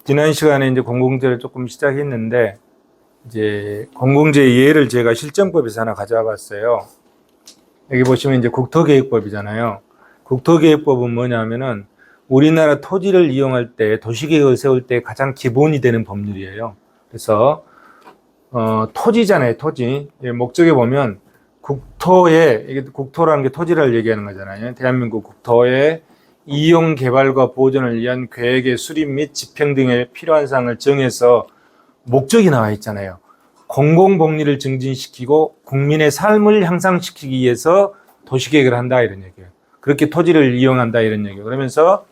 지난 시간에 이제 공공재를 조금 시작했는데, 이제 공공재 예를 제가 실정법에서 하나 가져와 봤어요. 여기 보시면 이제 국토계획법이잖아요. 국토계획법은 뭐냐면은 우리나라 토지를 이용할 때 도시계획을 세울 때 가장 기본이 되는 법률이에요. 그래서 토지잖아요, 토지. 목적에 보면 국토에, 이게 국토라는 게 토지를 얘기하는 거잖아요. 대한민국 국토에 이용 개발과 보존을 위한 계획의 수립 및 집행 등의 필요한 사항을 정해서 목적이 나와 있잖아요. 공공복리를 증진시키고 국민의 삶을 향상시키기 위해서 도시계획을 한다 이런 얘기예요. 그렇게 토지를 이용한다 이런 얘기예요. 그러면서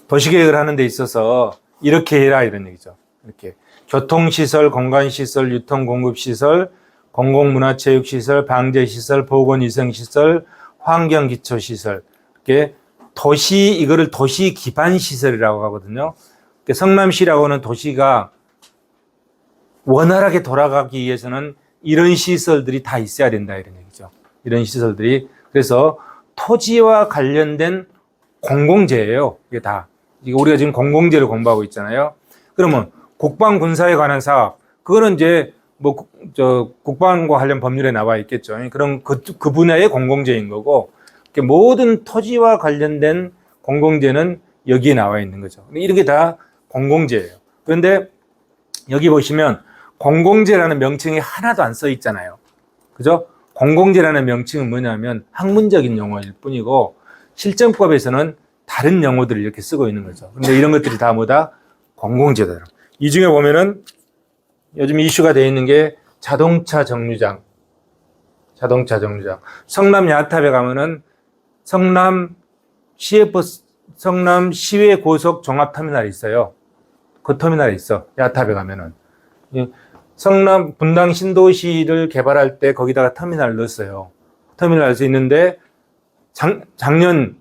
도시계획을 하는 데 있어서 이렇게 해라 이런 얘기죠. 이렇게 교통시설, 공간시설, 유통공급시설, 공공문화체육시설, 방제시설, 보건위생시설, 환경기초시설, 이렇게 이거를 도시 기반시설이라고 하거든요. 성남시라고 하는 도시가 원활하게 돌아가기 위해서는 이런 시설들이 다 있어야 된다 이런 얘기죠. 이런 시설들이. 그래서 토지와 관련된 공공재예요. 이게 다. 우리가 지금 공공재를 공부하고 있잖아요. 그러면 국방군사에 관한 사업, 그거는 이제 국방과 관련 법률에 나와 있겠죠. 그럼 그 분야의 공공재인 거고, 모든 토지와 관련된 공공재는 여기에 나와 있는 거죠. 이런 게 다 공공재예요. 그런데 여기 보시면 공공재라는 명칭이 하나도 안 써 있잖아요. 그죠? 공공재라는 명칭은 뭐냐면 학문적인 용어일 뿐이고 실정법에서는 다른 용어들을 이렇게 쓰고 있는 거죠. 근데 이런 것들이 다 뭐다? 공공재다. 이 중에 보면은 요즘 이슈가 되어 있는 게 자동차 정류장. 성남 야탑에 가면은 성남 시외 고속 종합터미널이 있어요. 그 터미널에 있어. 야탑에 가면은. 성남 분당 신도시를 개발할 때 거기다가 터미널을 넣었어요. 터미널에서 있는데 작년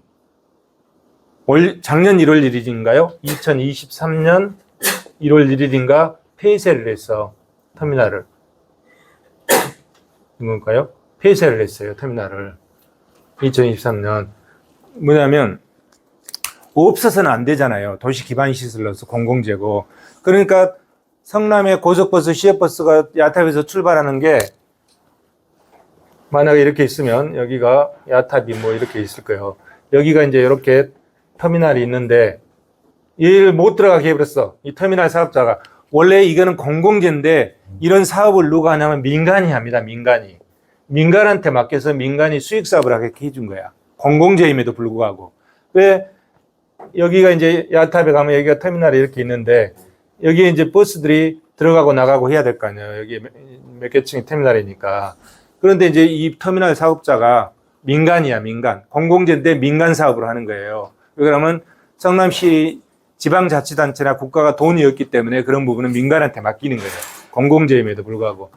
1월 1일인가요? 2023년 1월 1일인가 폐쇄를 했어. 터미널을. 이건가요? 폐쇄를 했어요. 터미널을. 2023년. 뭐냐면 없어서는 안 되잖아요. 도시 기반 시설로서 공공재고. 그러니까 성남의 고속버스, 시외버스가 야탑에서 출발하는 게 만약에 이렇게 있으면 여기가 야탑이 뭐 이렇게 있을 거예요. 여기가 이제 이렇게 터미널이 있는데 얘를 못 들어가게 해버렸어. 이 터미널 사업자가. 원래 이거는 공공재인데 이런 사업을 누가 하냐면 민간이 합니다. 민간한테 맡겨서 민간이 수익사업을 하게 해준 거야. 공공재임에도 불구하고. 왜 여기가 이제 야탑에 가면 여기가 터미널이 이렇게 있는데 여기에 이제 버스들이 들어가고 나가고 해야 될 거 아니에요. 여기 몇 개 층의 터미널이니까. 그런데 이제 이 터미널 사업자가 민간이야, 민간. 공공재인데 민간 사업을 하는 거예요. 그러면 성남시 지방자치단체나 국가가 돈이 없기 때문에 그런 부분은 민간한테 맡기는 거예요. 공공재임에도 불구하고.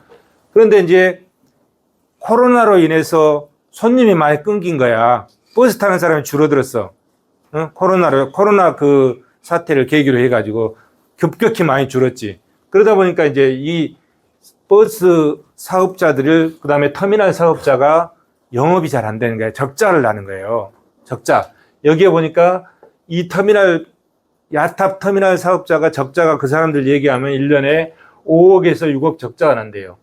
그런데 이제 코로나로 인해서 손님이 많이 끊긴 거야. 버스 타는 사람이 줄어들었어. 코로나 그 사태를 계기로 해가지고 급격히 많이 줄었지. 그러다 보니까 이제 이 버스 사업자들을, 그 다음에 터미널 사업자가 영업이 잘 안 되는 거예요. 적자를 나는 거예요. 적자. 여기에 보니까 이 야탑 터미널 사업자가 적자가 그 사람들 얘기하면 1년에 5억에서 6억 적자가 난대요.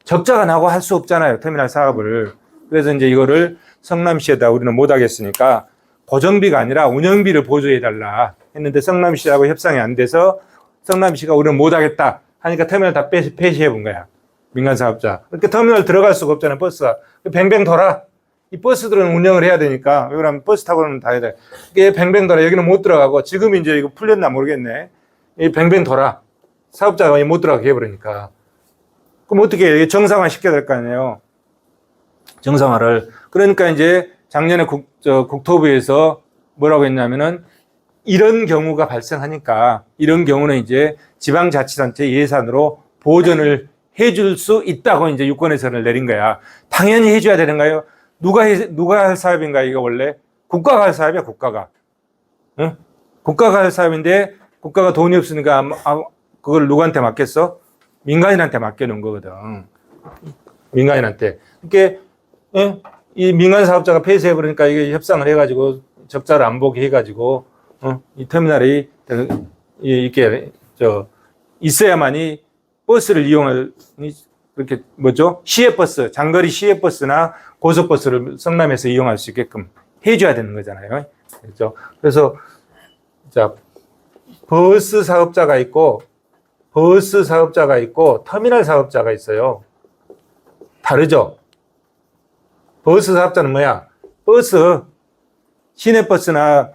적자가 나고 할 수 없잖아요. 터미널 사업을. 그래서 이제 이거를 성남시에다 우리는 못 하겠으니까 고정비가 아니라 운영비를 보조해달라 했는데 성남시하고 협상이 안 돼서 성남시가 우리는 못 하겠다 하니까 터미널 다 폐쇄해 본 거야. 민간 사업자. 그러니까 터미널 들어갈 수가 없잖아요. 버스가. 뱅뱅 돌아. 이 버스들은 운영을 해야 되니까. 왜 그러면 버스 타고는 다 해야 돼. 이게 뱅뱅 돌아. 여기는 못 들어가고 지금 이제 이거 풀렸나 모르겠네. 이 뱅뱅 돌아. 사업자가 못 들어가게 해버리니까. 그럼 어떻게 해요? 정상화 시켜야 될 거 아니에요. 정상화를. 그러니까 이제 작년에 국토부에서 뭐라고 했냐면은 이런 경우가 발생하니까 이런 경우는 이제 지방자치단체 예산으로 보전을 해줄 수 있다고 이제 유권해서를 내린 거야. 당연히 해줘야 되는가요? 누가 할 사업인가 이거 원래? 국가가 할 사업이야, 국가가. 응? 국가가 할 사업인데 국가가 돈이 없으니까 그걸 누구한테 맡겼어? 민간인한테 맡겨놓은 거거든. 민간인한테. 그러니까 이 민간 사업자가 폐쇄해버리니까 이게 협상을 해가지고 적자를 안 보게 해가지고 이 터미널이 이렇게 있어야만이 버스를 이용할 그렇게 뭐죠? 시외버스, 장거리 시외버스나 고속버스를 성남에서 이용할 수 있게끔 해줘야 되는 거잖아요. 그렇죠? 그래서 자, 버스 사업자가 있고 터미널 사업자가 있어요. 다르죠? 버스 사업자는 뭐야? 버스, 시내버스나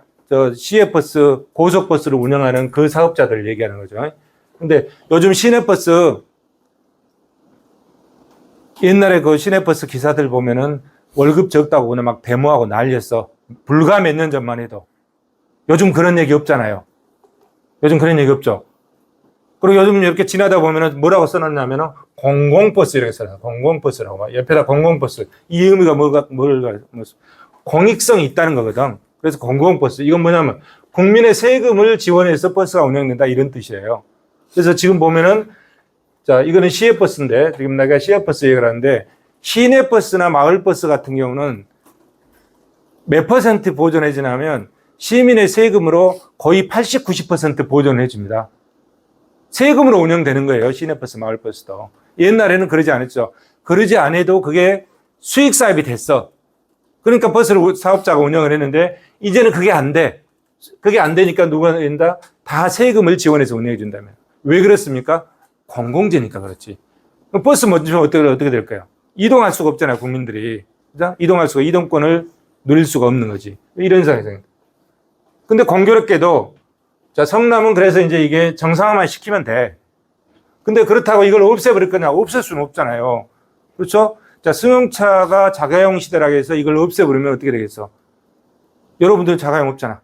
시외버스, 고속버스를 운영하는 그 사업자들을 얘기하는 거죠. 근데 요즘 시내버스, 옛날에 그 시내버스 기사들 보면은 월급 적다고 오늘 막 데모하고 난리였어. 불과 몇 년 전만 해도. 요즘 그런 얘기 없잖아요. 요즘 그런 얘기 없죠. 그리고 요즘 이렇게 지나다 보면은 뭐라고 써놨냐면은 공공버스 이렇게 써놔요. 공공버스라고. 막 옆에다 공공버스. 이 의미가 공익성이 있다는 거거든. 그래서 공공버스. 이건 뭐냐면 국민의 세금을 지원해서 버스가 운영된다 이런 뜻이에요. 그래서 지금 보면은 자, 이거는 시외버스인데 지금 내가 시외버스 얘기를 하는데 시내버스나 마을버스 같은 경우는 몇 퍼센트 보존해 주냐면 시민의 세금으로 거의 80, 90% 보존해 줍니다. 세금으로 운영되는 거예요. 시내버스, 마을버스도. 옛날에는 그러지 않았죠. 그러지 않아도 그게 수익 사업이 됐어. 그러니까 버스를 사업자가 운영을 했는데 이제는 그게 안 돼. 그게 안 되니까 누가 된다? 다 세금을 지원해서 운영해 준다면. 왜 그렇습니까? 공공재니까 그렇지. 버스 먼저 어떻게 될까요? 이동할 수가 없잖아요, 국민들이. 그죠? 이동권을 누릴 수가 없는 거지. 이런 상황입니다. 근데 공교롭게도, 자, 성남은 그래서 이제 이게 정상화만 시키면 돼. 근데 그렇다고 이걸 없애버릴 거냐? 없앨 수는 없잖아요. 그렇죠? 자, 승용차가 자가용 시대라고 해서 이걸 없애버리면 어떻게 되겠어? 여러분들 자가용 없잖아.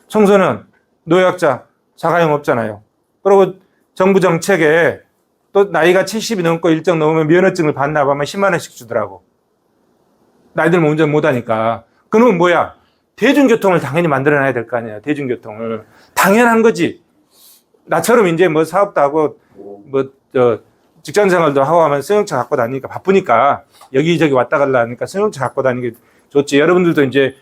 청소년, 노약자, 자가용 없잖아요. 그리고 정부 정책에 또 나이가 70이 넘고 일정 넘으면 면허증을 반납 하면 10만 원씩 주더라고. 나이 들면 운전 못 하니까. 그러면 뭐야? 대중교통을 당연히 만들어놔야 될 거 아니야. 대중교통을. 당연한 거지. 나처럼 이제 뭐 사업도 하고 직장 생활도 하고 하면 승용차 갖고 다니니까 바쁘니까 여기저기 왔다 갈라 하니까 승용차 갖고 다니는 게 좋지. 여러분들도 이제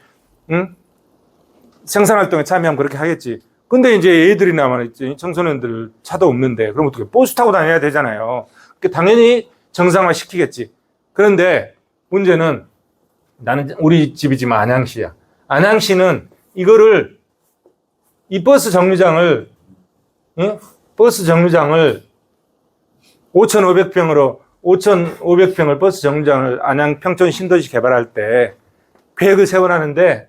생산활동에 참여하면 그렇게 하겠지. 근데 이제 애들이나 말이지 청소년들 차도 없는데 그럼 어떻게 버스 타고 다녀야 되잖아요. 당연히 정상화 시키겠지. 그런데 문제는 나는 우리 집이 지금 안양시야. 안양시는 이거를 이 버스 정류장을 5,500평을 버스 정류장을 안양 평촌 신도시 개발할 때 계획을 세워놨는데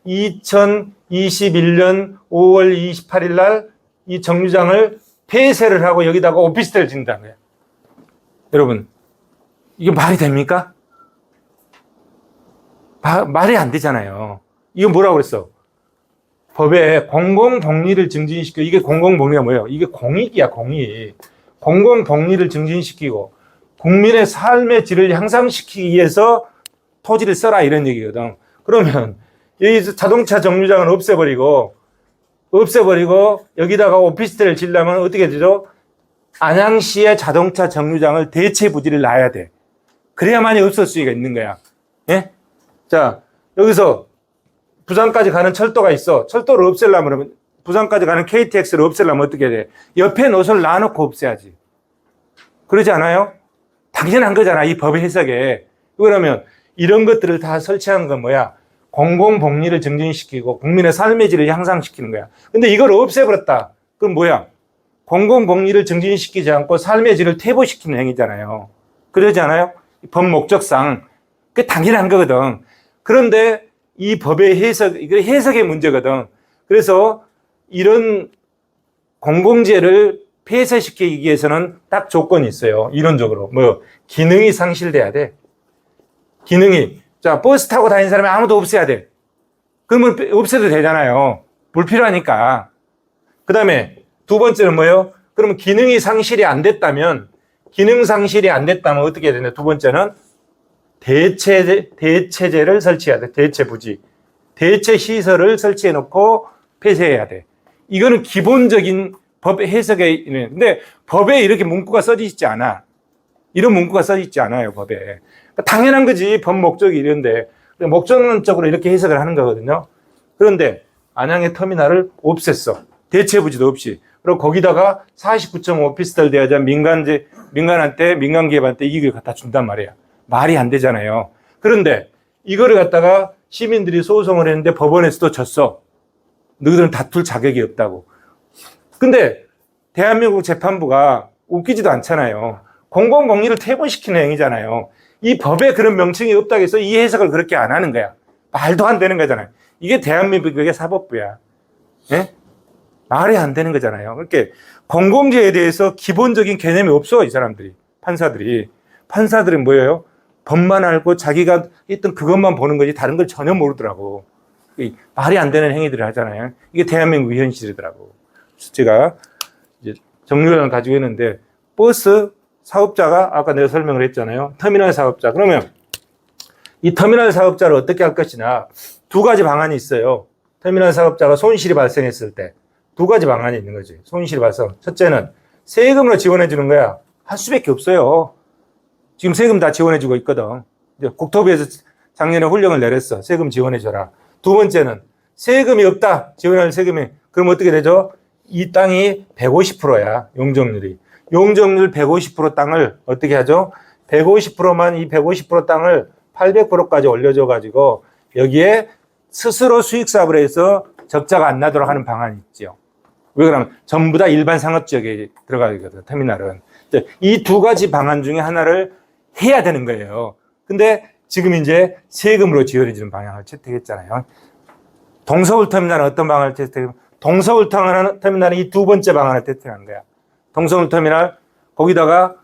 2021년 5월 28일 날 이 정류장을 폐쇄를 하고 여기다가 오피스텔을 짓는다는 거예요. 여러분, 이게 말이 됩니까? 말이 안 되잖아요. 이거 뭐라고 그랬어? 법에 공공복리를 증진시키고, 이게 공공복리가 뭐예요? 이게 공익이야, 공익. 공공복리를 증진시키고 국민의 삶의 질을 향상시키기 위해서 토지를 써라 이런 얘기거든. 그러면 이 자동차 정류장을 없애버리고 여기다가 오피스텔을 지으려면 어떻게 되죠? 안양시의 자동차 정류장을 대체 부지를 놔야 돼. 그래야만이 없을 수가 있는 거야. 예? 자, 여기서 부산까지 가는 철도가 있어. 철도를 없애려면 부산까지 가는 KTX를 없애려면 어떻게 돼? 옆에 노선을 놔놓고 없애야지. 그러지 않아요? 당연한 거잖아, 이 법 해석에. 그러면 이런 것들을 다 설치한 건 뭐야? 공공복리를 증진시키고 국민의 삶의 질을 향상시키는 거야. 근데 이걸 없애버렸다. 그럼 뭐야? 공공복리를 증진시키지 않고 삶의 질을 퇴보시키는 행위잖아요. 그러지 않아요? 법 목적상. 그게 당연한 거거든. 그런데 이 법의 해석, 이거 해석의 문제거든. 그래서 이런 공공재를 폐쇄시키기 위해서는 딱 조건이 있어요. 이론적으로. 기능이 상실돼야 돼. 기능이. 자, 버스 타고 다니는 사람이 아무도 없애야 돼. 그러면 없애도 되잖아요. 불필요하니까. 그 다음에 두 번째는 뭐예요? 그러면 기능이 상실이 안 됐다면 어떻게 해야 되냐? 두 번째는 대체제를 설치해야 돼. 대체부지. 대체 시설을 설치해 놓고 폐쇄해야 돼. 이거는 기본적인 법 해석에 있는. 근데 법에 이렇게 문구가 써져 있지 않아. 이런 문구가 써져 있지 않아요, 법에. 그러니까 당연한 거지. 법 목적이 이런데. 목적론적으로 이렇게 해석을 하는 거거든요. 그런데 안양의 터미널을 없앴어. 대체부지도 없이. 그리고 거기다가 49.5 오피스텔 대여자 민간기업한테 이익을 갖다 준단 말이야. 말이 안 되잖아요. 그런데 이거를 갖다가 시민들이 소송을 했는데 법원에서도 졌어. 너희들은 다툴 자격이 없다고. 근데 대한민국 재판부가 웃기지도 않잖아요. 공공공리를 퇴보시키는 행위잖아요. 이 법에 그런 명칭이 없다고 해서 이 해석을 그렇게 안 하는 거야. 말도 안 되는 거잖아요. 이게 대한민국의 사법부야. 예? 말이 안 되는 거잖아요. 그렇게 공공재에 대해서 기본적인 개념이 없어, 이 사람들이. 판사들은 뭐예요? 법만 알고 자기가 했던 그것만 보는 거지 다른 걸 전혀 모르더라고. 말이 안 되는 행위들을 하잖아요. 이게 대한민국의 현실이더라고. 제가 이제 정리를 가지고 있는데, 버스 사업자가 아까 내가 설명을 했잖아요. 터미널 사업자. 그러면 이 터미널 사업자를 어떻게 할 것이냐. 두 가지 방안이 있어요. 터미널 사업자가 손실이 발생했을 때 두 가지 방안이 있는 거지. 손실이 발생. 첫째는 세금으로 지원해 주는 거야. 할 수밖에 없어요. 지금 세금 다 지원해 주고 있거든. 국토부에서 작년에 훈령을 내렸어. 세금 지원해 줘라. 두 번째는 세금이 없다. 지원할 세금이. 그럼 어떻게 되죠? 이 땅이 150%야. 용적률이. 용적률 150% 땅을 어떻게 하죠? 150%만 이 150% 땅을 800%까지 올려줘 가지고 여기에 스스로 수익 사업을 해서 적자가 안 나도록 하는 방안이 있죠. 왜 그러면 전부 다 일반 상업 지역에 들어가거든, 터미널은. 이 두 가지 방안 중에 하나를 해야 되는 거예요. 근데 지금 이제 세금으로 지원해 주는 방향을 채택했잖아요. 동서울 터미널은 어떤 방안을 채택했냐면 동서울 터미널은 이 두 번째 방안을 채택한 거야. 동서울 터미널 거기다가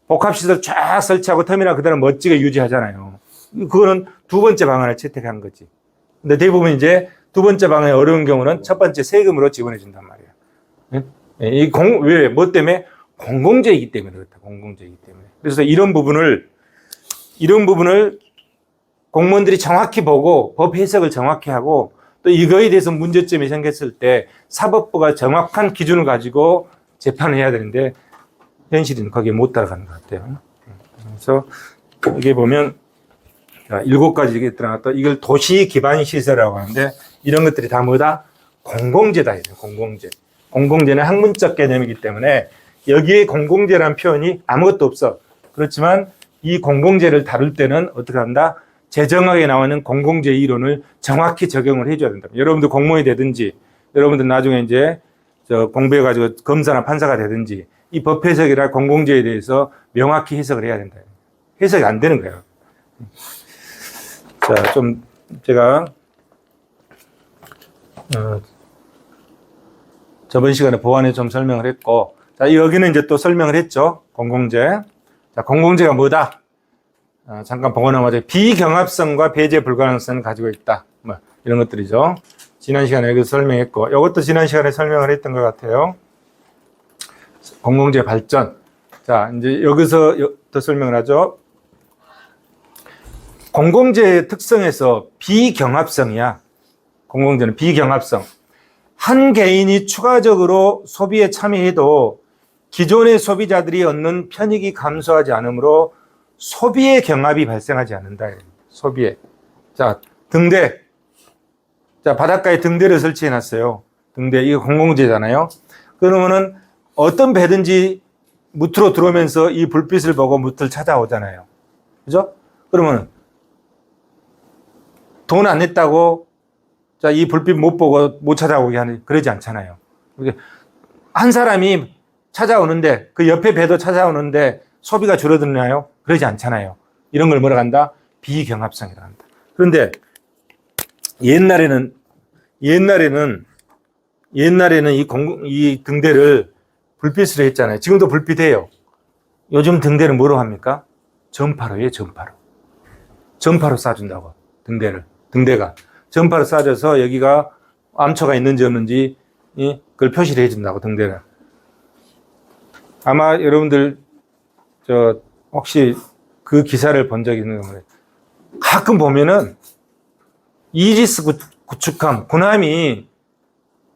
복합시설 쫙 설치하고 터미널 그대로 멋지게 유지하잖아요. 그거는 두 번째 방안을 채택한 거지. 근데 대부분 이제 두 번째 방안이 어려운 경우는 첫 번째 세금으로 지원해 준단 말이야. 왜? 뭐 때문에? 공공재이기 때문에 그렇다. 공공재이기 때문에. 그래서 이런 부분을 공무원들이 정확히 보고 법 해석을 정확히 하고 또 이거에 대해서 문제점이 생겼을 때 사법부가 정확한 기준을 가지고 재판을 해야 되는데 현실은 거기에 못 따라가는 것 같아요. 그래서 여기 보면 7가지 이게 들어갔다. 이걸 도시 기반 시설이라고 하는데 이런 것들이 다 뭐다? 공공재다. 공공재. 공공재는 학문적 개념이기 때문에 여기에 공공재라는 표현이 아무것도 없어. 그렇지만 이 공공재를 다룰 때는 어떻게 한다? 재정학에 나오는 공공재 이론을 정확히 적용을 해줘야 된다. 여러분들 공무원이 되든지 여러분들 나중에 이제 공부해가지고 검사나 판사가 되든지 이 법 해석이나 공공재에 대해서 명확히 해석을 해야 된다. 해석이 안 되는 거예요. 자, 좀 제가 저번 시간에 보완에 좀 설명을 했고, 자, 여기는 이제 또 설명을 했죠. 공공재. 자, 공공재가 뭐다? 잠깐 보고 넘어가죠. 비경합성과 배제 불가능성을 가지고 있다. 뭐, 이런 것들이죠. 지난 시간에 여기서 설명했고, 이것도 지난 시간에 설명을 했던 것 같아요. 공공재 발전. 자, 이제 여기서 더 설명을 하죠. 공공재의 특성에서 비경합성이야. 공공재는 비경합성. 한 개인이 추가적으로 소비에 참여해도 기존의 소비자들이 얻는 편익이 감소하지 않으므로 소비의 경합이 발생하지 않는다. 소비에. 자, 등대. 자, 바닷가에 등대를 설치해 놨어요. 등대. 이거 공공재잖아요. 그러면은 어떤 배든지 무트로 들어오면서 이 불빛을 보고 무트를 찾아오잖아요. 그죠? 그러면 돈 안 냈다고 자, 이 불빛 못 보고 못 찾아오게 하는, 그러지 않잖아요. 한 사람이 찾아오는데, 그 옆에 배도 찾아오는데 소비가 줄어드나요? 그러지 않잖아요. 이런 걸 뭐라 한다? 비경합성이라 한다. 그런데 옛날에는 이 등대를 불빛으로 했잖아요. 지금도 불빛해요. 요즘 등대는 뭐로 합니까? 전파로 해요, 전파로. 전파로 쏴준다고, 등대가. 전파로 쏴줘서 여기가 암초가 있는지 없는지 그걸 표시를 해준다고, 등대는. 아마 여러분들 혹시 그 기사를 본 적이 있는 건가요? 가끔 보면은 이지스 구축함 군함이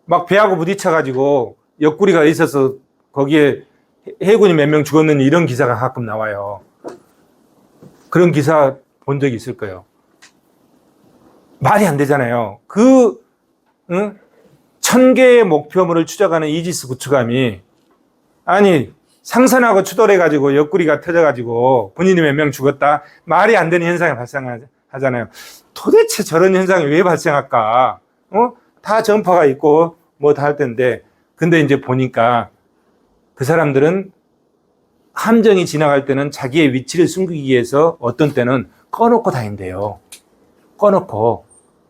막 배하고 부딪혀가지고 옆구리가 있어서 거기에 해군이 몇 명 죽었는 이런 기사가 가끔 나와요. 그런 기사 본 적이 있을 거예요. 말이 안 되잖아요. 1000개의 목표물을 추적하는 이지스 구축함이 아니 상선하고 추돌해가지고 옆구리가 터져가지고 군인이 몇 명 죽었다. 말이 안 되는 현상이 발생하잖아요. 도대체 저런 현상이 왜 발생할까? 다 전파가 있고 뭐 다 할 텐데 근데 이제 보니까 그 사람들은 함정이 지나갈 때는 자기의 위치를 숨기기 위해서 어떤 때는 꺼놓고 다닌대요. 꺼놓고.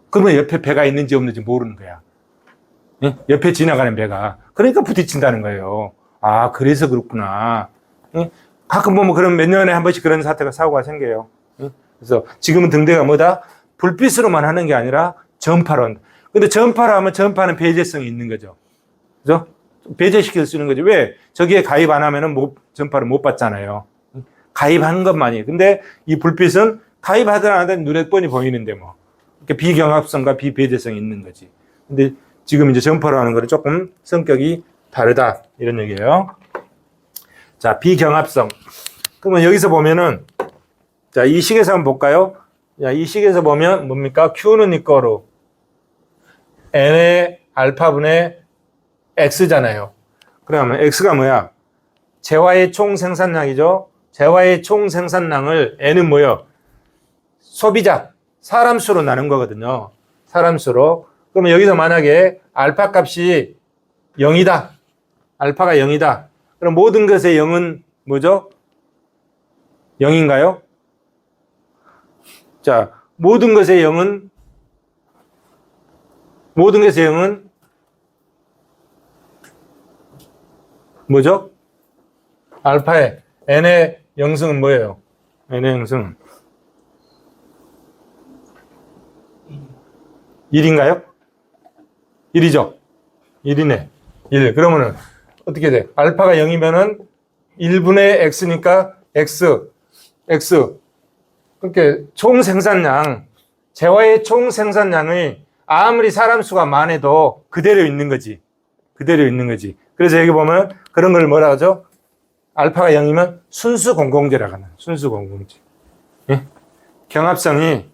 그러면 옆에 배가 있는지 없는지 모르는 거야. 예? 옆에 지나가는 배가. 그러니까 부딪힌다는 거예요. 아, 그래서 그렇구나. 예? 가끔 보면 그런 몇 년에 한 번씩 그런 사고가 생겨요. 예? 그래서 지금은 등대가 뭐다? 불빛으로만 하는 게 아니라 전파로 한다. 근데 전파로 하면 전파는 배제성이 있는 거죠. 그죠? 배제시켜서 쓰는 거죠. 왜? 저기에 가입 안 하면은 전파를 못 받잖아요. 가입한 것만이. 근데 이 불빛은 가입하든 안 하든 눈에 뻔히 보이는데 뭐. 이렇게 비경합성과 비배제성이 있는 거지. 근데 지금 이제 전파로 하는 거는 조금 성격이 다르다. 이런 얘기예요. 자, 비경합성. 그러면 여기서 보면은, 자, 이 식에서 한번 볼까요? 자, 이 식에서 보면 뭡니까? Q는 이거로 N의 알파분의 X잖아요. 그러면 X가 뭐야? 재화의 총 생산량이죠. 재화의 총 생산량을 N은 뭐요? 소비자, 사람 수로 나눈 거거든요. 사람 수로. 그러면 여기서 만약에 알파 값이 0이다. 알파가 0이다. 그럼 모든 것의 0은 뭐죠? 0인가요? 자, 모든 것의 0은 뭐죠? 알파의 n의 영승은 뭐예요? n의 영승은 1인가요? 1이죠? 1이네. 1. 그러면은 어떻게 돼? 알파가 0이면은 1분의 x니까 x. 그렇게 총 생산량, 재화의 총 생산량이 아무리 사람 수가 많아도 그대로 있는 거지. 그래서 여기 보면 그런 걸 뭐라 하죠? 알파가 0이면 순수 공공재라고 하는 순수 공공재. 예? 경합성이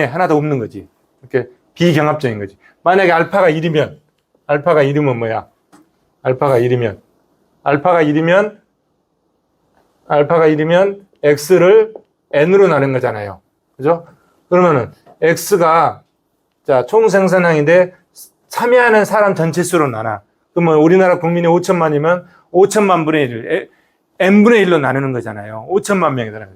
하나도 없는 거지. 이렇게 비경합적인 거지. 만약에 알파가 1이면 뭐야? 알파가 1이면 x를 n으로 나눈 거잖아요. 그죠? 그러면은 x가 자, 총 생산량인데 참여하는 사람 전체 수로 나눠. 그러면 우리나라 국민이 5천만이면 5천만 분의 1, n분의 1로 나누는 거잖아요. 5천만 명이잖아요.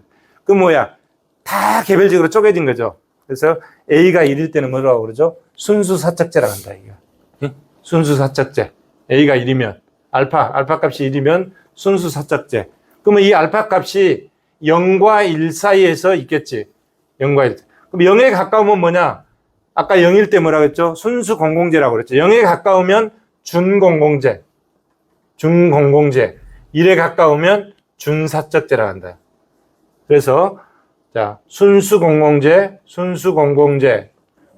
그 뭐야? 다 개별적으로 쪼개진 거죠. 그래서 A가 1일 때는 뭐라고 그러죠? 순수 사척제라고 한다, 이거. 응? 순수 사척제. A가 1이면, 알파 값이 1이면 순수 사척제. 그러면 이 알파 값이 0과 1 사이에서 있겠지. 0과 1. 그럼 0에 가까우면 뭐냐? 아까 0일 때 뭐라고 했죠? 순수 공공재라고 그랬죠. 0에 가까우면 준공공재. 1에 가까우면 준사적재라고 한다. 그래서 자, 순수 공공재,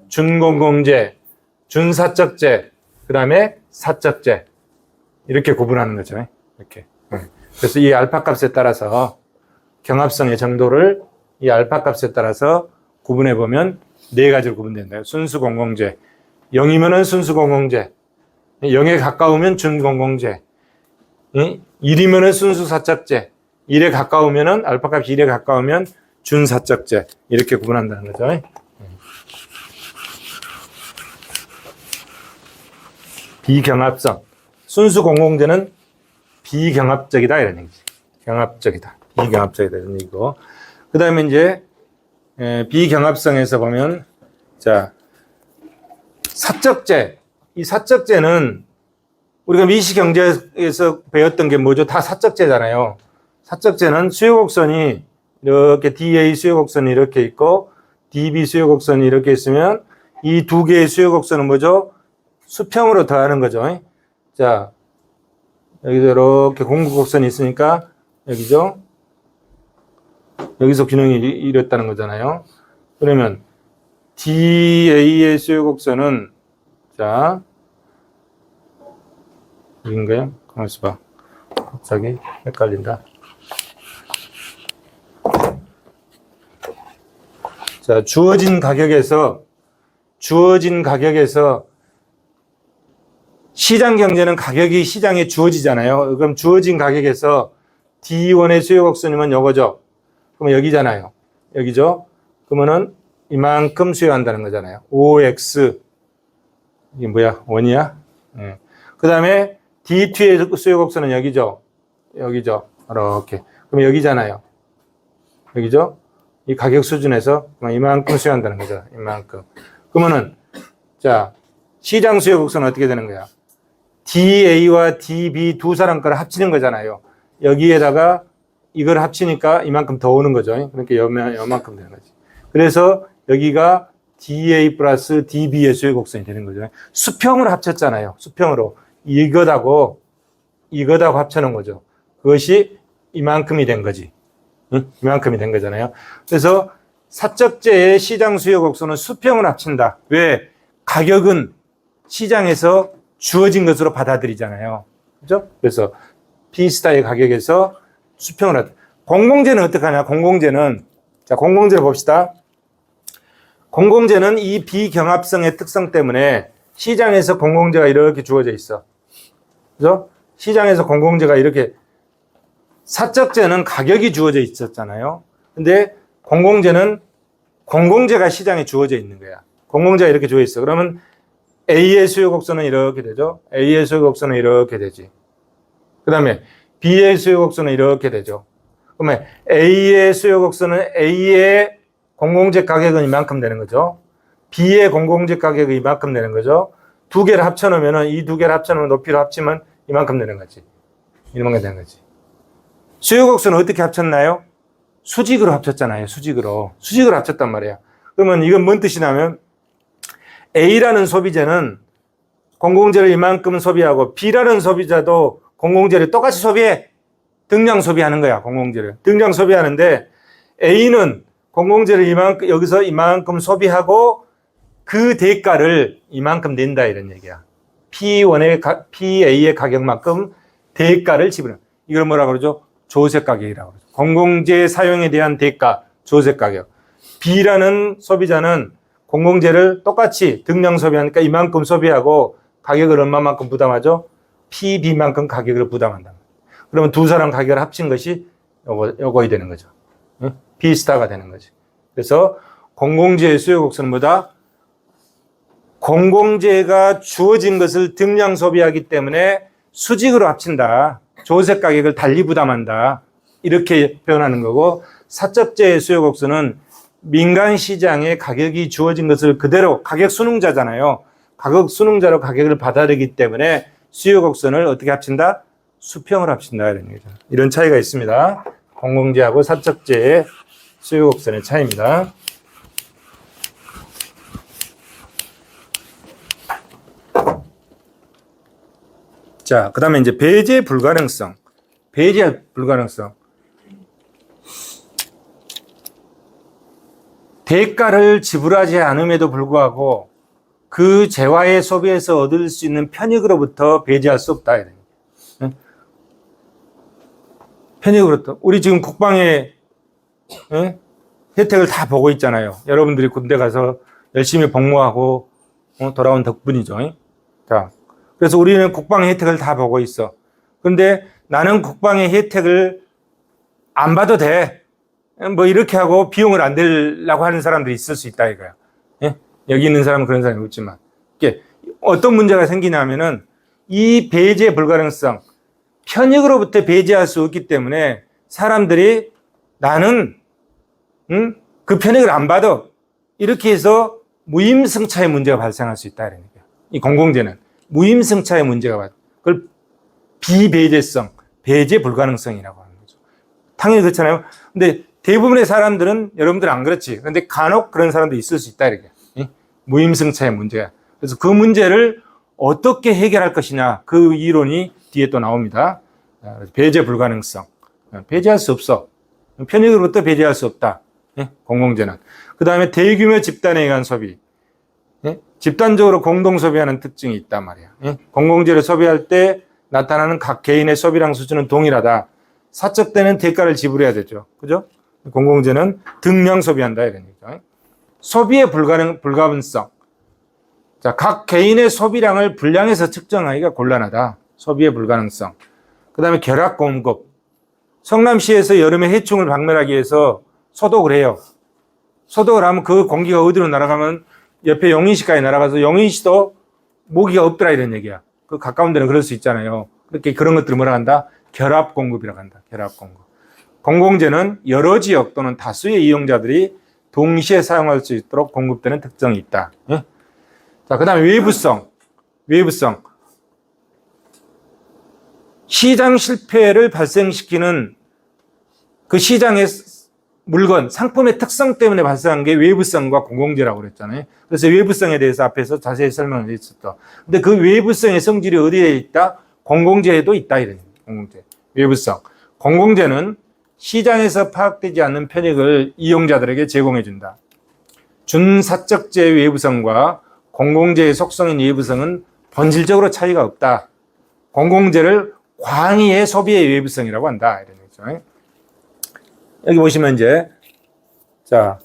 준공공재, 준사적재, 그 다음에 사적재. 이렇게 구분하는 거죠. 이렇게. 그래서 이 알파 값에 따라서 경합성의 정도를 이 알파 값에 따라서 구분해 보면 네 가지로 구분된다. 순수 공공재. 0이면은 순수 공공재. 0에 가까우면 준공공재. 1이면은 순수 사적재. 1에 가까우면은 알파 값이 1에 가까우면 준사적재. 이렇게 구분한다는 거죠. 비경합성. 순수 공공재는 비경합적이다 이런 얘기지. 경합적이다. 비경합적이다 이런 얘기고. 그다음에 이제 비경합성에서 보면 자, 사적재. 이 사적재는 우리가 미시경제에서 배웠던 게 뭐죠? 다 사적재잖아요. 사적재는 수요곡선이 이렇게 DA 수요곡선이 이렇게 있고 DB 수요곡선이 이렇게 있으면 이 두 개의 수요곡선은 뭐죠? 수평으로 더하는 거죠. 자, 여기서 이렇게 공급곡선이 있으니까 여기죠. 여기서 균형이 이랬다는 거잖아요. 그러면 DA의 수요곡선은 자, 여긴가요? 가만히 있어봐. 갑자기 헷갈린다. 자, 주어진 가격에서 주어진 가격에서 시장 경제는 가격이 시장에 주어지잖아요. 그럼 주어진 가격에서 D1의 수요 곡선이면 요거죠. 그러면 여기잖아요. 여기죠. 그러면은 이만큼 수요한다는 거잖아요. OX 이게 뭐야? 원이야? 네. 그 다음에 D2의 수요 곡선은 여기죠. 여기죠. 이렇게. 그럼 여기잖아요. 여기죠. 이 가격 수준에서 이만큼 수요한다는 거죠. 이만큼. 그러면은 자 시장 수요 곡선은 어떻게 되는 거야? DA와 DB 두 사람 거를 합치는 거잖아요. 여기에다가 이걸 합치니까 이만큼 더 오는 거죠. 그러니까 요만큼 되는 거지. 그래서 여기가 DA 플러스 DB의 수요 곡선이 되는 거죠. 수평으로 합쳤잖아요. 수평으로. 이것하고 합쳐놓은 거죠. 그것이 이만큼이 된 거지. 응? 이만큼이 된 거잖아요. 그래서 사적제의 시장 수요 곡선은 수평을 합친다. 왜? 가격은 시장에서 주어진 것으로 받아들이잖아요. 그죠? 그래서 P스타의 가격에서 수평을 하다. 공공재는 어떻게 하냐? 공공재는 봅시다. 공공재는 이 비경합성의 특성 때문에 시장에서 공공재가 이렇게 주어져 있어. 그죠? 시장에서 공공재가 이렇게 사적재는 가격이 주어져 있었잖아요. 근데 공공재는 공공재가 시장에 주어져 있는 거야. 공공재가 이렇게 주어져 있어. 그러면 A의 수요 곡선은 이렇게 되죠. A의 수요 곡선은 이렇게 되지. 그 다음에 B의 수요 곡선은 이렇게 되죠. 그러면 A의 수요 곡선은 A의 공공재 가격은 이만큼 되는 거죠. B의 공공재 가격은 이만큼 되는 거죠. 두 개를 합쳐놓으면 이 두 개를 합쳐놓으면 높이를 합치면 이만큼 되는 거지. 이만큼 되는 거지. 수요 곡선은 어떻게 합쳤나요? 수직으로 합쳤잖아요. 수직으로 합쳤단 말이야. 그러면 이건 뭔 뜻이냐면 A라는 소비자는 공공재를 이만큼 소비하고 B라는 소비자도 공공재를 똑같이 소비해. 등량 소비하는 거야. 공공재를. 등량 소비하는데 A는 공공재를 여기서 이만큼 소비하고 그 대가를 이만큼 낸다 이런 얘기야. PA의 가격만큼 대가를 지불해. 이걸 뭐라고 그러죠? 조세 가격이라고 그러죠. 공공재 사용에 대한 대가, 조세 가격. B라는 소비자는 공공재를 똑같이 등량 소비하니까 이만큼 소비하고 가격을 얼마만큼 부담하죠? PB만큼 가격을 부담한다. 그러면 두 사람 가격을 합친 것이 요거이 되는 거죠. B스타가 되는 거지. 그래서 공공재의 수요 곡선은 뭐다? 공공재가 주어진 것을 등량 소비하기 때문에 수직으로 합친다. 조세 가격을 달리 부담한다. 이렇게 표현하는 거고, 사적재의 수요 곡선은 민간 시장에 가격이 주어진 것을 그대로 가격 순응자잖아요. 가격 순응자로 가격을 받아들이기 때문에 수요 곡선을 어떻게 합친다? 수평을 합친다. 이런 얘기죠. 이런 차이가 있습니다. 공공재하고 사적재의 수요 곡선의 차이입니다. 자, 그 다음에 이제 배제 불가능성. 배제 불가능성. 대가를 지불하지 않음에도 불구하고 그 재화의 소비에서 얻을 수 있는 편익으로부터 배제할 수 없다. 편익으로부터. 우리 지금 국방의 혜택을 다 보고 있잖아요. 여러분들이 군대 가서 열심히 복무하고 돌아온 덕분이죠. 자, 그래서 우리는 국방의 혜택을 다 보고 있어. 그런데 나는 국방의 혜택을 안 봐도 돼. 뭐 이렇게 하고 비용을 안 내려고 하는 사람들이 있을 수 있다 이거야. 예? 여기 있는 사람은 그런 사람이 없지만 이게 어떤 문제가 생기냐면은 이 배제 불가능성, 편익으로부터 배제할 수 없기 때문에 사람들이 나는 그 편익을 안 받아 이렇게 해서 무임승차의 문제가 발생할 수 있다 이런 얘기야. 이 공공재는 무임승차의 문제가 발생. 그걸 비배제성, 배제 불가능성이라고 하는 거죠. 당연히 그렇잖아요. 근데 대부분의 사람들은 여러분들 안 그렇지. 그런데 간혹 그런 사람도 있을 수 있다 이렇게. 무임승차의 문제야. 그래서 그 문제를 어떻게 해결할 것이냐 그 이론이 뒤에 또 나옵니다. 배제 불가능성. 배제할 수 없어. 편익으로부터 배제할 수 없다. 공공재는. 그 다음에 대규모 집단에 의한 소비. 집단적으로 공동 소비하는 특징이 있단 말이야. 공공재를 소비할 때 나타나는 각 개인의 소비량 수준은 동일하다. 사적 때는 대가를 지불해야 되죠. 그죠? 공공재는 등량 소비한다 이런 얘기죠. 소비의 불가분성. 자, 각 개인의 소비량을 분량에서 측정하기가 곤란하다. 소비의 불가능성. 그 다음에 결합 공급. 성남시에서 여름에 해충을 박멸하기 위해서 소독을 해요. 소독을 하면 그 공기가 어디로 날아가면 옆에 용인시까지 날아가서 용인시도 모기가 없더라 이런 얘기야. 그 가까운 데는 그럴 수 있잖아요. 그렇게 그런 것들을 뭐라 한다? 결합 공급이라고 한다. 결합 공급. 공공재는 여러 지역 또는 다수의 이용자들이 동시에 사용할 수 있도록 공급되는 특성이 있다. 예? 자, 그 다음에 외부성. 외부성. 시장 실패를 발생시키는 그 시장의 물건, 상품의 특성 때문에 발생한 게 외부성과 공공재라고 그랬잖아요. 그래서 외부성에 대해서 앞에서 자세히 설명을 했었다. 근데 그 외부성의 성질이 어디에 있다? 공공재에도 있다. 이런 공공재. 외부성. 공공재는 시장에서 파악되지 않는 편익을 이용자들에게 제공해준다. 준사적재의 외부성과 공공재의 속성인 외부성은 본질적으로 차이가 없다. 공공재를 광의의 소비의 외부성이라고 한다. 이런 얘기죠. 여기 보시면 이제, 자,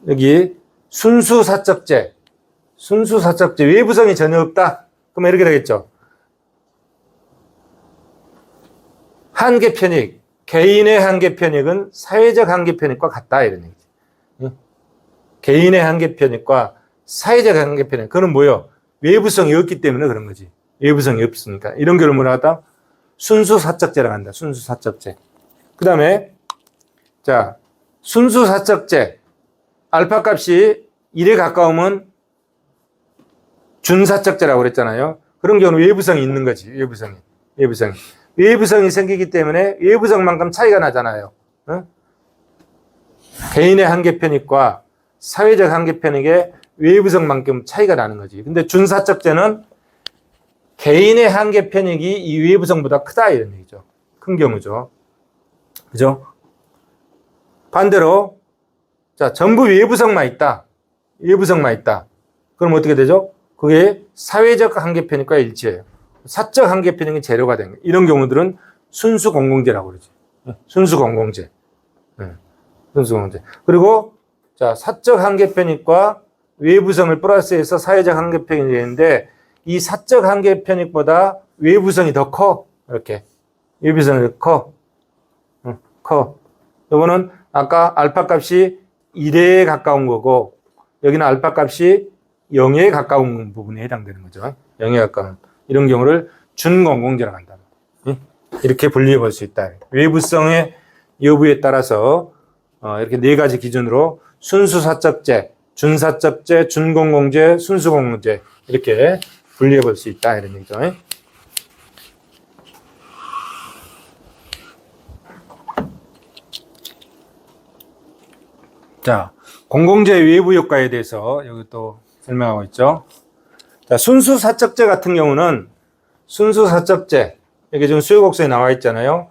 여기 순수사적재. 순수사적재. 외부성이 전혀 없다. 그러면 이렇게 되겠죠. 한계 편익. 개인의 한계 편익은 사회적 한계 편익과 같다. 이런 얘기죠. 개인의 한계 편익과 사회적 한계 편익. 그건 뭐예요? 외부성이 없기 때문에 그런 거지. 외부성이 없으니까. 이런 걸 뭐라 하다? 순수사적재라고 한다. 순수사적재. 그 다음에, 자, 순수사적재. 알파 값이 1에 가까우면 준사적재라고 그랬잖아요. 그런 경우는 외부성이 있는 거지. 외부성이. 외부성이. 외부성이 생기기 때문에 외부성만큼 차이가 나잖아요. 어? 개인의 한계 편익과 사회적 한계 편익의 외부성만큼 차이가 나는 거지. 근데 준사적재는 개인의 한계 편익이 이 외부성보다 크다 이런 얘기죠. 큰 경우죠. 그죠? 반대로 자, 전부 외부성만 있다. 외부성만 있다. 그럼 어떻게 되죠? 그게 사회적 한계 편익과 일치해요. 사적 한계 편익이 재료가 된 거예요. 이런 경우들은 순수 공공재라고 그러지. 순수 공공재. 순수 공공재. 그리고 자, 사적 한계 편익과 외부성을 플러스해서 사회적 한계 편익이 되는데 이 사적 한계 편익보다 외부성이 더 커. 이렇게. 외부성이 더 커. 커. 이거는 아까 알파 값이 1에 가까운 거고 여기는 알파 값이 0에 가까운 부분에 해당되는 거죠. 0에 가까운. 이런 경우를 준공공재라고 한다. 이렇게 분리해 볼 수 있다. 외부성의 여부에 따라서 이렇게 네 가지 기준으로 순수사적재, 준사적재, 준공공재, 순수공공재 이렇게 분리해 볼 수 있다. 이런 얘기죠. 자, 공공재 외부 효과에 대해서 여기 또 설명하고 있죠. 자, 순수사적재 같은 경우는 순수사적재, 여기 지금 수요곡서에 나와 있잖아요.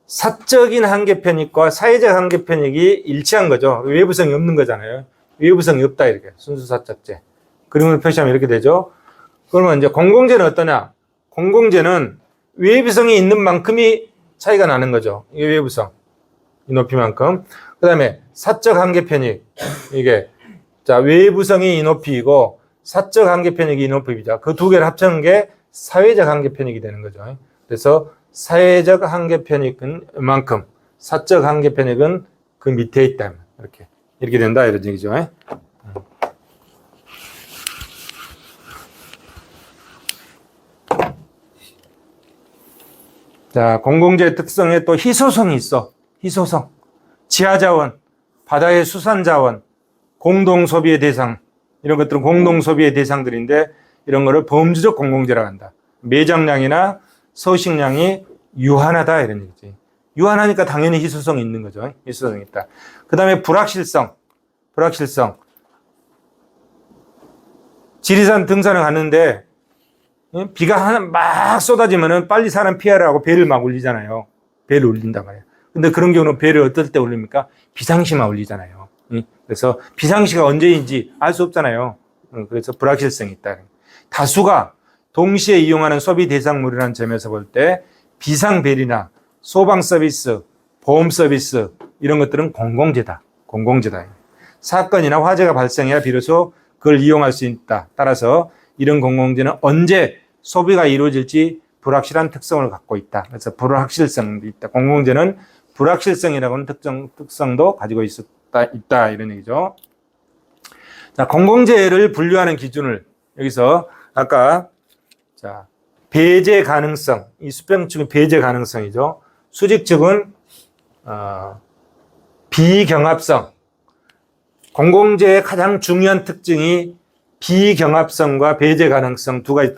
사적인 한계 편익과 사회적 한계 편익이 일치한 거죠. 외부성이 없는 거잖아요. 외부성이 없다 이렇게 순수사적재. 그림을 표시하면 이렇게 되죠. 그러면 이제 공공재는 어떠냐? 공공재는 외부성이 있는 만큼이 차이가 나는 거죠. 이 외부성, 이 높이만큼. 그 다음에 사적 한계 편익, 이게 자 외부성이 이 높이이고 사적 한계 편익이 이 높이입니다. 그 두 개를 합치는 게 사회적 한계 편익이 되는 거죠. 그래서 사회적 한계 편익은 이만큼, 사적 한계 편익은 그 밑에 있다. 이렇게 된다 이런 얘기죠. 자, 공공재 특성에 또 희소성이 있어. 희소성. 지하자원, 바다의 수산자원, 공동소비의 대상, 이런 것들은 공동소비의 대상들인데 이런 거를 범주적 공공재라고 한다. 매장량이나 서식량이 유한하다 이런 얘기지. 유한하니까 당연히 희소성이 있는 거죠. 희소성이 있다. 그 다음에 불확실성. 불확실성. 지리산 등산을 갔는데 비가 막 쏟아지면은 빨리 사람 피하라고 배를 막 올리잖아요. 배를 올린단 말이에요. 근데 그런 경우는 배를 어떨 때 올립니까? 비상시만 올리잖아요. 그래서 비상시가 언제인지 알 수 없잖아요. 그래서 불확실성이 있다. 다수가 동시에 이용하는 소비 대상물이라는 점에서 볼 때 비상벨이나 소방 서비스, 보험 서비스 이런 것들은 공공재다. 공공재다. 사건이나 화재가 발생해야 비로소 그걸 이용할 수 있다. 따라서 이런 공공재는 언제 소비가 이루어질지 불확실한 특성을 갖고 있다. 그래서 불확실성도 있다. 공공재는 불확실성이라고 하는 특성도 가지고 있다. 이런 얘기죠. 자, 공공재를 분류하는 기준을 여기서 아까 자, 배제 가능성, 이 수평 측은 배제 가능성이죠. 수직 측은 비경합성. 공공재의 가장 중요한 특징이 비경합성과 배제 가능성 두 가지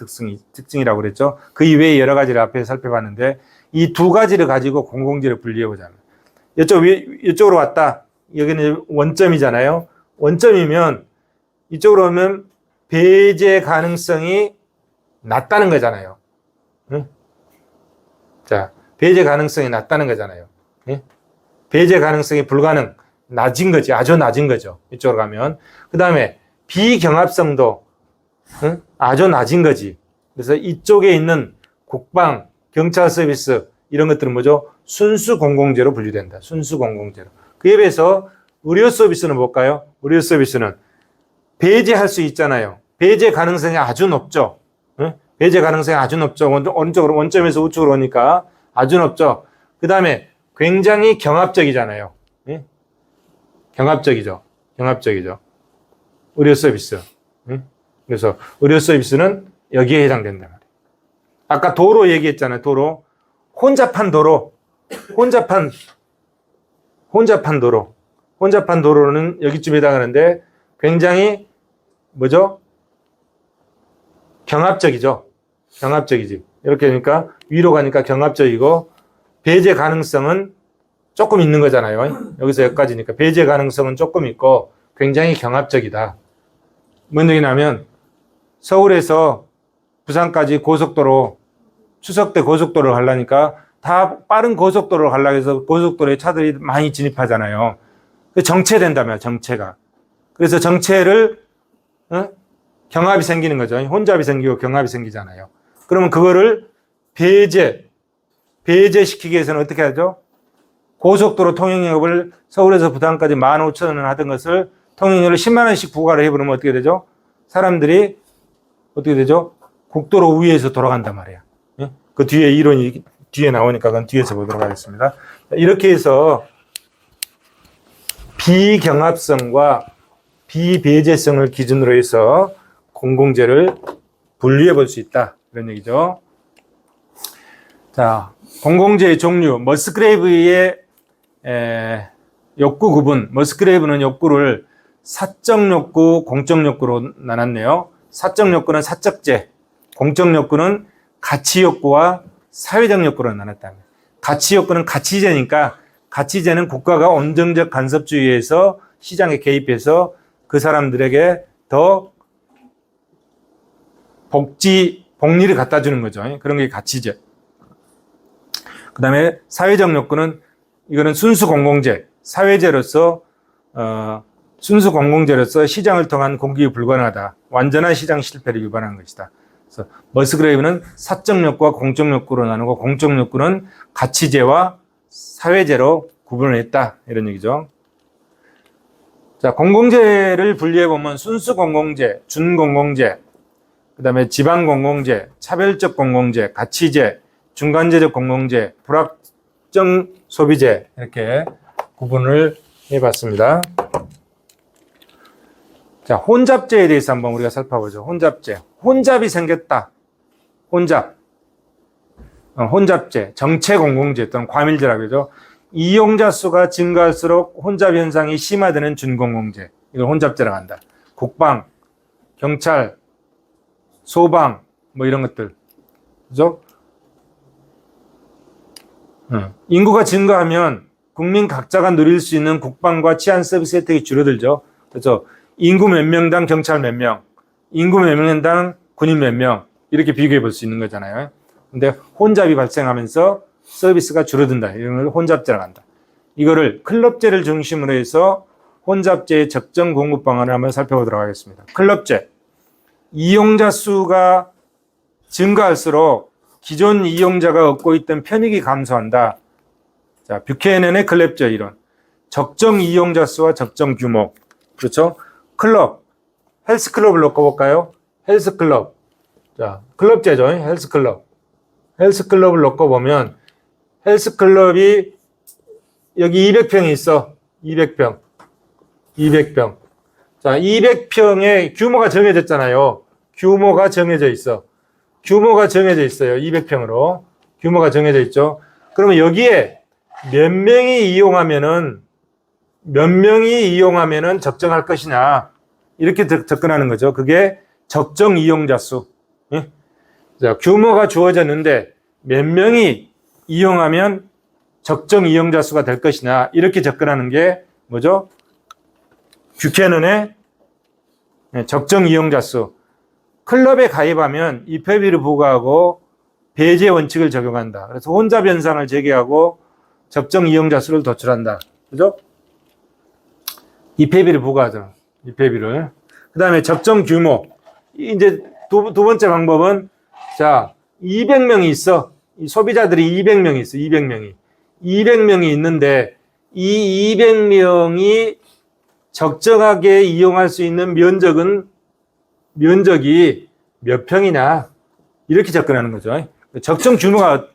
특징이라고 그랬죠. 그 이외에 여러 가지를 앞에 살펴봤는데 이 두 가지를 가지고 공공재를 분리해보자. 이쪽으로 왔다. 여기는 원점이잖아요. 원점이면 이쪽으로 오면 배제 가능성이 낮다는 거잖아요. 응? 자, 배제 가능성이 낮다는 거잖아요. 응? 배제 가능성이 불가능, 낮은 거지. 아주 낮은 거죠. 이쪽으로 가면. 그 다음에 비경합성도 응? 아주 낮은 거지. 그래서 이쪽에 있는 국방, 경찰 서비스 이런 것들은 뭐죠? 순수 공공재로 분류된다. 순수 공공재로. 그에 비해서 의료 서비스는 뭘까요? 의료 서비스는 배제할 수 있잖아요. 배제 가능성이 아주 높죠. 응? 배제 가능성이 아주 높죠. 오른쪽으로, 원점에서 우측으로 오니까 아주 높죠. 그 다음에 굉장히 경합적이잖아요. 응? 경합적이죠. 의료 서비스. 응? 그래서 의료 서비스는 여기에 해당된다. 아까 도로 얘기했잖아요. 도로. 혼잡한 도로는 여기쯤에 해당하는데 굉장히 뭐죠? 경합적이지. 이렇게 하니까 위로 가니까 경합적이고 배제 가능성은 조금 있는 거잖아요. 여기서 여기까지니까 배제 가능성은 조금 있고 굉장히 경합적이다. 뭔 얘기냐면 서울에서 부산까지 고속도로 추석 때 고속도로를 가려니까 다 빠른 고속도로를 가려고 해서 고속도로에 차들이 많이 진입하잖아요. 정체된다며, 정체가. 그래서 정체를 경합이 생기는 거죠. 혼잡이 생기고 경합이 생기잖아요. 그러면 그거를 배제시키기 위해서는 어떻게 하죠? 고속도로 통행료를 서울에서 부산까지 15,000원 하던 것을 통행료를 10만 원씩 부과를 해버리면 어떻게 되죠? 사람들이 어떻게 되죠? 국도로 위에서 돌아간단 말이야. 그 뒤에 이론이 뒤에 나오니까 그건 뒤에서 보도록 하겠습니다. 이렇게 해서 비경합성과 비배제성을 기준으로 해서 공공재를 분류해 볼 수 있다. 이런 얘기죠. 자, 공공재의 종류. 머스그레이브의 욕구 구분. 머스그레이브는 욕구를 사적 욕구, 공적 욕구로 나눴네요. 사적 욕구는 사적재, 공적 욕구는 가치 욕구와 사회적 욕구로 나눴다. 가치 욕구는 가치재니까 가치재는 국가가 온정적 간섭주의에서 시장에 개입해서 그 사람들에게 더 복리를 갖다 주는 거죠. 그런 게 가치재. 그 다음에 사회적 욕구는 이거는 순수 공공재, 사회재로서 순수 공공재로서 시장을 통한 공급이 불가능하다. 완전한 시장 실패를 유발하는 것이다. 그래서 머스그레이브는 사적 욕구와 공적 욕구로 나누고 공적 욕구는 가치재와 사회재로 구분을 했다. 이런 얘기죠. 자, 공공재를 분리해보면 순수 공공재, 준공공재, 그 다음에 지방 공공재, 차별적 공공재, 가치재, 중간재적 공공재, 불확정 소비재 이렇게 구분을 해봤습니다. 자, 혼잡재에 대해서 한번 우리가 살펴보죠. 혼잡재. 혼잡이 생겼다. 혼잡재, 정체 공공재 또는 과밀재라고 하죠. 이용자 수가 증가할수록 혼잡 현상이 심화되는 준공공재. 이걸 혼잡재라고 한다. 국방, 경찰, 소방, 뭐 이런 것들. 그죠? 인구가 증가하면 국민 각자가 누릴 수 있는 국방과 치안 서비스 혜택이 줄어들죠. 그래서 인구 몇 명당 경찰 몇 명, 인구 몇 명당 군인 몇 명, 이렇게 비교해 볼 수 있는 거잖아요. 근데 혼잡이 발생하면서 서비스가 줄어든다. 이런 걸 혼잡재라고 한다. 이거를 클럽재를 중심으로 해서 혼잡재의 적정 공급 방안을 한번 살펴보도록 하겠습니다. 클럽재. 이용자 수가 증가할수록 기존 이용자가 얻고 있던 편익이 감소한다. 자, 뷰캐넌의 클럽재 이론. 적정 이용자 수와 적정 규모. 그렇죠? 클럽. 헬스클럽을 놓고 볼까요? 헬스클럽. 자, 클럽제죠. 헬스클럽. 헬스클럽을 놓고 보면 헬스클럽이 여기 200평이 있어. 200평. 200평. 자, 200평의 규모가 정해졌잖아요. 규모가 정해져 있어. 규모가 정해져 있어요. 200평으로. 규모가 정해져 있죠. 그러면 여기에 몇 명이 이용하면은 적정할 것이냐. 이렇게 접근하는 거죠. 그게 적정 이용자 수. 예? 자, 규모가 주어졌는데 몇 명이 이용하면 적정 이용자 수가 될 것이냐. 이렇게 접근하는 게 뭐죠? 뷰캐넌의 적정 이용자 수. 클럽에 가입하면 입회비를 부과하고 배제 원칙을 적용한다. 그래서 혼잡 현상을 제기하고 적정 이용자 수를 도출한다. 그죠? 입회비를 부과하죠. 입회비를. 그 다음에 적정 규모. 이제 두 번째 방법은, 자, 200명이 있어. 이 소비자들이 200명이 있어. 200명이. 200명이 있는데, 이 200명이 적정하게 이용할 수 있는 면적이 몇 평이냐. 이렇게 접근하는 거죠. 적정 규모가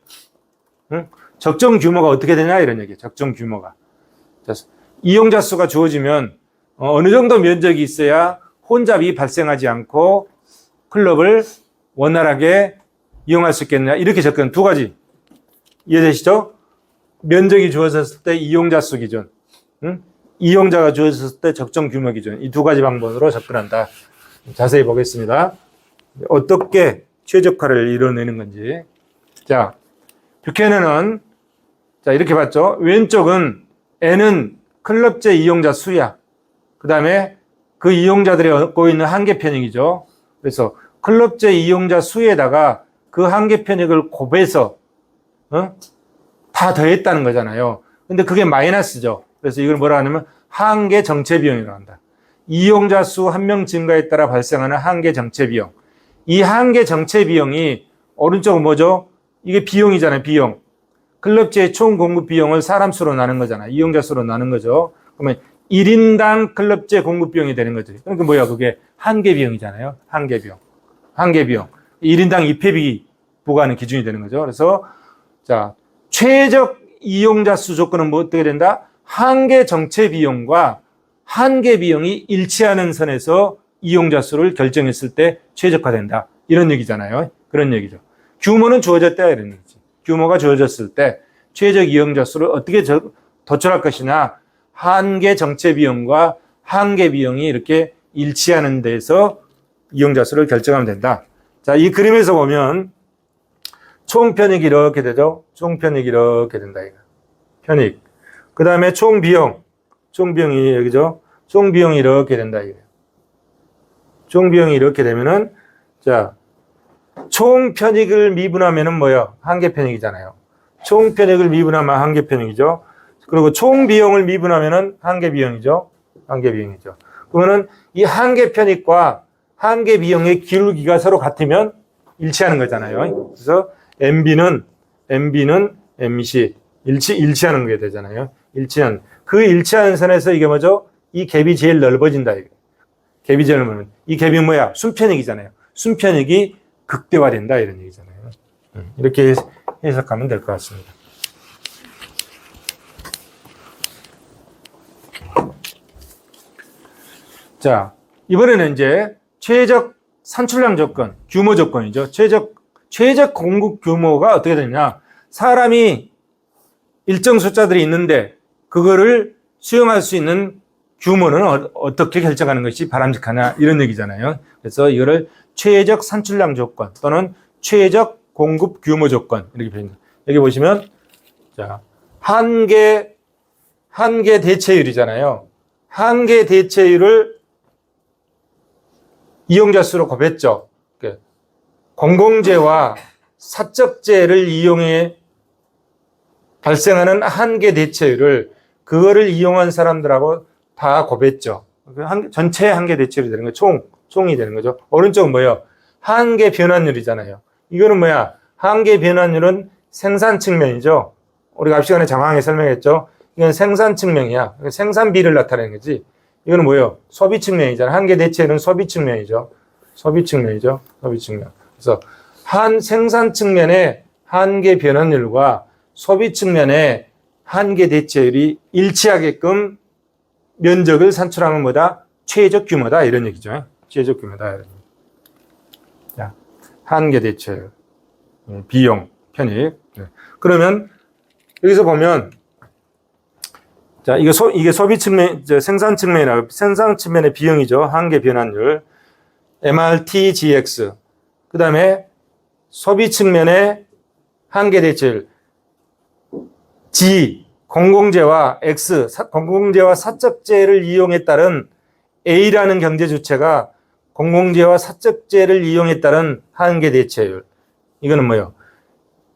어떻게 되냐 이런 얘기예요. 적정 규모가. 이용자 수가 주어지면 어느 정도 면적이 있어야 혼잡이 발생하지 않고 클럽을 원활하게 이용할 수 있겠느냐. 이렇게 접근 두 가지. 이해되시죠? 면적이 주어졌을 때 이용자 수 기준, 이용자가 주어졌을 때 적정 규모 기준. 이 두 가지 방법으로 접근한다. 자세히 보겠습니다. 어떻게 최적화를 이뤄내는 건지. 자, 뷰캐넌은 자, 이렇게 봤죠. 왼쪽은 N은 클럽제 이용자 수야. 그 다음에 그 이용자들이 얻고 있는 한계 편익이죠. 그래서 클럽제 이용자 수에다가 그 한계 편익을 곱해서 다 더했다는 거잖아요. 근데 그게 마이너스죠. 그래서 이걸 뭐라 하냐면 한계 정체 비용이라고 한다. 이용자 수 1명 증가에 따라 발생하는 한계 정체 비용. 이 한계 정체 비용이 오른쪽은 뭐죠? 이게 비용이잖아요. 비용. 클럽제의 총 공급 비용을 사람 수로 나눈 거잖아요. 이용자 수로 나눈 거죠. 그러면 1인당 클럽제 공급 비용이 되는 거죠. 그러니까 뭐야? 그게 한계 비용이잖아요. 한계 비용. 한계 비용. 1인당 입회비 부과하는 기준이 되는 거죠. 그래서 자, 최적 이용자 수 조건은 뭐 어떻게 된다? 한계 정체 비용과 한계 비용이 일치하는 선에서 이용자 수를 결정했을 때 최적화된다. 이런 얘기잖아요. 그런 얘기죠. 규모는 주어졌다 이런 얘기지. 규모가 주어졌을 때 최적 이용자 수를 어떻게 도출할 것이냐. 한계 정체 비용과 한계 비용이 이렇게 일치하는 데서 이용자 수를 결정하면 된다. 자, 이 그림에서 보면 총 편익이 이렇게 되죠. 총 편익이 이렇게 된다. 이거. 편익. 그 다음에 총 비용. 총 비용이 여기죠. 총 비용이 이렇게 된다. 이거예요. 총 비용이 이렇게 되면은, 자, 총 편익을 미분하면은 뭐야? 한계 편익이잖아요. 총 편익을 미분하면 한계 편익이죠. 그리고 총 비용을 미분하면은 한계 비용이죠. 한계 비용이죠. 그러면은 이 한계 편익과 한계 비용의 기울기가 서로 같으면 일치하는 거잖아요. 그래서 MB는 MC. 일치하는 게 되잖아요. 그 일치하는 선에서 이게 뭐죠? 이 갭이 제일 넓어진다. 갭이 제일 넓어지면. 이 갭이 뭐야? 순편익이잖아요. 순편익이 극대화된다. 이런 얘기잖아요. 이렇게 해석하면 될 것 같습니다. 자, 이번에는 이제 최적 산출량 조건, 규모 조건이죠. 최적 공급 규모가 어떻게 되냐. 사람이 일정 숫자들이 있는데 그거를 수용할 수 있는 규모는 어떻게 결정하는 것이 바람직하냐 이런 얘기잖아요. 그래서 이거를 최적 산출량 조건 또는 최적 공급 규모 조건 이렇게 표현합니다. 여기 보시면 자, 한계 대체율이잖아요. 한계 대체율을 이용자 수로 곱했죠. 공공재와 사적재를 이용해 발생하는 한계 대체율을 그거를 이용한 사람들하고 다 곱했죠. 전체 한계 대체율이 되는 거예요. 총이 되는 거죠. 오른쪽은 뭐예요? 한계 변환율이잖아요. 이거는 뭐야? 한계 변환율은 생산 측면이죠. 우리가 앞 시간에 장황하게 설명했죠. 이건 생산 측면이야. 생산비를 나타내는 거지. 이거는 뭐예요? 소비 측면이잖아요. 한계 대체율은 소비 측면이죠. 소비 측면이죠. 소비 측면. 그래서 생산 측면의 한계 변환율과 소비 측면의 한계 대체율이 일치하게끔 면적을 산출하면 뭐다? 최적 규모다. 이런 얘기죠. 최적 규모다. 이런 얘기. 자, 한계 대체율, 비용, 편익. 그러면 여기서 보면 자, 이게 소비 측면, 생산 측면이라, 생산 측면의 비용이죠. 한계 변환율. MRT, GX. 그 다음에 소비 측면의 한계 대체율. G, 공공재와 X, 공공재와 사적재를 이용에 따른 A라는 경제 주체가 공공재와 사적재를 이용에 따른 한계 대체율. 이거는 뭐예요?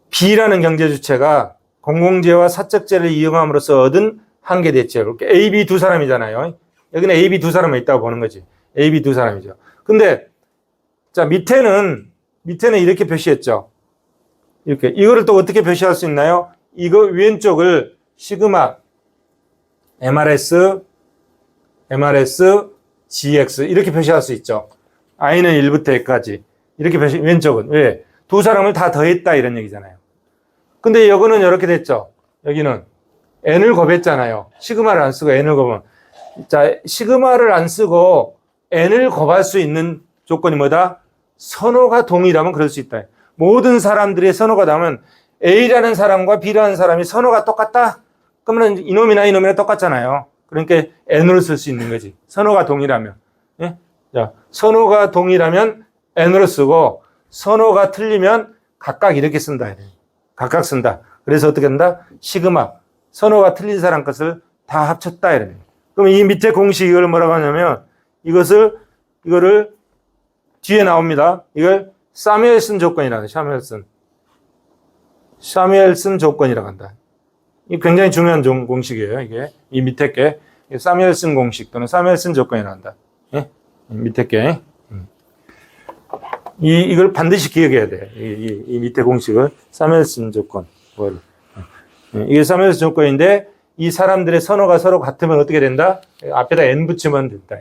B라는 경제 주체가 공공재와 사적재를 이용함으로써 얻은 한계 대체율. A, B 두 사람이잖아요. 여기는 A, B 두 사람이 있다고 보는 거지. A, B 두 사람이죠. 근데, 자, 밑에는 이렇게 표시했죠. 이렇게. 이거를 또 어떻게 표시할 수 있나요? 이거 왼쪽을 시그마, MRS, GX. 이렇게 표시할 수 있죠. I는 1부터 X까지. 이렇게 왼쪽은. 왜? 두 사람을 다 더했다. 이런 얘기잖아요. 근데 여기는 이렇게 됐죠. 여기는. n을 곱했잖아요. 시그마를 안 쓰고 n을 곱하면. 자, 시그마를 안 쓰고 n을 곱할 수 있는 조건이 뭐다? 선호가 동일하면 그럴 수 있다. 모든 사람들의 선호가 나오면 A라는 사람과 B라는 사람이 선호가 똑같다? 그러면 이놈이나 똑같잖아요. 그러니까 n으로 쓸 수 있는 거지. 선호가 동일하면. 예? 자, 선호가 동일하면 n으로 쓰고 선호가 틀리면 각각 이렇게 쓴다. 각각 쓴다. 그래서 어떻게 한다? 시그마. 선호가 틀린 사람 것을 다 합쳤다. 이러면. 그럼 이 밑에 공식 이걸 뭐라고 하냐면 이거를 뒤에 나옵니다. 이걸 사뮤엘슨 조건이라고 해요. 사뮤엘슨 조건이라고 한다. 이 굉장히 중요한 공식이에요. 이게 이 밑에 게 사뮤엘슨 공식 또는 사뮤엘슨 조건이라고 한다. 예? 밑에 게 이걸 반드시 기억해야 돼. 이 밑에 공식을 사뮤엘슨 조건. 이게 사뮤엘슨 조건인데 이 사람들의 선호가 서로 같으면 어떻게 된다? 앞에다 n 붙이면 된다.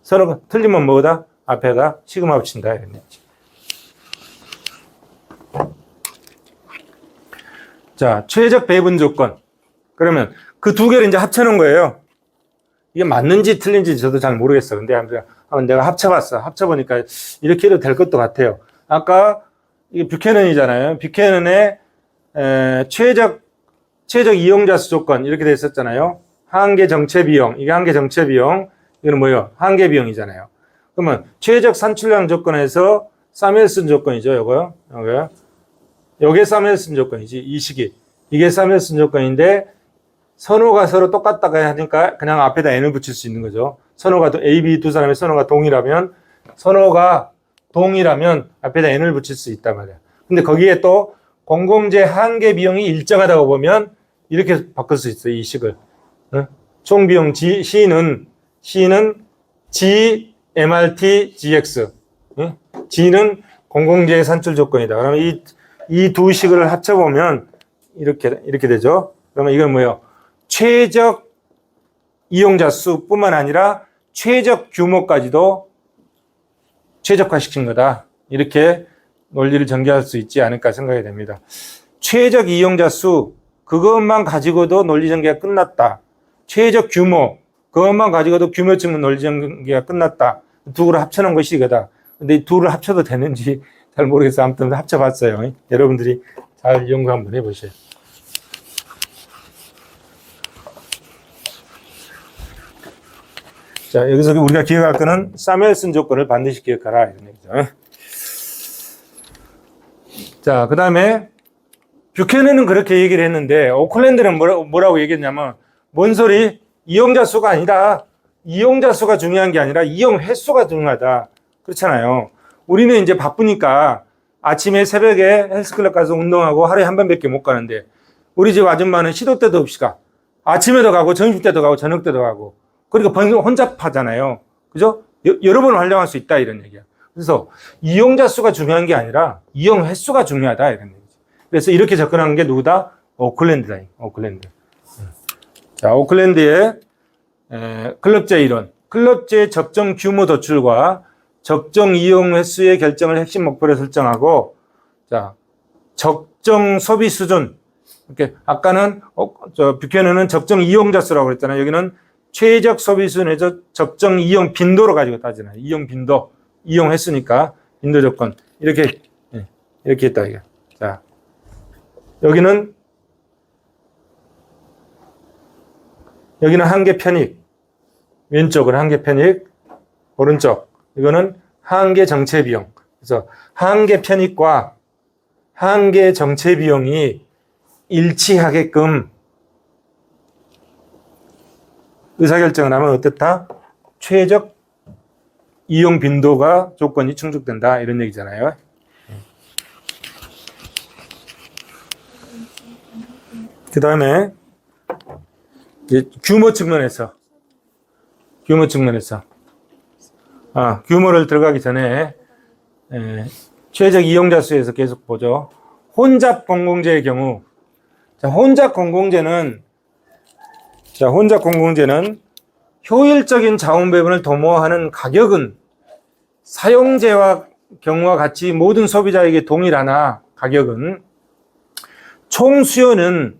선호가 틀리면 뭐다? 앞에다 시그마 붙인다. 자, 최적 배분 조건. 그러면 그 두 개를 이제 합쳐놓은 거예요. 이게 맞는지 틀린지 저도 잘 모르겠어. 근데 한번 내가 합쳐봤어. 합쳐보니까 이렇게 해도 될 것도 같아요. 아까 이게 뷰캐넌이잖아요. 뷰캐넌의 최적 이용자 수 조건 이렇게 돼 있었잖아요. 한계 정체 비용. 이게 한계 정체 비용. 이거는 뭐예요? 한계 비용이잖아요. 그러면 최적 산출량 조건에서 사뮤엘슨 조건이죠. 요거요. 요게 사뮤엘슨 조건이지. 이 식이. 이게 사뮤엘슨 조건인데 선호가 서로 똑같다고 하니까 그냥 앞에다 n을 붙일 수 있는 거죠. 선호가 A, B 두 사람의 선호가 동일하면 앞에다 n을 붙일 수 있단 말이야. 근데 거기에 또 공공재 한계 비용이 일정하다고 보면 이렇게 바꿀 수 있어요. 이 식을. 총 비용 C는 G, MRT, GX. G는 공공재의 산출 조건이다. 그러면 이 두 식을 합쳐보면 이렇게 되죠. 그러면 이건 뭐예요? 최적 이용자 수뿐만 아니라 최적 규모까지도 최적화시킨 거다. 이렇게 논리를 전개할 수 있지 않을까 생각이 됩니다. 최적 이용자 수, 그것만 가지고도 논리 전개가 끝났다. 최적 규모, 그것만 가지고도 규모 측면 논리 전개가 끝났다. 두 개를 합쳐놓은 것이 이거다. 근데 이 둘을 합쳐도 되는지 잘 모르겠어요. 아무튼 합쳐봤어요. 여러분들이 잘 연구 한번 해보세요. 자, 여기서 우리가 기억할 거는 사뮤엘슨 조건을 반드시 기억하라. 이런 얘기죠. 자, 그 다음에 뷰캐넌은 그렇게 얘기를 했는데 오클랜드는 뭐라고 얘기했냐면 뭔 소리? 이용자 수가 아니다. 이용자 수가 중요한 게 아니라 이용 횟수가 중요하다. 그렇잖아요. 우리는 이제 바쁘니까 아침에 새벽에 헬스클럽 가서 운동하고 하루에 한 번밖에 못 가는데 우리 집 아줌마는 시도 때도 없이 가. 아침에도 가고 점심 때도 가고 저녁 때도 가고. 그러니까 혼잡하잖아요. 그죠? 여러 번 활용할 수 있다 이런 얘기야. 그래서 이용자 수가 중요한 게 아니라 이용 횟수가 중요하다 이런 얘기죠. 그래서 이렇게 접근하는 게 누구다? 오클랜드다. 오클랜드. 자, 오클랜드의 클럽제 이론. 클럽제의 적정 규모 도출과 적정 이용 횟수의 결정을 핵심 목표로 설정하고, 자, 적정 소비 수준. 이렇게 아까는 뷰캐넌은 적정 이용자 수라고 그랬잖아요. 여기는 최적 소비 수준에서 적정 이용 빈도로 가지고 따지나요. 이용 빈도, 이용 횟수니까 빈도 조건 이렇게 했다 이게. 자, 여기는 한계 편익, 왼쪽은 한계 편익, 오른쪽 이거는 한계 정체 비용. 그래서 한계 편익과 한계 정체 비용이 일치하게끔 의사결정을 하면 어떻다? 최적 이용 빈도가 조건이 충족된다 이런 얘기잖아요. 그 다음에 규모 측면에서 규모를 들어가기 전에 최적 이용자 수에서 계속 보죠. 혼잡 공공재의 경우, 혼잡 공공재는 효율적인 자원 배분을 도모하는 가격은 사용재와 경우와 같이 모든 소비자에게 동일하나 가격은 총 수요는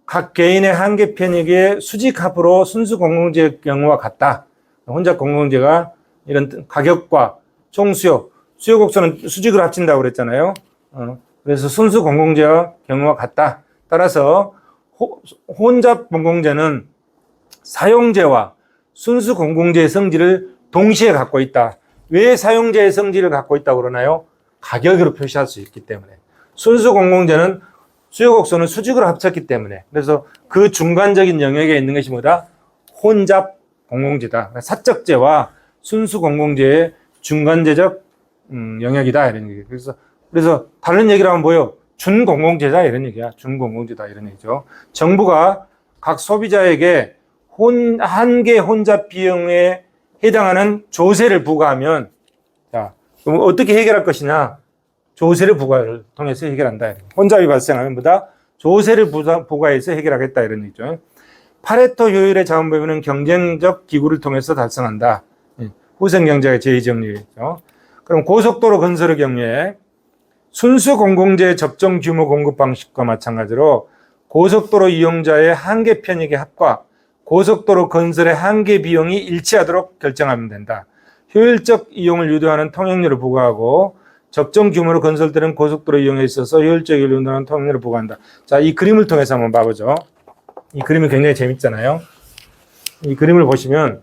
각 개인의 한계 편익의 수직합으로 순수 공공재의 경우와 같다. 혼잡 공공재가 이런 가격과 총 수요 곡선은 수직을 합친다고 그랬잖아요. 그래서 순수 공공재와 경우와 같다. 따라서 혼잡 공공재는 사용재와 순수 공공재의 성질을 동시에 갖고 있다. 왜 사용재의 성질을 갖고 있다고 그러나요? 가격으로 표시할 수 있기 때문에. 순수 공공재는 수요 곡선을 수직으로 합쳤기 때문에. 그래서 그 중간적인 영역에 있는 것이 뭐다? 혼잡 공공재다. 사적재와 순수 공공재의 중간재적 영역이다 이런 얘기. 그래서 다른 얘기를 하면 뭐예요? 준공공재다 이런 얘기야. 준공공재다 이런 얘기죠. 정부가 각 소비자에게 한계 혼잡 비용에 해당하는 조세를 부과하면, 자, 그럼 어떻게 해결할 것이냐? 조세를 부과를 통해서 해결한다. 혼잡이 발생하면 뭐다? 조세를 부과해서 해결하겠다 이런 얘기죠. 파레토 효율의 자원 배분은 경쟁적 기구를 통해서 달성한다. 후생 경제의 제2정리죠. 그럼 고속도로 건설의 경우에 순수 공공재 적정 규모 공급 방식과 마찬가지로 고속도로 이용자의 한계 편익의 합과 고속도로 건설의 한계 비용이 일치하도록 결정하면 된다. 효율적 이용을 유도하는 통행료를 부과하고 적정 규모로 건설되는 고속도로 이용에 있어서 효율적 이용을 유도하는 통행료를 부과한다. 자, 이 그림을 통해서 한번 봐보죠. 이 그림이 굉장히 재밌잖아요. 이 그림을 보시면,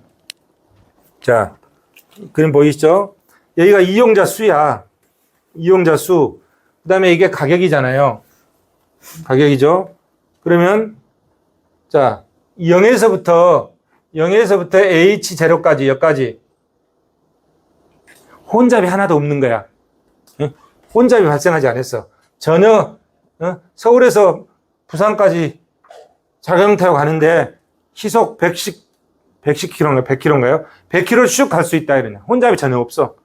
자, 그림 보이시죠? 여기가 이용자 수야. 이용자 수. 그 다음에 이게 가격이잖아요. 가격이죠. 그러면, 자, 0에서부터 H0까지, 여기까지. 혼잡이 하나도 없는 거야. 혼잡이 발생하지 않았어. 전혀, 서울에서 부산까지 자가용 타고 가는데 시속 110km인가요? 100km인가요? 100km 슉 갈 수 있다 이러냐. 혼잡이 전혀 없어.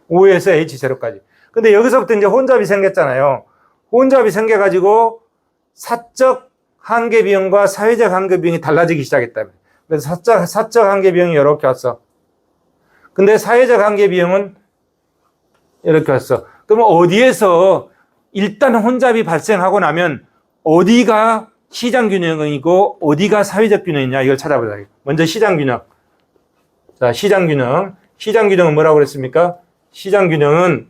O에서 H0까지. 근데 여기서부터 이제 혼잡이 생겼잖아요. 혼잡이 생겨가지고 사적 한계 비용과 사회적 한계 비용이 달라지기 시작했다. 그래서 사적 한계 비용이 이렇게 왔어. 근데 사회적 한계 비용은 이렇게 왔어. 그러면 어디에서 일단 혼잡이 발생하고 나면 어디가 시장 균형이고 어디가 사회적 균형이냐 이걸 찾아보자. 먼저 시장 균형. 자, 시장 균형. 시장 균형은 뭐라고 그랬습니까? 시장 균형은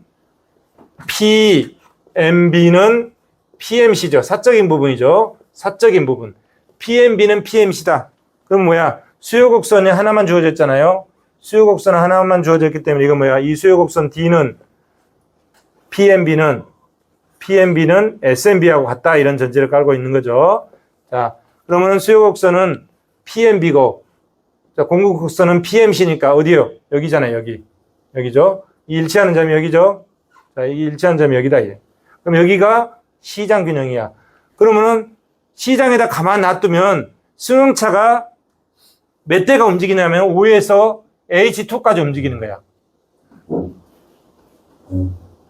PMB는 PMC죠. 사적인 부분이죠. 사적인 부분. PMB는 PMC다. 그럼 뭐야? 수요 곡선이 하나만 주어졌잖아요. 수요 곡선 하나만 주어졌기 때문에 이건 뭐야? 이 수요 곡선 D는 PMB는 SMB하고 같다. 이런 전제를 깔고 있는 거죠. 자, 그러면 수요 곡선은 PMB고, 자, 공급 곡선은 PMC니까 어디요? 여기잖아요. 여기죠. 이 일치하는 점이 여기죠. 자, 이 일치하는 점이 여기다. 그럼 여기가 시장 균형이야. 그러면은 시장에다 가만 놔두면 승용차가 몇 대가 움직이냐면 5에서 H2까지 움직이는 거야.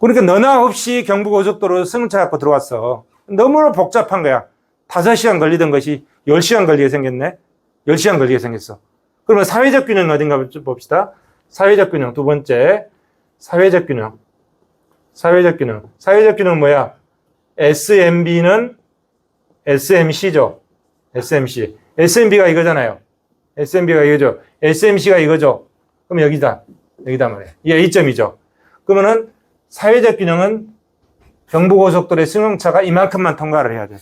그러니까 너나 없이 경부고속도로 승용차 갖고 들어왔어. 너무나 복잡한 거야. 5시간 걸리던 것이 10시간 걸리게 생겼네. 10시간 걸리게 생겼어. 그러면 사회적 균형 어딘가 좀 봅시다. 사회적 균형 두 번째. 사회적 균형. 사회적 균형. 사회적 균형은 뭐야? SMB는 SMC죠. SMC. SMB가 이거잖아요. SMB가 이거죠. SMC가 이거죠. 그럼 여기다. 여기다 말해. 이게 A점이죠. 그러면은 사회적 균형은 경부고속도로의 승용차가 이만큼만 통과를 해야 돼.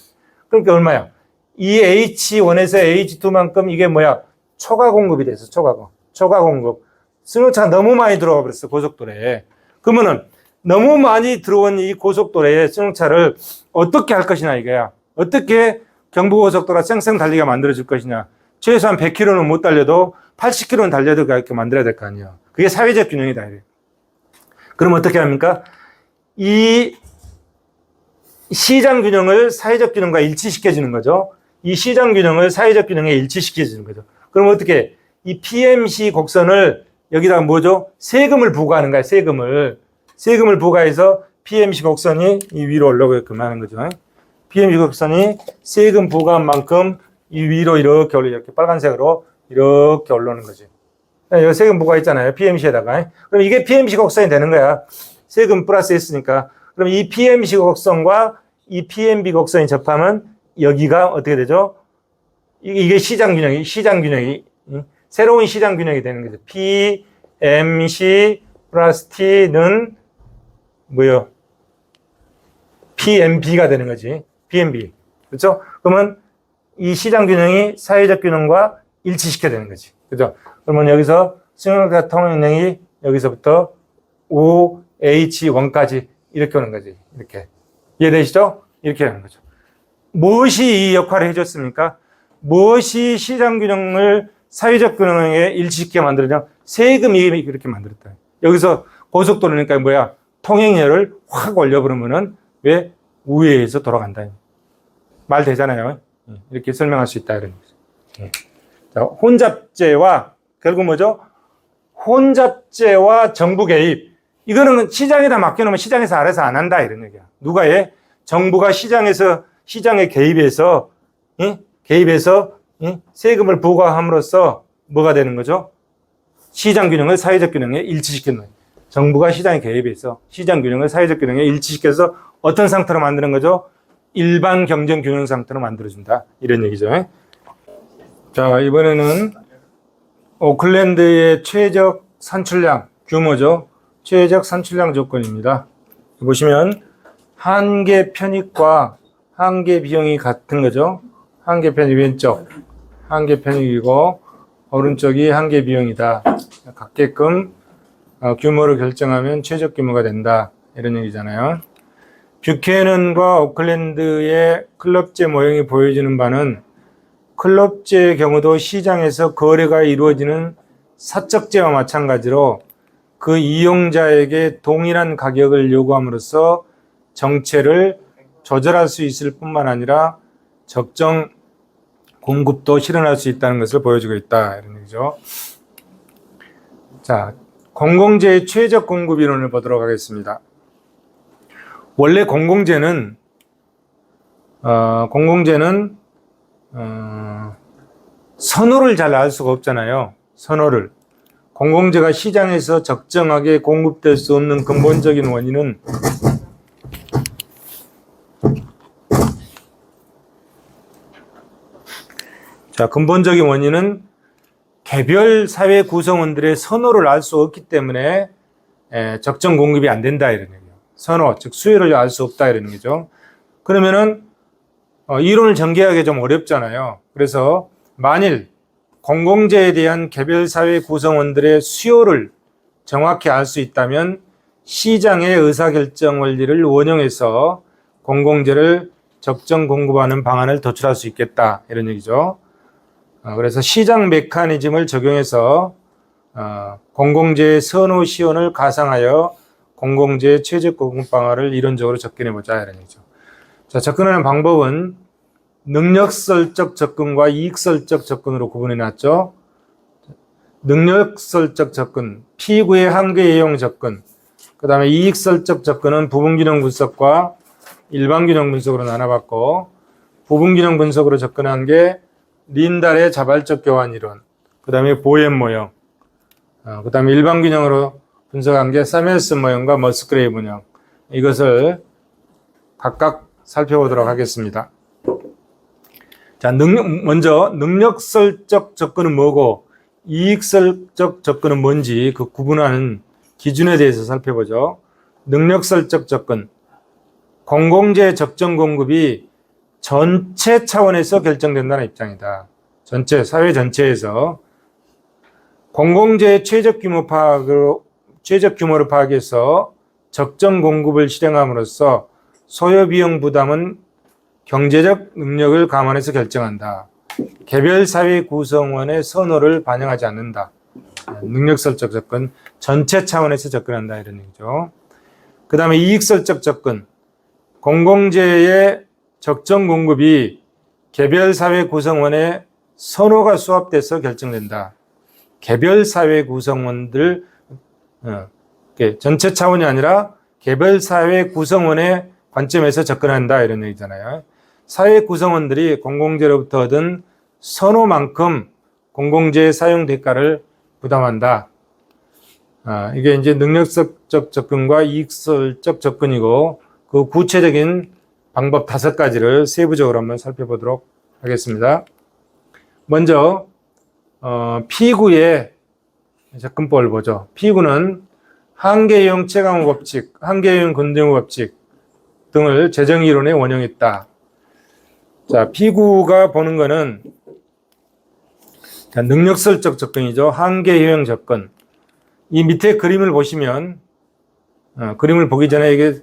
그러니까 얼마야? 이 H1에서 H2만큼 이게 뭐야? 초과 공급이 돼서 초과 공급. 승용차가 너무 많이 들어와 버렸어, 고속도로에. 그러면은 너무 많이 들어온 이 고속도로에 승용차를 어떻게 할 것이냐 이거야. 어떻게 경부고속도로가 쌩쌩 달리게 만들어줄 것이냐. 최소한 100km는 못 달려도 80km는 달려도 그렇게 만들어야 될 거 아니야. 그게 사회적 균형이다. 이래. 그럼 어떻게 합니까? 이 시장 균형을 사회적 균형과 일치시켜주는 거죠. 이 시장 균형을 사회적 균형에 일치시켜주는 거죠. 그럼 어떻게? 이 PMC 곡선을 여기다가 뭐죠? 세금을 부과하는 거야, 세금을. 세금을 부과해서 PMC 곡선이 이 위로 올라오게끔 하는 거죠. PMC 곡선이 세금 부과한 만큼 이 위로 이렇게 올려, 이렇게 빨간색으로 이렇게 올라오는 거지. 여기 세금 부과했잖아요. PMC에다가. 그럼 이게 PMC 곡선이 되는 거야. 세금 플러스 했으니까. 그럼 이 PMC 곡선과 이 PMB 곡선이 접하면 여기가 어떻게 되죠? 이게 시장 균형이, 새로운 시장 균형이 되는 거죠. PMC 플러스 T는 뭐요? PMB가 되는 거지. PMB. 그렇죠? 그러면 이 시장 균형이 사회적 균형과 일치시켜야 되는 거지. 그죠? 그러면 여기서 승용차 통행량이 여기서부터 OH1까지 이렇게 오는 거지. 이렇게. 이해되시죠? 이렇게 하는 거죠. 무엇이 이 역할을 해줬습니까? 무엇이 시장 균형을 사회적 균형에 일치시키게 만들었냐? 세금이 이렇게 만들었다. 여기서 고속도로니까 뭐야? 통행료를 확 올려버리면은 왜? 우회해서 돌아간다. 말 되잖아요. 이렇게 설명할 수 있다. 이런 거죠. 자, 혼잡제와, 결국 뭐죠? 혼잡제와 정부 개입. 이거는 시장에다 맡겨놓으면 시장에서 알아서 안 한다. 이런 얘기야. 누가 해? 정부가 시장에 개입해서, 세금을 부과함으로써 뭐가 되는 거죠? 시장 균형을 사회적 균형에 일치시키는 거예요. 정부가 시장에 개입해서 시장 균형을 사회적 균형에 일치시켜서 어떤 상태로 만드는 거죠? 일반 경쟁 균형 상태로 만들어준다. 이런 얘기죠. 자, 이번에는 오클랜드의 최적 산출량 규모죠. 최적 산출량 조건입니다. 보시면 한계 편익과 한계 비용이 같은 거죠. 한계 편익 왼쪽 한계 편익이고 오른쪽이 한계 비용이다. 같게끔 규모를 결정하면 최적 규모가 된다. 이런 얘기잖아요. 뷰캐넌과 오클랜드의 클럽제 모형이 보여주는 바는 클럽제의 경우도 시장에서 거래가 이루어지는 사적제와 마찬가지로 그 이용자에게 동일한 가격을 요구함으로써 정체를 조절할 수 있을 뿐만 아니라 적정 공급도 실현할 수 있다는 것을 보여주고 있다. 이런 얘기죠. 자, 공공재의 최적 공급 이론을 보도록 하겠습니다. 원래 공공재는 선호를 잘 알 수가 없잖아요. 선호를. 공공재가 시장에서 적정하게 공급될 수 없는 근본적인 원인은 근본적인 원인은 개별 사회 구성원들의 선호를 알 수 없기 때문에 적정 공급이 안 된다 이런 얘기예요. 선호, 즉 수요를 알 수 없다 이런 얘기죠. 그러면은 이론을 전개하기 좀 어렵잖아요. 그래서 만일 공공재에 대한 개별 사회 구성원들의 수요를 정확히 알 수 있다면 시장의 의사결정 원리를 원용해서 공공재를 적정 공급하는 방안을 도출할 수 있겠다 이런 얘기죠. 그래서 시장 메커니즘을 적용해서 공공재의 선호 시온을 가상하여 공공재의 최적 공급 방안을 이론적으로 접근해보자 이런 얘기죠. 자, 접근하는 방법은 능력설적 접근과 이익설적 접근으로 구분해놨죠. 능력설적 접근, 피구의 한계 이용 접근, 그 다음에 이익설적 접근은 부분균형 분석과 일반균형 분석으로 나눠봤고, 부분균형 분석으로 접근한 게 린달의 자발적 교환 이론, 그 그 다음에 보엠 모형, 그 다음에 일반 균형으로 분석한 게 사멜슨 모형과 머스그레이 모형. 이것을 각각 살펴보도록 하겠습니다. 자, 먼저 능력설적 접근은 뭐고 이익설적 접근은 뭔지 그 구분하는 기준에 대해서 살펴보죠. 능력설적 접근. 공공재 적정 공급이 전체 차원에서 결정된다는 입장이다. 전체, 사회 전체에서 공공재의 최적 규모를 파악해서 적정 공급을 실행함으로써 소요비용 부담은 경제적 능력을 감안해서 결정한다. 개별 사회 구성원의 선호를 반영하지 않는다. 능력설적 접근, 전체 차원에서 접근한다 이런 얘기죠. 그 다음에 이익설적 접근, 공공재의 적정 공급이 개별 사회 구성원의 선호가 수합돼서 결정된다. 개별 사회 구성원들, 전체 차원이 아니라 개별 사회 구성원의 관점에서 접근한다 이런 얘기잖아요. 사회 구성원들이 공공재로부터 얻은 선호만큼 공공재의 사용 대가를 부담한다. 이게 이제 능력설적 접근과 이익설적 접근이고 그 구체적인 방법 5가지를 세부적으로 한번 살펴보도록 하겠습니다. 먼저 P9의 접근법을 보죠. P9는 한계형 체감호 법칙, 한계형 근대호 법칙 등을 재정이론에 원용했다. 자, P9가 보는 거는 능력설적 접근이죠. 한계효용 접근. 이 밑에 그림을 보시면, 그림을 보기 전에 이게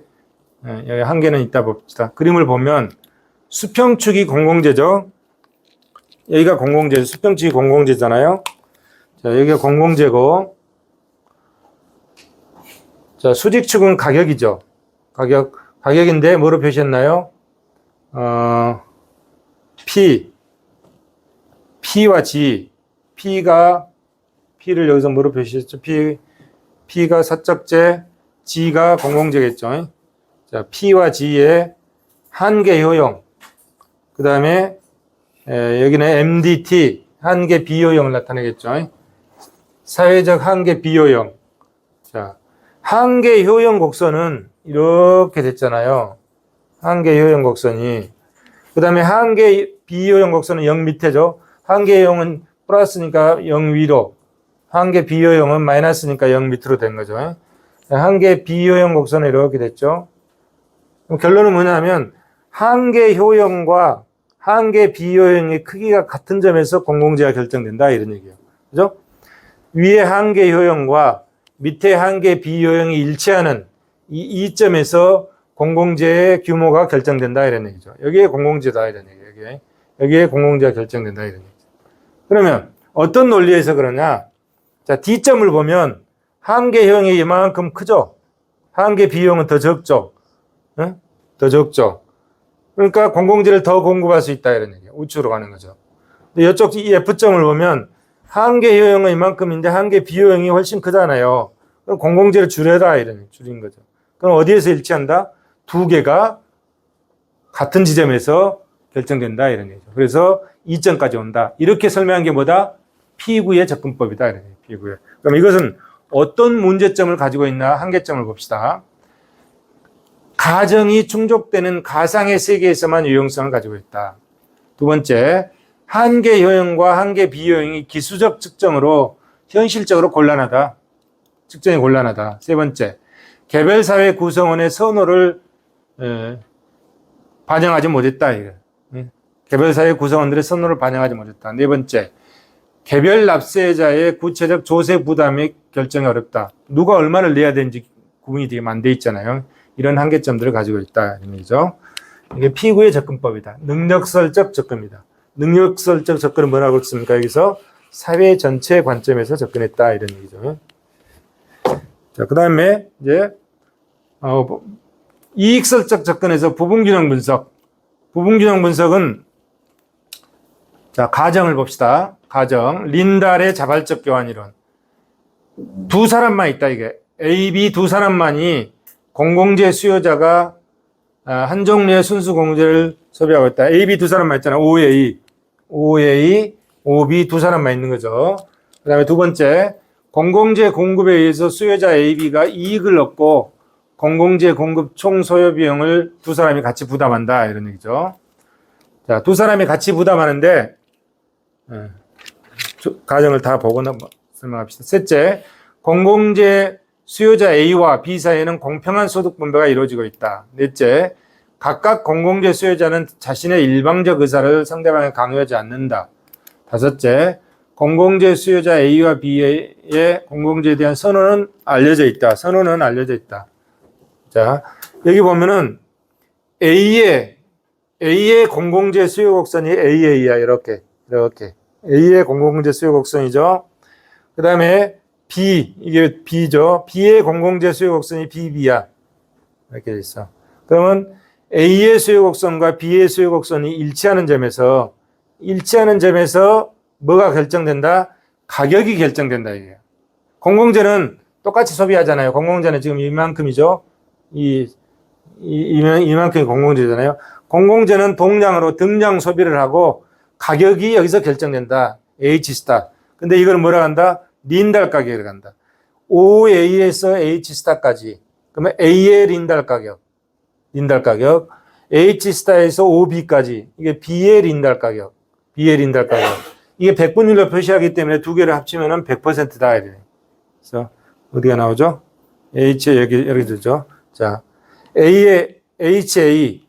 여기 한계는 있다 봅시다. 그림을 보면 수평축이 공공재죠. 여기가 공공재, 수평축이 공공재잖아요. 자, 여기가 공공재고, 자, 수직축은 가격이죠. 가격인데 뭐로 표시했나요? P와 G. P를 여기서 뭐로 표시했죠? P가 사적재, G가 공공재겠죠. 자, P와 G의 한계 효용. 그 다음에 여기는 MDT, 한계 비효용을 나타내겠죠. 사회적 한계 비효용. 자, 한계 효용 곡선은 이렇게 됐잖아요. 한계 효용 곡선이. 그 다음에 한계 비효용 곡선은 0 밑에죠. 한계 효용은 플러스니까 0 위로. 한계 비효용은 마이너스니까 0 밑으로 된 거죠. 한계 비효용 곡선은 이렇게 됐죠. 결론은 뭐냐면 한계 효용과 한계 비효용의 크기가 같은 점에서 공공재가 결정된다 이런 얘기예요. 그죠? 위에 한계 효용과 밑에 한계 비효용이 일치하는 이 점에서 공공재의 규모가 결정된다 이런 얘기죠. 여기에 공공재다 이런 얘기예요. 여기에 공공재가 결정된다 이런 얘기죠. 그러면 어떤 논리에서 그러냐? 자, D점을 보면 한계 효용이 이만큼 크죠? 한계 비용은 더 적죠? 응? 더 적죠? 그러니까 공공재를 더 공급할 수 있다 이런 얘기예요. 우측으로 가는 거죠. 근데 이쪽 이 F점을 보면 한계 효용은 이만큼인데 한계 비효용이 훨씬 크잖아요. 그럼 공공재를 줄여라 이런 얘기, 줄인 거죠. 그럼 어디에서 일치한다? 두 개가 같은 지점에서 결정된다 이런 얘기죠. 그래서 2점까지 온다. 이렇게 설명한 게 뭐다? P9의 접근법이다 이런 얘기예요. P9의. 그럼 이것은 어떤 문제점을 가지고 있나 한계점을 봅시다. 가정이 충족되는 가상의 세계에서만 유용성을 가지고 있다. 두 번째, 한계 효용과 한계 비효용이 기수적 측정으로 현실적으로 곤란하다. 측정이 곤란하다. 세 번째, 개별 사회 구성원의 선호를 반영하지 못했다. 개별 사회 구성원들의 선호를 반영하지 못했다. 네 번째, 개별 납세자의 구체적 조세 부담이 결정이 어렵다. 누가 얼마를 내야 되는지 구분이 되게 안 돼 있잖아요. 이런 한계점들을 가지고 있다. 이런 얘기죠. 이게 P9의 접근법이다. 능력설적 접근입니다. 능력설적 접근은 뭐라고 했습니까? 여기서 사회 전체 관점에서 접근했다. 이런 얘기죠. 자, 그 다음에 이제 이익설적 접근에서 부분균형 분석. 부분균형 분석은 자, 가정을 봅시다. 가정. 린달의 자발적 교환 이론. 두 사람만 있다, 이게. A, B 두 사람만이 공공재 수요자가 한 종류의 순수 공제를 소비하고 있다. A, B 두 사람만 있잖아. OA, OB 두 사람만 있는 거죠. 그 다음에 두 번째, 공공재 공급에 의해서 수요자 AB가 이익을 얻고 공공재 공급 총 소요 비용을 두 사람이 같이 부담한다. 이런 얘기죠. 자, 두 사람이 같이 부담하는데, 가정을 다 보고 설명합시다. 셋째, 공공재 수요자 A와 B 사이에는 공평한 소득 분배가 이루어지고 있다. 넷째, 각각 공공재 수요자는 자신의 일방적 의사를 상대방에 강요하지 않는다. 다섯째, 공공재 수요자 A와 B의 공공재에 대한 선언은 알려져 있다. 선언은 알려져 있다. 자, 여기 보면은 A의 공공재 수요 곡선이 AA야. 이렇게. A의 공공재 수요 곡선이죠. 그 다음에 B, 이게 B죠. B의 공공재 수요 곡선이 BB야. 이렇게 돼 있어. 그러면 A의 수요 곡선과 B의 수요 곡선이 일치하는 점에서 뭐가 결정된다? 가격이 결정된다. 이게. 공공재는 똑같이 소비하잖아요. 공공재는 지금 이만큼이죠. 이만큼이 공공재잖아요. 공공재는 동량으로 등량 소비를 하고 가격이 여기서 결정된다. H 스타. 근데 이걸 뭐라 한다? 린달 가격이라고 한다. OA에서 H 스타까지. 그러면 A의 린달 가격. H 스타에서 OB까지. 이게 B의 린달 가격. 이게 백분율로 표시하기 때문에 두 개를 합치면은 100%다. 그래서 어디가 나오죠? H 여기 들죠. 자, A의 HA,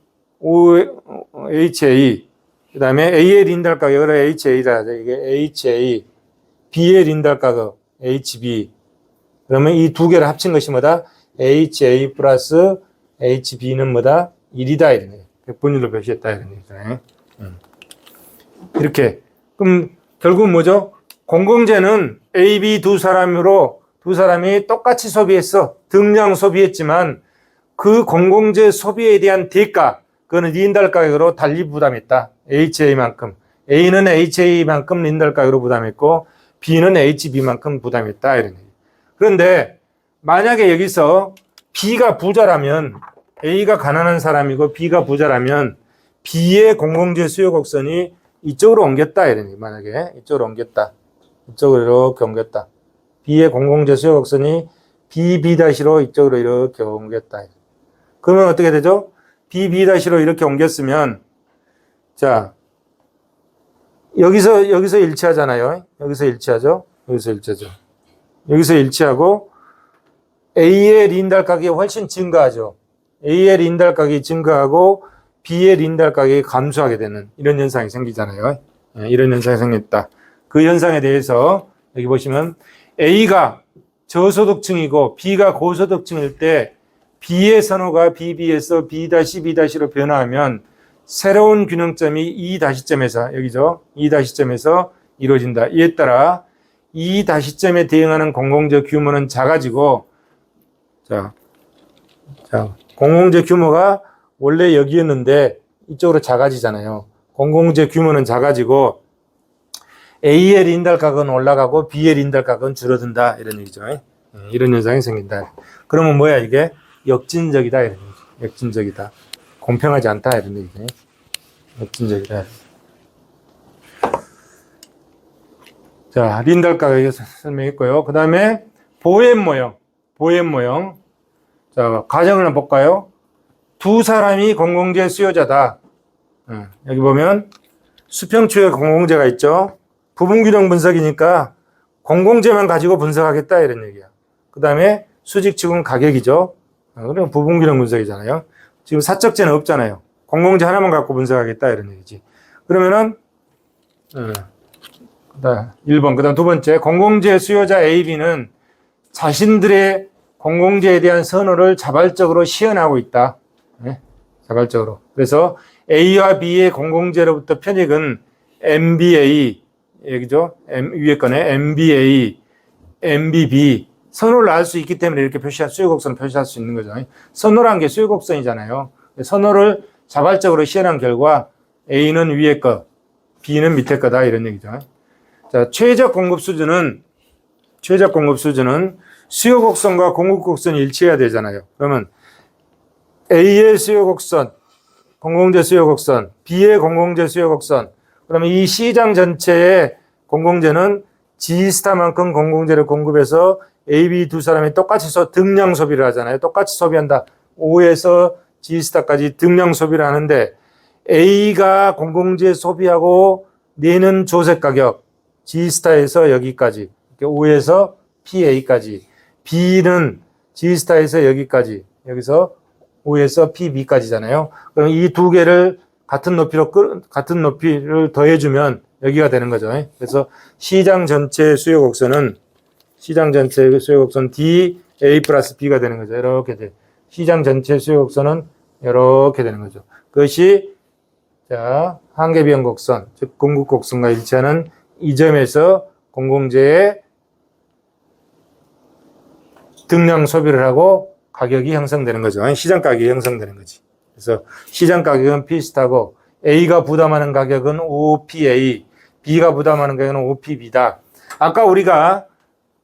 HA, 그 다음에 A의 린달 가격을 HA다. 이게 HA, B의 린달 가격 HB. 그러면 이 두 개를 합친 것이 뭐다? HA 플러스 HB는 뭐다? 1이다. 이러네. 백분율로 표시했다. 이러네. 이렇게. 그럼 결국 뭐죠? 공공재는 A, B 두 사람이 똑같이 소비했어. 등량 소비했지만 그 공공재 소비에 대한 대가, 그거는 린달 가격으로 달리 부담했다. HA만큼. A는 HA만큼 린달 가격으로 부담했고 B는 HB만큼 부담했다. 이런 얘기. 그런데 만약에 여기서 B가 부자라면, A가 가난한 사람이고 B가 부자라면 B의 공공재 수요 곡선이 이쪽으로 옮겼다. 이런 얘기. 만약에 이쪽으로 옮겼다. 이쪽으로 이렇게 옮겼다. B의 공공재 수요 곡선이 BB-로 이쪽으로 이렇게 옮겼다. 그러면 어떻게 되죠? BB-로 이렇게 옮겼으면, 자, 여기서 일치하잖아요. 여기서 일치하고, A의 린달 가격이 훨씬 증가하죠. A의 린달 가격이 증가하고, B의 린달 가격이 감소하게 되는 이런 현상이 생기잖아요. 이런 현상이 생겼다. 그 현상에 대해서 여기 보시면 A가 저소득층이고 B가 고소득층일 때 B의 선호가 BB에서 B-B-로 변화하면 새로운 균형점이 이 다시점에서, 여기죠. 이 다시점에서 이루어진다. 이에 따라 이 다시점에 대응하는 공공재 규모는 작아지고, 자, 공공재 규모가 원래 여기였는데 이쪽으로 작아지잖아요. 공공재 규모는 작아지고 A의 린달 가격은 올라가고 B의 린달 가격은 줄어든다. 이런 얘기죠. 이런 현상이 생긴다. 그러면 뭐야 이게? 역진적이다. 이런 얘기죠. 역진적이다. 공평하지 않다. 이런 얘기죠. 역진적이다. 자, 린달 가격 설명했고요. 그 다음에 보행 모형. 자, 가정을 한번 볼까요? 두 사람이 공공재 수요자다. 여기 보면 수평추에 공공재가 있죠. 부분균형 분석이니까 공공재만 가지고 분석하겠다 이런 얘기야. 그 다음에 수직축은 가격이죠. 그럼 부분균형 분석이잖아요. 지금 사적재는 없잖아요. 공공재 하나만 갖고 분석하겠다 이런 얘기지. 그러면은 1번, 그 다음 두 번째, 공공재 수요자 A, B는 자신들의 공공재에 대한 선호를 자발적으로 시연하고 있다. 자발적으로. 그래서 A와 B의 공공재로부터 편익은 MBA, 여기죠? 위에 거네. MBA, MBB. 선호를 알 수 있기 때문에 이렇게 수요곡선을 표시할 수 있는 거죠. 선호란 게 수요곡선이잖아요. 선호를 자발적으로 시연한 결과 A는 위에 거, B는 밑에 거다. 이런 얘기죠. 자, 최적 공급 수준은 수요곡선과 공급곡선이 일치해야 되잖아요. 그러면 A의 수요곡선, 공공재 수요곡선, B의 공공재 수요곡선. 그러면 이 시장 전체의 공공재는 G스타만큼 공공재를 공급해서 A, B 두 사람이 똑같이 등량 소비를 하잖아요. 똑같이 소비한다. O에서 G스타까지 등량 소비를 하는데 A가 공공재 소비하고 내는 조세 가격 G스타에서 여기까지, O에서 PA까지, B는 G스타에서 여기까지, 여기서 O에서 PB까지잖아요. 그럼 이 두 개를 같은 높이를 더해주면 여기가 되는 거죠. 그래서 시장 전체 수요 곡선은 D A 플러스 B가 되는 거죠. 이렇게 돼. 시장 전체 수요 곡선은 이렇게 되는 거죠. 그것이 자, 한계 비용 곡선, 즉 공급 곡선과 일치하는 이 점에서 공공재의 등량 소비를 하고 가격이 형성되는 거죠. 시장 가격이 형성되는 거지. 그래서 시장 가격은 P스타고 A가 부담하는 가격은 OPA, B가 부담하는 가격은 OPB다. 아까 우리가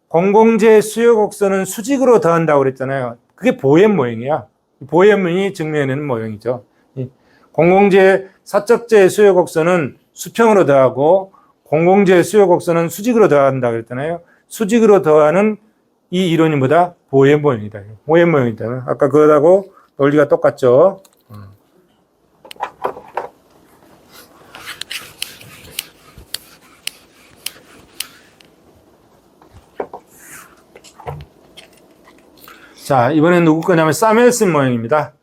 공공재 수요 곡선은 수직으로 더한다고 그랬잖아요. 그게 보행 모형이야. 보행이 증명하는 모형이죠. 공공재 사적재 수요 곡선은 수평으로 더하고 공공재 수요 곡선은 수직으로 더한다 그랬잖아요. 수직으로 더하는 이 이론이 뭐다? 보행 모형이다. 보행 모형이다. 아까 그거하고 논리가 똑같죠. 자, 이번엔 누구 거냐면 사무엘슨 모형입니다.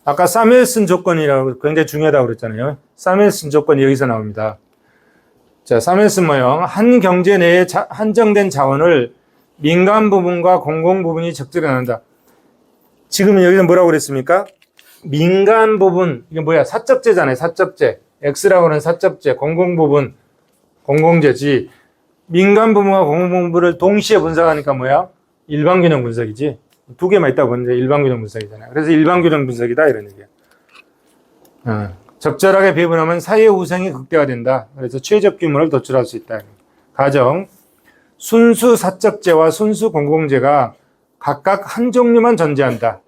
아까 사무엘슨 조건이라고 굉장히 중요하다고 그랬잖아요. 사무엘슨 조건이 여기서 나옵니다. 자, 사무엘슨 모형. 한 경제 내에 한정된 자원을 민간 부분과 공공 부분이 적절히 나눈다. 지금 여기서 뭐라고 그랬습니까? 민간 부분, 이게 뭐야? 사적재잖아요. 사적재. X라고 하는 사적재. 공공 부분, 공공재지. 민간 부분과 공공 부분을 동시에 분석하니까 뭐야? 일반균형 분석이지. 두 개만 있다고 보는데 일반균형 분석이잖아요. 그래서 일반균형 분석이다 이런 얘기야. 적절하게 배분하면 사회 우상이 극대화된다. 그래서 최적 규모를 도출할 수 있다. 가정, 순수 사적재와 순수 공공재가 각각 한 종류만 존재한다.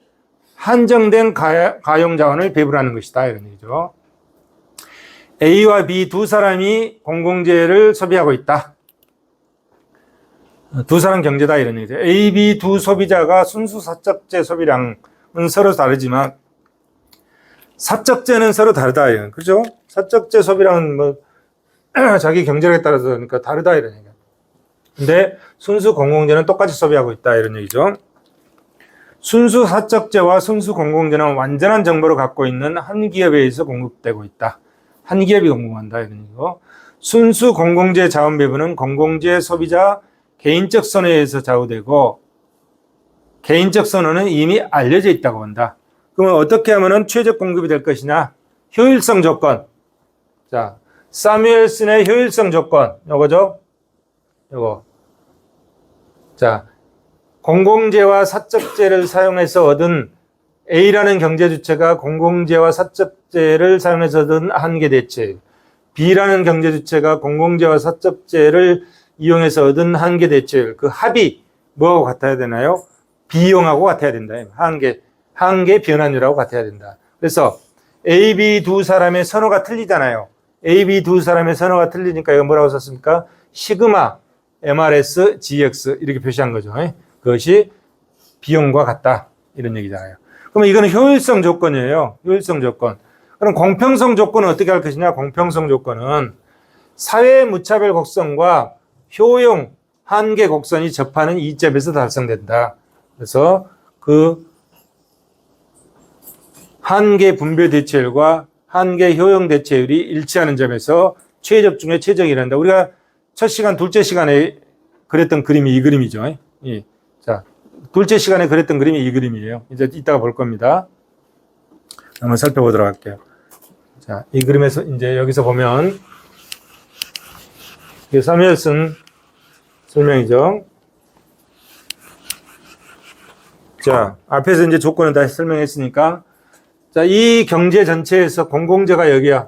한정된 가용 자원을 배분하는 것이다. 이런 얘기죠. A와 B 두 사람이 공공재를 소비하고 있다. 두 사람 경제다 이런 얘기죠. A, B 두 소비자가 순수 사적재 소비량은 서로 다르지만 사적재는 서로 다르다. 그렇죠? 사적재 소비량은 뭐 자기 경제력에 따라서 그러니까 다르다 이런 얘기야. 근데 순수 공공재는 똑같이 소비하고 있다 이런 얘기죠. 순수 사적재와 순수 공공재는 완전한 정보를 갖고 있는 한 기업에 의해서 공급되고 있다. 한 기업이 공급한다 이런 얘기고. 순수 공공재 자원 배분은 공공재 소비자 개인적 선호에 의해서 좌우되고 개인적 선호는 이미 알려져 있다고 본다. 그러면 어떻게 하면 최적 공급이 될 것이냐? 효율성 조건. 자, 사무엘슨의 효율성 조건. 요거죠? 요거. 자, 공공재와 사적재를 사용해서 얻은 A라는 경제 주체가 공공재와 사적재를 사용해서 얻은 한계 대체. B라는 경제 주체가 공공재와 사적재를 이용해서 얻은 한계 대체율, 그 합이 뭐하고 같아야 되나요? 비용하고 같아야 된다. 한계 변환율하고 같아야 된다. 그래서 A, B 두 사람의 선호가 틀리잖아요. A, B 두 사람의 선호가 틀리니까 이거 뭐라고 썼습니까? 시그마 MRS GX 이렇게 표시한 거죠. 그것이 비용과 같다. 이런 얘기잖아요. 그러면 이거는 효율성 조건이에요. 효율성 조건. 그럼 공평성 조건은 어떻게 할 것이냐? 공평성 조건은 사회 무차별 곡선과 효용 한계 곡선이 접하는 이 점에서 달성된다. 그래서 그 한계 분배 대체율과 한계 효용 대체율이 일치하는 점에서 최적 중에 최적이란다. 우리가 첫 시간, 둘째 시간에 그랬던 그림이 이 그림이죠. 자, 둘째 시간에 그랬던 그림이 이 그림이에요. 이제 이따가 볼 겁니다. 한번 살펴보도록 할게요. 자, 이 그림에서 이제 여기서 보면 이게 사무엘슨 설명이죠. 자, 앞에서 이제 조건을 다시 설명했으니까, 자, 이 경제 전체에서 공공재가 여기야.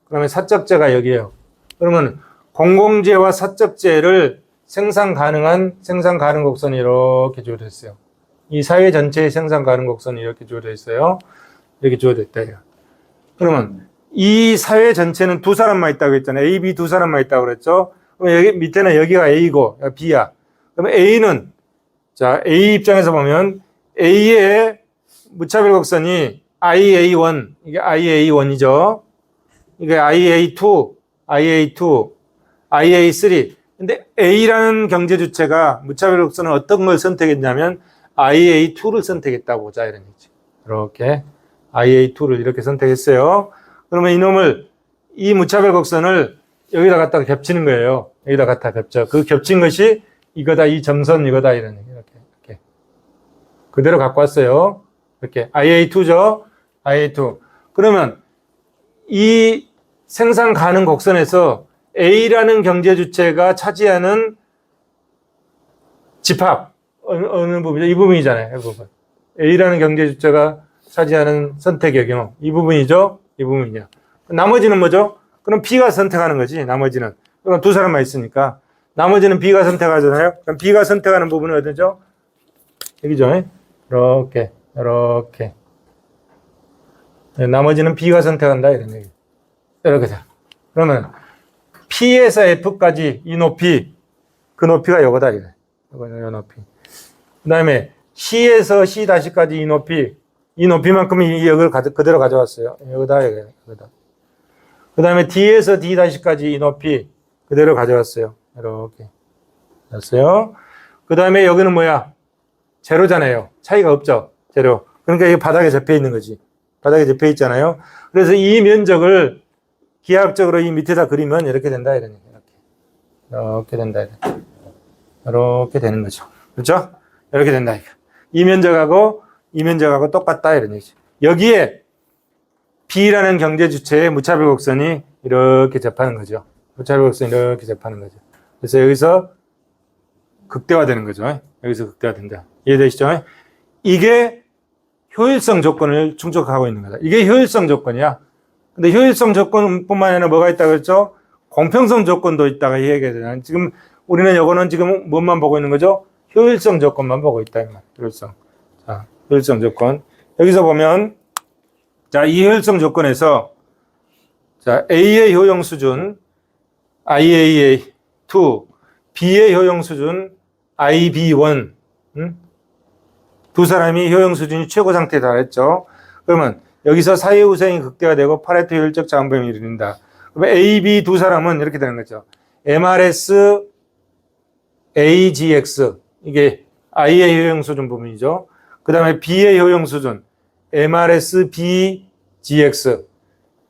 그러면 사적재가 여기에요. 그러면 공공재와 사적재를 생산 가능 곡선이 이렇게 주어져 있어요. 이 사회 전체의 생산 가능 곡선이 이렇게 주어져 있어요. 이렇게 주어져 있다. 그러면 이 사회 전체는 두 사람만 있다고 했잖아요. A, B 두 사람만 있다고 그랬죠. 그럼 여기 밑에는 여기가 A고 여기 B야. 그럼 A는 자 A 입장에서 보면 A의 무차별 곡선이 IA1 이게 IA1이죠. 이게 IA2, IA2, IA3. 근데 A라는 경제 주체가 무차별 곡선은 어떤 걸 선택했냐면 IA2를 선택했다고 보자 이런 얘기지. 이렇게 IA2를 이렇게 선택했어요. 그러면 이놈을 이 무차별 곡선을 여기다 갖다가 겹치는 거예요. 여기다 갖다 겹쳐. 그 겹친 것이 이거다, 이 점선 이거다 이런 얘기. 이렇게 그대로 갖고 왔어요. 이렇게 IA2죠. IA2. 그러면 이 생산 가능 곡선에서 A라는 경제 주체가 차지하는 집합 어느 부분이죠? 이 부분이잖아요. 이 부분. A라는 경제 주체가 차지하는 선택의 경우 이 부분이죠. 이 부분이냐. 나머지는 뭐죠? 그럼 B가 선택하는 거지. 나머지는. 그럼 두 사람만 있으니까 나머지는 B가 선택하잖아요. 그럼 B가 선택하는 부분은 어디죠? 여기죠. 이렇게. 나머지는 B가 선택한다 이런 얘기. 이렇게 돼. 그러면 P에서 F까지 이 높이, 그 높이가 요거다 이래. 요 높이. 그 다음에 C에서 C-까지 이 높이만큼 이 역을 그대로 가져왔어요. 여기다. 그 다음에 D에서 D-까지 이 높이 그대로 가져왔어요. 이렇게. 됐어요. 그 다음에 여기는 뭐야? 제로잖아요. 차이가 없죠. 제로. 그러니까 이게 바닥에 접혀 있는 거지. 바닥에 접혀 있잖아요. 그래서 이 면적을 기하학적으로 이 밑에다 그리면 이렇게 된다. 이렇게 된다. 이렇게 되는 거죠. 그렇죠? 이렇게 된다. 이 면적하고 이 면적하고 똑같다. 이런 얘기죠. 여기에 B라는 경제 주체의 무차별 곡선이 이렇게 접하는 거죠. 무차별 곡선이 이렇게 접하는 거죠. 그래서 여기서 극대화되는 거죠. 여기서 극대화된다. 이해되시죠? 이게 효율성 조건을 충족하고 있는 거다. 이게 효율성 조건이야. 근데 효율성 조건뿐만 아니라 뭐가 있다고 했죠? 공평성 조건도 있다가 얘기해야 되잖아요. 지금 우리는 요거는 지금 뭐만 보고 있는 거죠? 효율성 조건만 보고 있다. 효율성. 자, 효율성 조건. 여기서 보면 자, 이 효율성 조건에서 자, A의 효용 수준 IAA2, B의 효용 수준 IB1. 두 사람이 효용 수준이 최고 상태에 달했죠. 그러면 여기서 사이의 우생이 극대화되고 파레토 효율적 작용범위를 이룬다. 그러면 A, B 두 사람은 이렇게 되는 거죠. MRS AGX 이게 I의 효용 수준 부분이죠. 그 다음에 B의 효용 수준 MRS BGX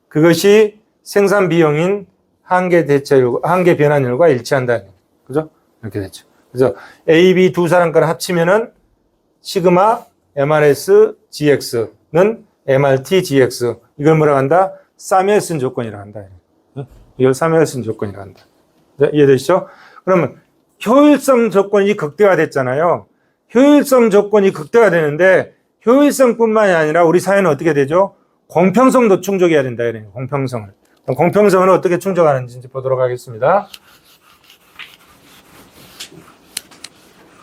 그것이 생산 비용인 한계 대체율, 한계 변환율과 일치한다. 그죠? 이렇게 됐죠. 그래서 A, B 두 사람 걸 합치면은 시그마 MRS GX는 MRT GX 이걸 뭐라고 한다? 사뮤엘슨 조건이라고 한다. 이걸 사뮤엘슨 조건이라고 한다. 이해되시죠? 그러면 효율성 조건이 극대화됐잖아요. 효율성 조건이 극대화되는데 효율성뿐만이 아니라 우리 사회는 어떻게 되죠? 공평성도 충족해야 된다. 이래요. 공평성을. 공평성을 어떻게 충족하는지 보도록 하겠습니다.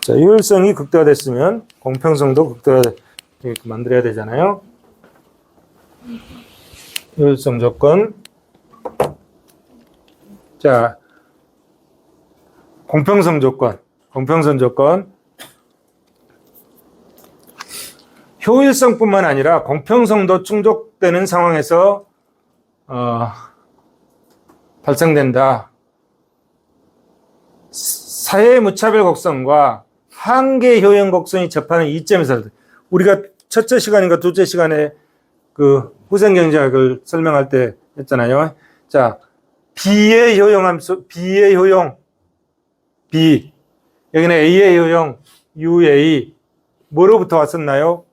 자, 효율성이 극대화됐으면 공평성도 극대화 만들어야 되잖아요. 효율성 조건. 자, 공평성 조건. 공평성 조건. 효율성뿐만 아니라 공평성도 충족되는 상황에서 발생된다. 사회 무차별 곡선과 한계 효용 곡선이 접하는 이점에서 우리가 첫째 시간인가 둘째 시간에 그 후생경제학을 설명할 때 했잖아요. 자, B의 효용함수, B의 효용, B. 여기는 A의 효용, UA. 뭐로부터 왔었나요?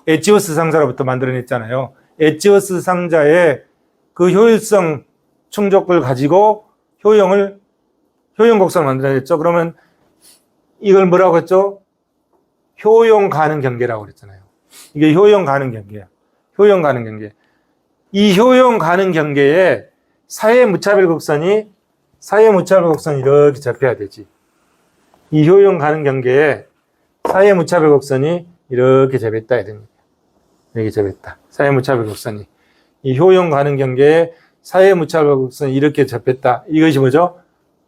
에치오스 상자로부터 만들어냈잖아요. 에치오스 상자의 그 효율성 충족을 가지고 효용 곡선을 만들어냈죠. 그러면 이걸 뭐라고 했죠? 효용 가능 경계라고 그랬잖아요. 이게 효용 가능 경계야. 효용 가능 경계. 이 효용 가능 경계에 사회 무차별 곡선이 이렇게 접해야 되지. 이 효용 가능 경계에 사회 무차별 곡선이 이렇게 접했다. 이렇게 접했다. 사회 무차별 곡선이. 이 효용 가능 경계에 사회 무차별 곡선이 이렇게 접했다. 이것이 뭐죠?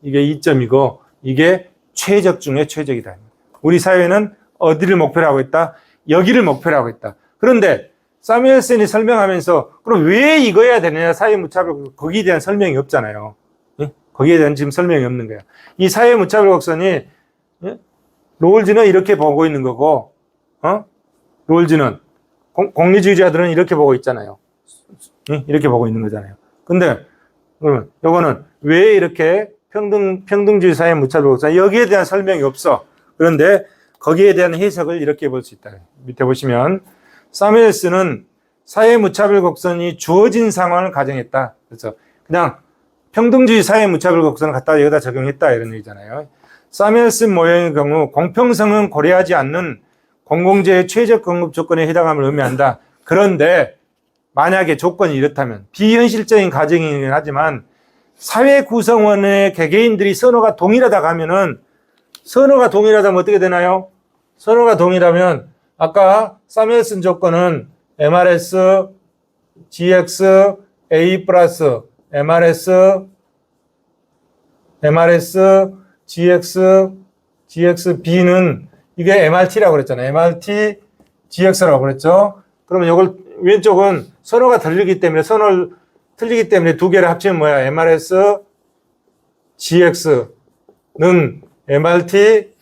이게 이점이고 이게 최적 중에 최적이다. 우리 사회는 어디를 목표로 하고 있다? 여기를 목표로 하고 있다. 그런데 사무엘슨이 설명하면서 그럼 왜 이거야 되느냐? 사회무차별 거기에 대한 설명이 없잖아요. 예? 거기에 대한 지금 설명이 없는 거야. 이 사회무차별 곡선이 예? 롤즈는 이렇게 보고 있는 거고 롤즈는 공리주의자들은 이렇게 보고 있잖아요. 예? 이렇게 보고 있는 거잖아요. 근데 그러면 요거는 왜 이렇게 평등주의 사회무차별 곡선 여기에 대한 설명이 없어. 그런데 거기에 대한 해석을 이렇게 볼 수 있다. 밑에 보시면 사무엘슨은 사회무차별 곡선이 주어진 상황을 가정했다. 그래서 그냥 평등주의 사회무차별 곡선을 갖다 여기다 적용했다 이런 얘기잖아요. 사무엘슨 모형의 경우 공평성은 고려하지 않는 공공재의 최적 공급 조건에 해당함을 의미한다. 그런데 만약에 조건이 이렇다면 비현실적인 가정이긴 하지만 사회 구성원의 개개인들이 선호가 동일하다고 하면은 선호가 동일하다면 어떻게 되나요? 선호가 동일하면 아까 사무엘슨 조건은 MRS, GX, A 플러스, MRS, GX, GXB는 이게 MRT라고 그랬잖아요. MRT, GX라고 그랬죠. 그러면 이걸 왼쪽은 선호가 틀리기 때문에 두 개를 합치면 뭐야? MRS, GX는 MRT,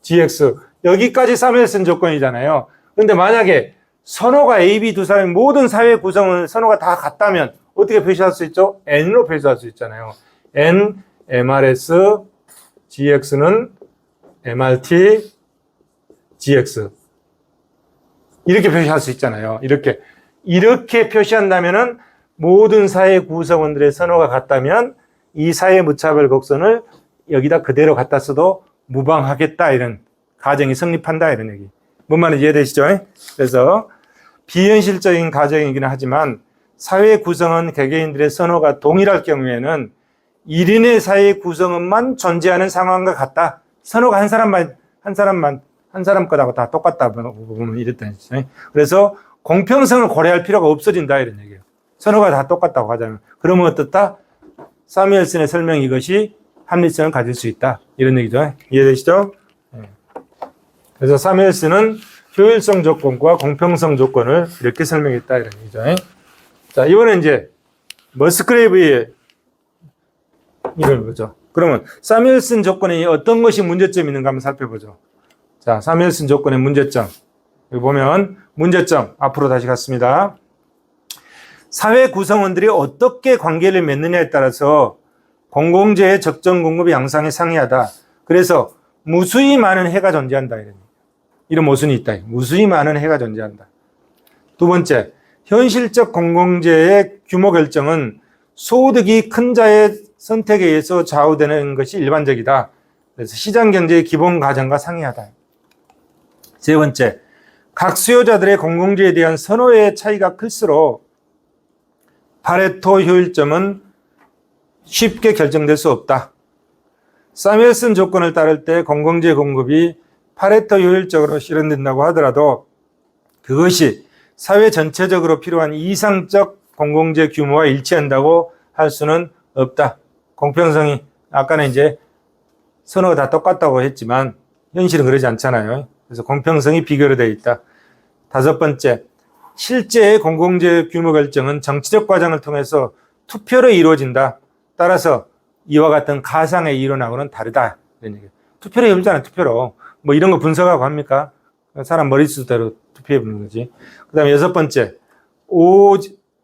GX. 여기까지 사무엘슨 조건이잖아요. 그런데 만약에 선호가 A, B 두 사람의 모든 사회 구성은 선호가 다 같다면 어떻게 표시할 수 있죠? N으로 표시할 수 있잖아요. N, MRS, GX는 MRT, GX. 이렇게 표시할 수 있잖아요. 이렇게 표시한다면은 모든 사회 구성원들의 선호가 같다면 이 사회 무차별 곡선을 여기다 그대로 갖다 써도 무방하겠다 이런 가정이 성립한다 이런 얘기. 뭔 말인지 이해되시죠? 그래서 비현실적인 가정이긴 하지만 사회 구성원 개개인들의 선호가 동일할 경우에는 1인의 사회 구성원만 존재하는 상황과 같다. 선호가 한 사람 거하고 다 똑같다 보면 이랬다는 뜻이죠. 그래서 공평성을 고려할 필요가 없어진다 이런 얘기예요. 선호가 다 똑같다고 하자면 그러면 어떻다? 사무엘슨의 설명 이것이 합리성을 가질 수 있다 이런 얘기죠. 이해되시죠? 그래서 사무엘슨은 효율성 조건과 공평성 조건을 이렇게 설명했다 이런 얘기죠. 자, 이번에 이제 머스크레이브의 이걸 보죠. 그러면 사무엘슨 조건에 어떤 것이 문제점이 있는가 한번 살펴보죠. 자, 사무엘슨 조건의 문제점. 여기 보면 문제점 앞으로 다시 갔습니다. 사회 구성원들이 어떻게 관계를 맺느냐에 따라서 공공재의 적정 공급의 양상이 상이하다. 그래서 무수히 많은 해가 존재한다. 이런 모순이 있다. 무수히 많은 해가 존재한다. 두 번째, 현실적 공공재의 규모 결정은 소득이 큰 자의 선택에 의해서 좌우되는 것이 일반적이다. 그래서 시장경제의 기본 가정과 상이하다. 세 번째, 각 수요자들의 공공재에 대한 선호의 차이가 클수록 파레토 효율점은 쉽게 결정될 수 없다. 사무엘슨 조건을 따를 때 공공재 공급이 파레토 효율적으로 실현된다고 하더라도 그것이 사회 전체적으로 필요한 이상적 공공재 규모와 일치한다고 할 수는 없다. 공평성이 아까는 이제 선호가 다 똑같다고 했지만 현실은 그러지 않잖아요. 그래서 공평성이 비교로 되어 있다. 다섯 번째, 실제의 공공재 규모 결정은 정치적 과정을 통해서 투표로 이루어진다. 따라서 이와 같은 가상의 이론하고는 다르다. 이런 얘기예요. 투표로 이루어지잖아요. 투표로. 뭐 이런 거 분석하고 합니까? 사람 머릿수대로 투표해 보는 거지. 그 다음에 여섯 번째,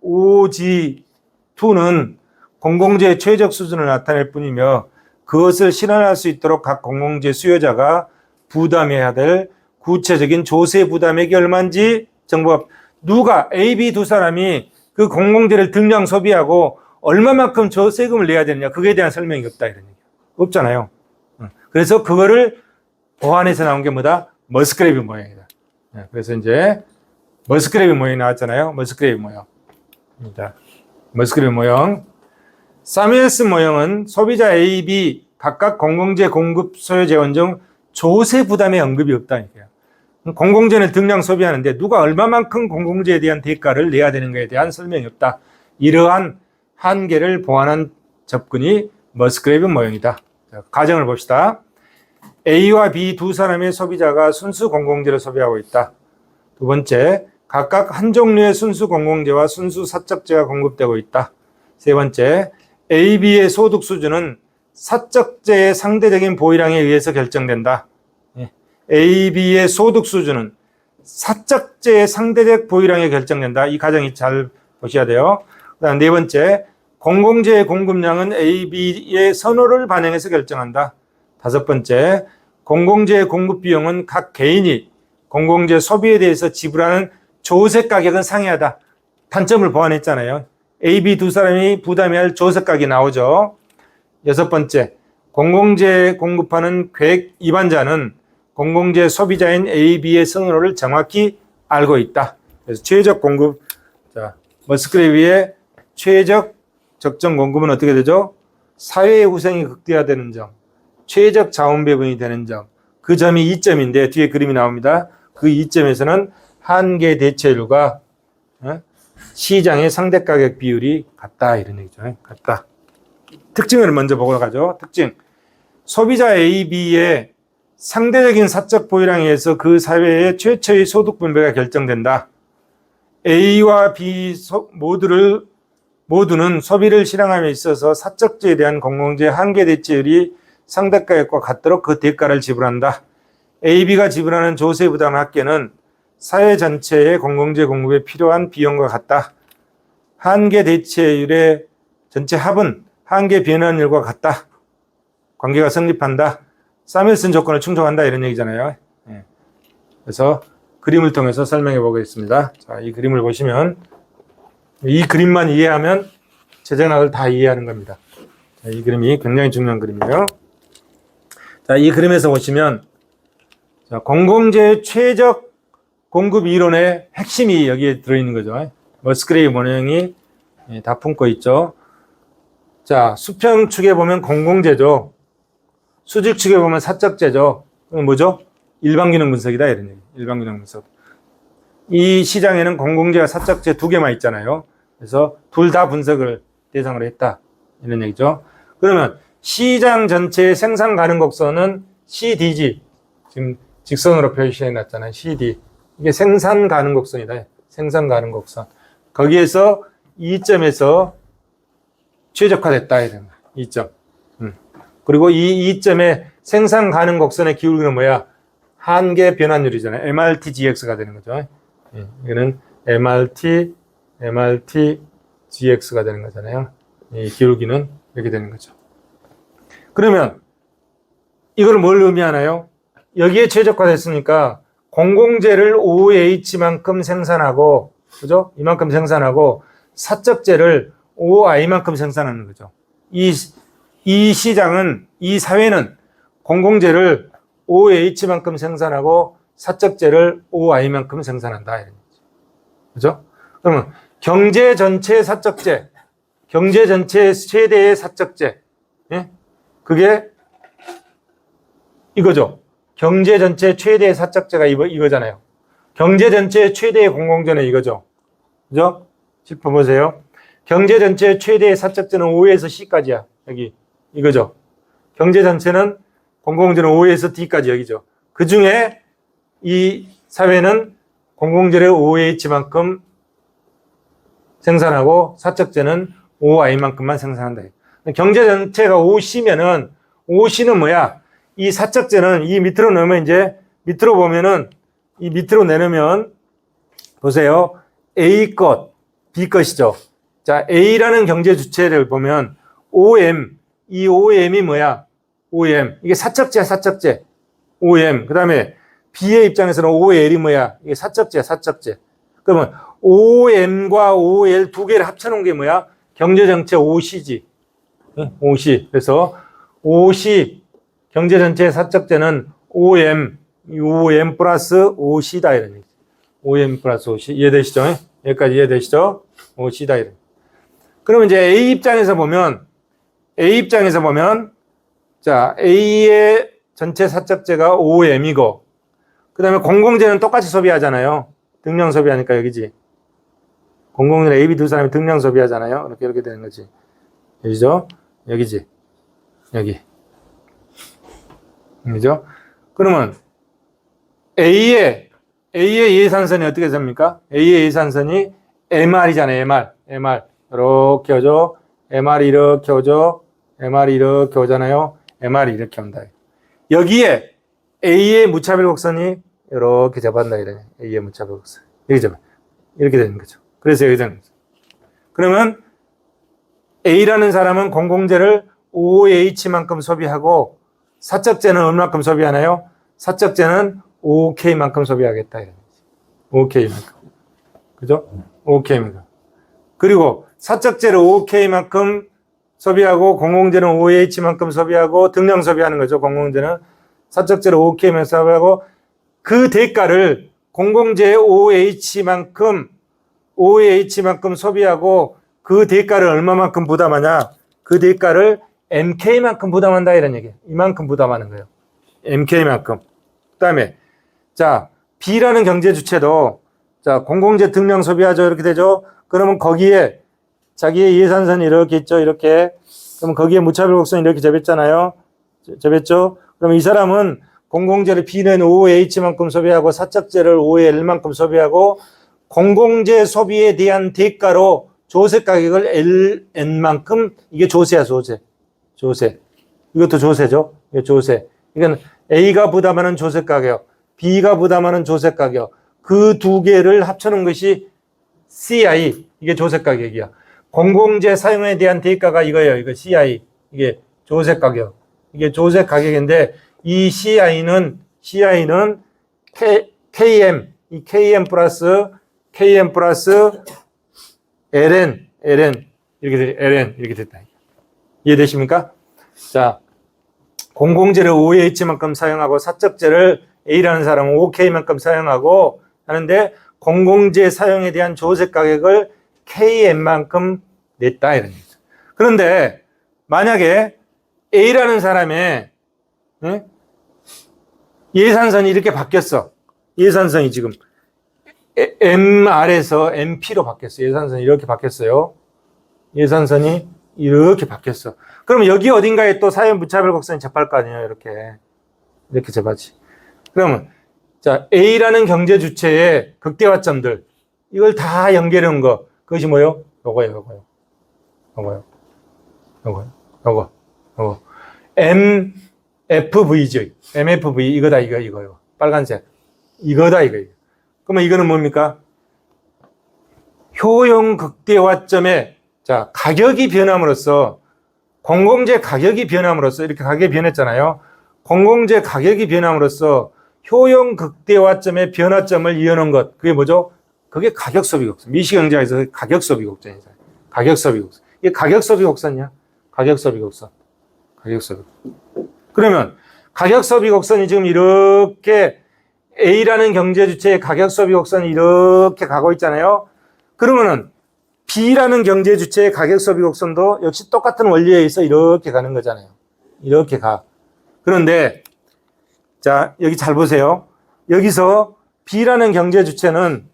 OG2는 공공재의 최적 수준을 나타낼 뿐이며 그것을 실현할 수 있도록 각 공공재 수요자가 부담해야 될 구체적인 조세 부담액이 얼마인지 정부가 누가 A, B 두 사람이 그 공공재를 등량 소비하고 얼마만큼 세금을 내야 되느냐 그거에 대한 설명이 없다 이런 얘기예요. 없잖아요. 그래서 그거를 보완해서 나온 게 뭐다? 머스크레이브 모형이다. 그래서 이제 머스크레이브 모형이 나왔잖아요. 머스크레이브 모형. 머스크레이브 모형. 사무엘슨 모형은 소비자 A, B 각각 공공재 공급 소요 재원 중 조세 부담의 언급이 없다 이거예요. 공공재는 등량 소비하는데 누가 얼마만큼 공공재에 대한 대가를 내야 되는 것에 대한 설명이 없다. 이러한 한계를 보완한 접근이 머스크레이브 모형이다. 자, 가정을 봅시다. A와 B 두 사람의 소비자가 순수 공공재를 소비하고 있다. 두 번째, 각각 한 종류의 순수 공공재와 순수 사적재가 공급되고 있다. 세 번째, A, B의 소득 수준은 사적재의 상대적인 보유량에 의해서 결정된다. A, B의 소득 수준은 사적재의 상대적 보유량에 결정된다. 이 가정이 잘 보셔야 돼요. 그다음 네 번째, 공공재의 공급량은 A, B의 선호를 반영해서 결정한다. 다섯 번째, 공공재의 공급 비용은 각 개인이 공공재 소비에 대해서 지불하는 조세 가격은 상이하다. 단점을 보완했잖아요. A, B 두 사람이 부담해야 할 조세 가격이 나오죠. 여섯 번째, 공공재 공급하는 계획 입안자는 공공재 소비자인 A, B의 선호를 정확히 알고 있다. 그래서 최적 공급, 자, 머스크레이브의 최적 적정 공급은 어떻게 되죠? 사회의 후생이 극대화되는 점, 최적 자원 배분이 되는 점, 그 점이 2점인데 뒤에 그림이 나옵니다. 그 2점에서는 한계 대체율과 시장의 상대 가격 비율이 같다 이런 얘기죠. 같다. 특징을 먼저 보고 가죠. 특징. 소비자 A, B의 상대적인 사적 보유량에 의해서 그 사회의 최초의 소득 분배가 결정된다. A와 B 모두는 소비를 실행함에 있어서 사적재에 대한 공공재 한계 대체율이 상대 가격과 같도록 그 대가를 지불한다. A, B가 지불하는 조세 부담 합계는 사회 전체의 공공재 공급에 필요한 비용과 같다. 한계 대체율의 전체 합은 한계 변환율과 같다. 관계가 성립한다. 사밀슨 조건을 충족한다 이런 얘기잖아요. 그래서 그림을 통해서 설명해 보겠습니다. 자, 이 그림을 보시면 이 그림만 이해하면 재정학을 다 이해하는 겁니다. 자, 이 그림이 굉장히 중요한 그림이에요. 자, 이 그림에서 보시면 자, 공공재의 최적 공급 이론의 핵심이 여기에 들어있는 거죠. 머스크레이브 모형이 다 품고 있죠. 자, 수평 축에 보면 공공재죠. 수직 축에 보면 사적재죠. 그럼 뭐죠? 일반균형 분석이다 이런 얘기. 일반균형 분석. 이 시장에는 공공재와 사적재 두 개만 있잖아요. 그래서 둘 다 분석을 대상으로 했다 이런 얘기죠. 그러면 시장 전체의 생산 가능 곡선은 CDG. 지금 직선으로 표시해 놨잖아요. CD. 이게 생산 가능 곡선이다. 생산 가능 곡선. 거기에서 2점에서 최적화됐다. 이런 2점. 그리고 이 2점의 생산 가능 곡선의 기울기는 뭐야? 한계 변환율이잖아요. MRT-GX가 되는 거죠. 이거는 MRT-GX가 되는 거잖아요. 이 기울기는 이렇게 되는 거죠. 그러면 이걸 뭘 의미하나요? 여기에 최적화됐으니까 공공재를 OH만큼 생산하고, 그죠? 이만큼 생산하고 사적재를 OI만큼 생산하는 거죠. 이 시장은, 이 사회는 공공재를 OH만큼 생산하고 사적재를 OI만큼 생산한다. 이런 거죠. 그죠? 그러면 경제 전체의 사적재, 경제 전체의 최대의 사적재, 예? 그게 이거죠. 경제 전체 최대의 사적재가 이거잖아요. 경제 전체 최대의 공공재는 이거죠. 그죠? 짚어보세요. 경제 전체 최대의 사적재는 O에서 C까지야. 여기. 이거죠. 경제 전체는 공공재는 O에서 D까지 여기죠. 그 중에 이 사회는 공공재를 OH만큼 생산하고 사적재는 OI만큼만 생산한다. 경제 전체가 OC면은 OC는 뭐야? 이 사적재는 이 밑으로 넣으면 이제 밑으로 보면은 이 밑으로 내놓으면 보세요. A 것, B 것이죠. 자, A라는 경제 주체를 보면 OM, 이 OM이 뭐야? OM. 이게 사적재야, 사적재. OM. 그 다음에 B의 입장에서는 OL이 뭐야? 이게 사적재야, 사적재. 그러면 OM과 OL 두 개를 합쳐놓은 게 뭐야? 경제정체 OC지. OC. 그래서 OC, 경제전체 사적재는 OM 플러스 OC다. 이런 얘기. OM 플러스 OC. 이해되시죠? 여기까지 이해되시죠? OC다. 이런. 그러면 이제 A 입장에서 보면, 자, A의 전체 사적재가 OM이고, 그 다음에 공공재는 똑같이 소비하잖아요. 등량 소비하니까 여기지. 공공재는 A, B 두 사람이 등량 소비하잖아요. 이렇게 되는 거지. 여기죠? 여기지. 여기. 그죠? 그러면 A의 예산선이 어떻게 됩니까? A의 예산선이 MR이잖아요. MR. 이렇게 오죠. MR이 이렇게 오죠. MR이 이렇게 오잖아요. MR이 이렇게 온다. 여기에 A의 무차별 곡선이 이렇게 접한다. 이래. A의 무차별 곡선. 이렇게 접어. 이렇게 되는 거죠. 그래서 여기 되는 거죠. 그러면 A라는 사람은 공공재를 OH만큼 소비하고 사적재는 얼마큼 소비하나요? 사적재는 OK만큼 소비하겠다. 이런 거지. OK만큼. 그죠? OK만큼. 그리고 사적재를 OK만큼 소비하고 공공재는 OH만큼 소비하고 등량 소비하는 거죠. 공공재는 사적재를 OK만큼 소비하고 그 대가를 공공재 OH만큼 소비하고 그 대가를 얼마만큼 부담하냐? 그 대가를 MK만큼 부담한다 이런 얘기예요. 이만큼 부담하는 거예요. MK만큼. 그다음에 자, B라는 경제 주체도 자, 공공재 등량 소비하죠. 이렇게 되죠. 그러면 거기에 자기의 예산선이 이렇게 있죠. 이렇게. 그럼 거기에 무차별 곡선이 이렇게 접했잖아요. 접했죠. 그럼 이 사람은 공공재를 B는 OH만큼 소비하고 사적재를 OL만큼 소비하고 공공재 소비에 대한 대가로 조세 가격을 LN만큼 이게 조세야, 조세. 이것도 조세죠. 이게 조세. 이건 A가 부담하는 조세 가격, B가 부담하는 조세 가격. 그 두 개를 합쳐놓은 것이 CI. 이게 조세 가격이야. 공공재 사용에 대한 대가가 이거예요. 이거 CI. 이게 조세 가격. 이게 조세 가격인데 이 CI는 KM, 이 KM 플러스 LN 이렇게 됐다. 이해되십니까? 자, 공공재를 OH만큼 사용하고 사적재를 A라는 사람은 OK만큼 사용하고 하는데 공공재 사용에 대한 조세 가격을 KM만큼 냈다 이런 얘기죠. 그런데 만약에 A라는 사람의 예산선이 이렇게 바뀌었어. 예산선이 지금 MR에서 MP로 바뀌었어. 예산선이 이렇게 바뀌었어요. 예산선이 이렇게 바뀌었어. 그러면 여기 어딘가에 또 사용 무차별 곡선이 접할 거 아니에요. 이렇게 접하지. 그러면 자, A라는 경제 주체의 극대화점들 이걸 다 연결해 놓은 거 그것이 뭐예요? 요거요. MFV죠. MFV 이거다 이거요. 빨간색. 이거다. 그러면 이거는 뭡니까? 효용 극대화점에 자, 가격이 변함으로써 공공재 가격이 변함으로써 이렇게 가격이 변했잖아요. 공공재 가격이 변함으로써 효용 극대화점의 변화점을 이어놓은 것. 그게 뭐죠? 그게 가격소비 곡선. 미시경제에서 가격소비 곡선이잖아요. 가격소비 곡선. 이게 가격소비 곡선이야. 가격소비 곡선. 그러면 가격소비 곡선이 지금 이렇게 A라는 경제주체의 가격소비 곡선이 이렇게 가고 있잖아요. 그러면은 B라는 경제주체의 가격소비 곡선도 역시 똑같은 원리에 의해서 이렇게 가는 거잖아요. 이렇게 가. 그런데 자, 여기 잘 보세요. 여기서 B라는 경제주체는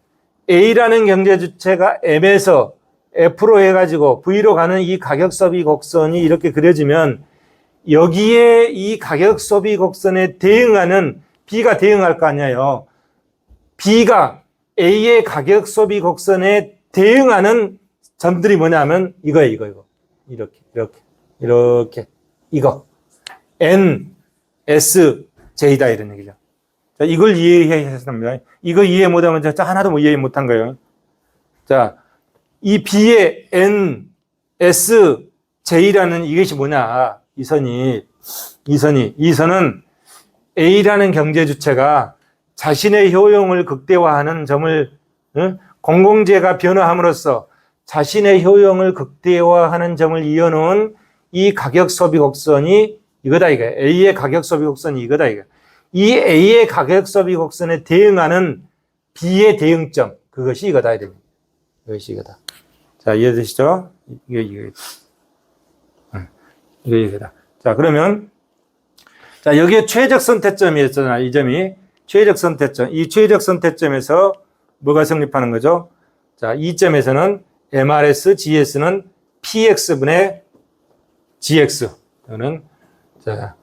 A라는 경제주체가 M에서 F로 해가지고 V로 가는 이 가격소비 곡선이 이렇게 그려지면 여기에 이 가격소비 곡선에 대응하는 B가 대응할 거 아니에요. B가 A의 가격소비 곡선에 대응하는 점들이 뭐냐면 이거예요. 이렇게. 이거. N, S, J다 이런 얘기죠. 자, 이걸 이해해야 합니다. 이거 이해 못하면 진짜 하나도 이해 못한 거예요. 자, 이 B의 N, S, J라는 이것이 뭐냐. 이 선은 A라는 경제 주체가 자신의 효용을 극대화하는 점을 공공재가 변화함으로써 자신의 효용을 극대화하는 점을 이어놓은 이 가격소비 곡선이 이거다 이거야. A의 가격소비 곡선이 이거다 이거야. 이 A의 가격소비 곡선에 대응하는 B의 대응점 그것이 이거다. 이것이 이거다. 자, 이해되시죠? 이거다. 자, 그러면 자, 여기에 최적 선택점이었잖아. 이 점이 최적 선택점. 이 최적 선택점에서 뭐가 성립하는 거죠? 자, 이 점에서는 MRS, GS는 PX분의 GX. 이거는 자,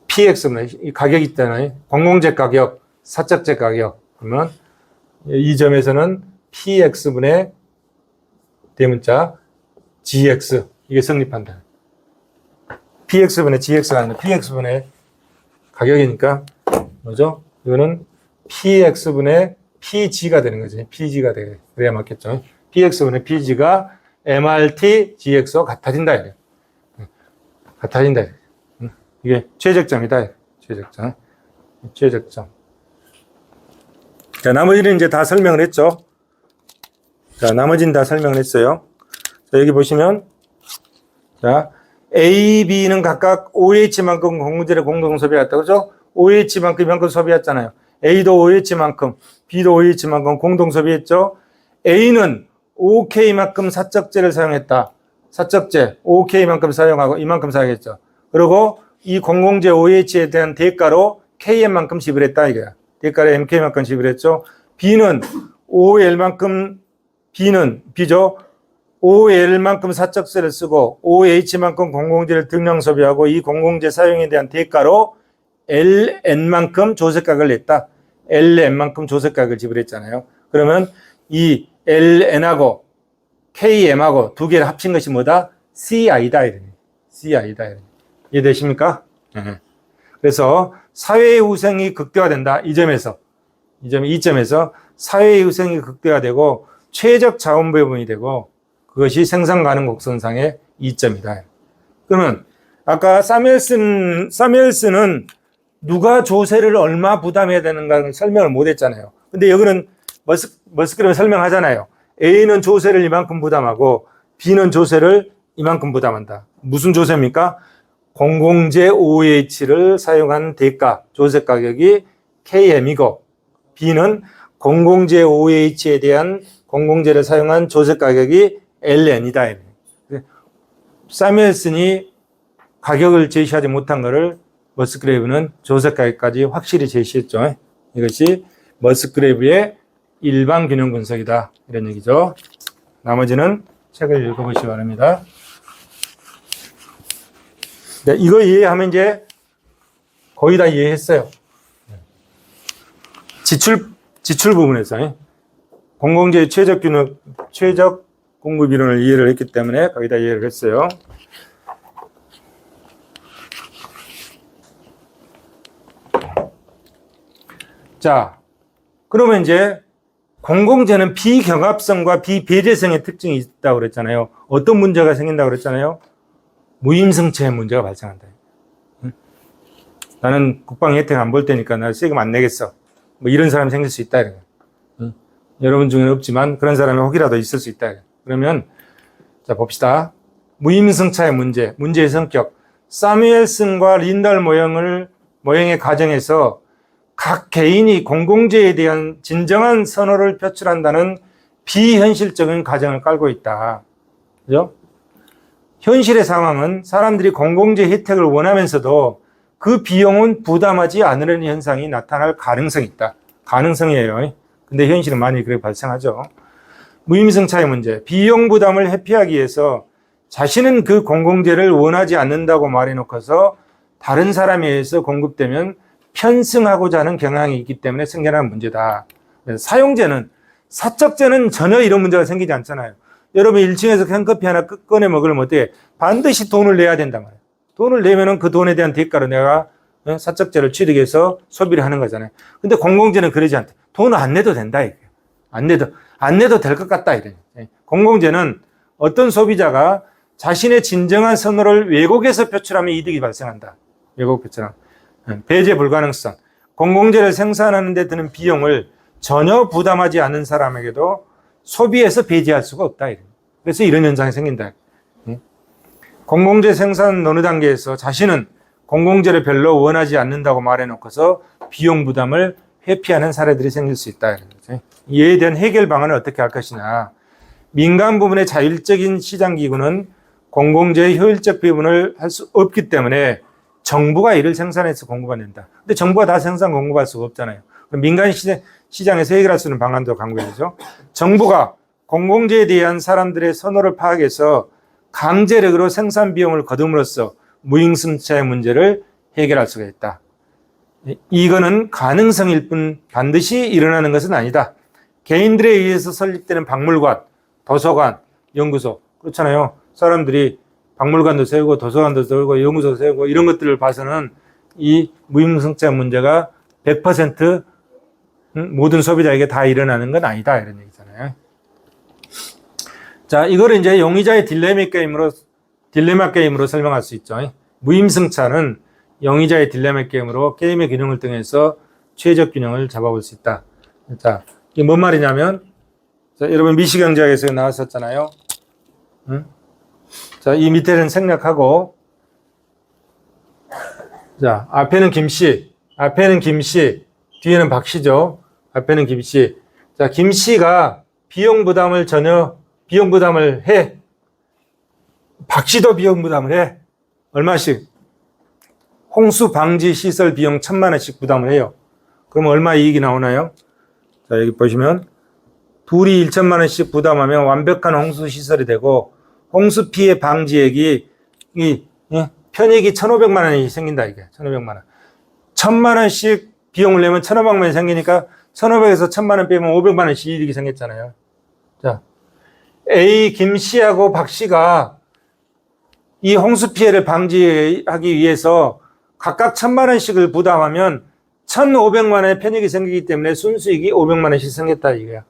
PX분의 이 가격이 있잖아요. 공공재 가격, 사적재 가격. 그러면 이 점에서는 PX분의 대문자 GX 이게 성립한다. PX분의 GX가 아니라 PX분의 가격이니까 뭐죠? 이거는 PX분의 PG가 되는 거지. PG가 돼. 그래야 맞겠죠. PX분의 PG가 MRT GX와 같아진다. 이래. 같아진다. 이래. 이게 최적점이다. 최적점. 최적점. 자, 나머지는 이제 다 설명을 했죠. 자, 나머지는 다 설명을 했어요. 자, 여기 보시면, 자, A, B는 각각 OH만큼 공공재를 공동 소비했다. 그죠? OH만큼 이만큼 소비했잖아요. A도 OH만큼, B도 OH만큼 공동 소비했죠. A는 OK만큼 사적재를 사용했다. 사적재, OK만큼 사용하고 이만큼 사용했죠. 그리고 이 공공재 OH에 대한 대가로 KM만큼 지불했다. 이거야. 대가로 MK만큼 지불했죠. B는 OL만큼, B죠. OL만큼 사적세를 쓰고 OH만큼 공공재를 등량 소비하고 이 공공재 사용에 대한 대가로 LN만큼 조세가격을 냈다. LN만큼 조세가격을 지불했잖아요. 그러면 이 LN하고 KM하고 두 개를 합친 것이 뭐다? CI다. CI다. 이해되십니까? 그래서 사회의 후생이 극대화된다. 이 점에서 사회의 후생이 극대화되고 최적 자원 배분이 되고 그것이 생산 가능 곡선상의 이점이다. 그러면 아까 사무엘슨은 누가 조세를 얼마 부담해야 되는가를 설명을 못 했잖아요. 근데 여기는 머스크랩을 설명하잖아요. A는 조세를 이만큼 부담하고 B는 조세를 이만큼 부담한다. 무슨 조세입니까? 공공재 OH를 사용한 대가, 조세 가격이 KM이고 B는 공공재 OH에 대한 공공재를 사용한 조세 가격이 LN이다. 사무엘슨이 가격을 제시하지 못한 것을 머스크레이브는 조세 가격까지 확실히 제시했죠. 이것이 머스크레이브의 일반 균형 분석이다. 이런 얘기죠. 나머지는 책을 읽어보시기 바랍니다. 네, 이거 이해하면 이제 거의 다 이해했어요. 지출 부분에서 공공재의 최적 공급 이론을 이해를 했기 때문에 거의 다 이해를 했어요. 자, 그러면 이제 공공재는 비경합성과 비배제성의 특징이 있다고 그랬잖아요. 어떤 문제가 생긴다고 그랬잖아요. 무임승차의 문제가 발생한다. 나는 국방 혜택 안 볼 테니까 나 세금 안 내겠어. 뭐 이런 사람이 생길 수 있다. 여러분 중에는 없지만 그런 사람이 혹이라도 있을 수 있다. 그러면 자 봅시다. 무임승차의 문제의 성격. 사무엘슨과 린달 모형의 과정에서 각 개인이 공공재에 대한 진정한 선호를 표출한다는 비현실적인 가정을 깔고 있다. 그죠? 현실의 상황은 사람들이 공공재 혜택을 원하면서도 그 비용은 부담하지 않으려는 현상이 나타날 가능성이 있다. 가능성이에요. 근데 현실은 많이 그렇게 발생하죠. 무임승차의 문제. 비용 부담을 회피하기 위해서 자신은 그 공공재를 원하지 않는다고 말해놓고서 다른 사람에 의해서 공급되면 편승하고자 하는 경향이 있기 때문에 생겨나는 문제다. 사용재는, 사적재는 전혀 이런 문제가 생기지 않잖아요. 여러분 1층에서 캔커피 하나 꺼내 먹으려면 어떻게 반드시 돈을 내야 된단 말이에요. 돈을 내면은 그 돈에 대한 대가로 내가 사적재를 취득해서 소비를 하는 거잖아요. 근데 공공재는 그러지 않다. 돈을 안 내도 된다. 이게. 안 내도 될 것 같다. 이래. 공공재는 어떤 소비자가 자신의 진정한 선호를 왜곡해서 표출하면 이득이 발생한다. 왜곡 표출함. 배제 불가능성. 공공재를 생산하는 데 드는 비용을 전혀 부담하지 않는 사람에게도 소비해서 배제할 수가 없다. 이래. 그래서 이런 현상이 생긴다. 공공재 생산 어느 단계에서 자신은 공공재를 별로 원하지 않는다고 말해놓고서 비용 부담을 회피하는 사례들이 생길 수 있다. 이에 대한 해결 방안을 어떻게 할 것이냐. 민간 부분의 자율적인 시장기구는 공공재의 효율적 배분을 할 수 없기 때문에 정부가 이를 생산해서 공급한다. 근데 정부가 다 생산 공급할 수가 없잖아요. 민간 시장에서 해결할 수 있는 방안도 강구해야죠. 정부가 공공재에 대한 사람들의 선호를 파악해서 강제력으로 생산 비용을 거둠으로써 무임승차의 문제를 해결할 수가 있다. 이거는 가능성일 뿐 반드시 일어나는 것은 아니다. 개인들에 의해서 설립되는 박물관, 도서관, 연구소 그렇잖아요. 사람들이 박물관도 세우고 도서관도 세우고 연구소 세우고 이런 것들을 봐서는 이 무임승차 문제가 100% 모든 소비자에게 다 일어나는 건 아니다 이런 얘기잖아요. 자, 이거를 이제 용의자의 딜레마 게임으로 설명할 수 있죠. 무임승차는 용의자의 딜레마 게임으로 게임의 균형을 통해서 최적 균형을 잡아볼 수 있다. 자, 이게 뭔 말이냐면, 자, 여러분 미시경제학에서 나왔었잖아요. 자, 이 밑에는 생략하고, 자, 앞에는 김씨, 뒤에는 박씨죠. 앞에는 김씨. 자, 김씨가 비용 부담을 해. 박씨도 비용 부담을 해. 얼마씩? 홍수 방지 시설 비용 1,000만 원씩 부담을 해요. 그럼 얼마 이익이 나오나요? 자, 여기 보시면 둘이 1,000만 원씩 부담하면 완벽한 홍수 시설이 되고 홍수 피해 방지액이 편익이 1,500만 원이 생긴다 이게. 1,500만 원. 1,000만 원씩 비용을 내면 1,500만 원이 생기니까 1,500에서 1,000만 원 빼면 500만 원씩 이익이 생겼잖아요. 자, A 김씨하고 박씨가 이 홍수 피해를 방지하기 위해서 각각 1,000만 원씩을 부담하면 1,500만 원의 편익이 생기기 때문에 순수익이 500만 원씩 생겼다 이거야.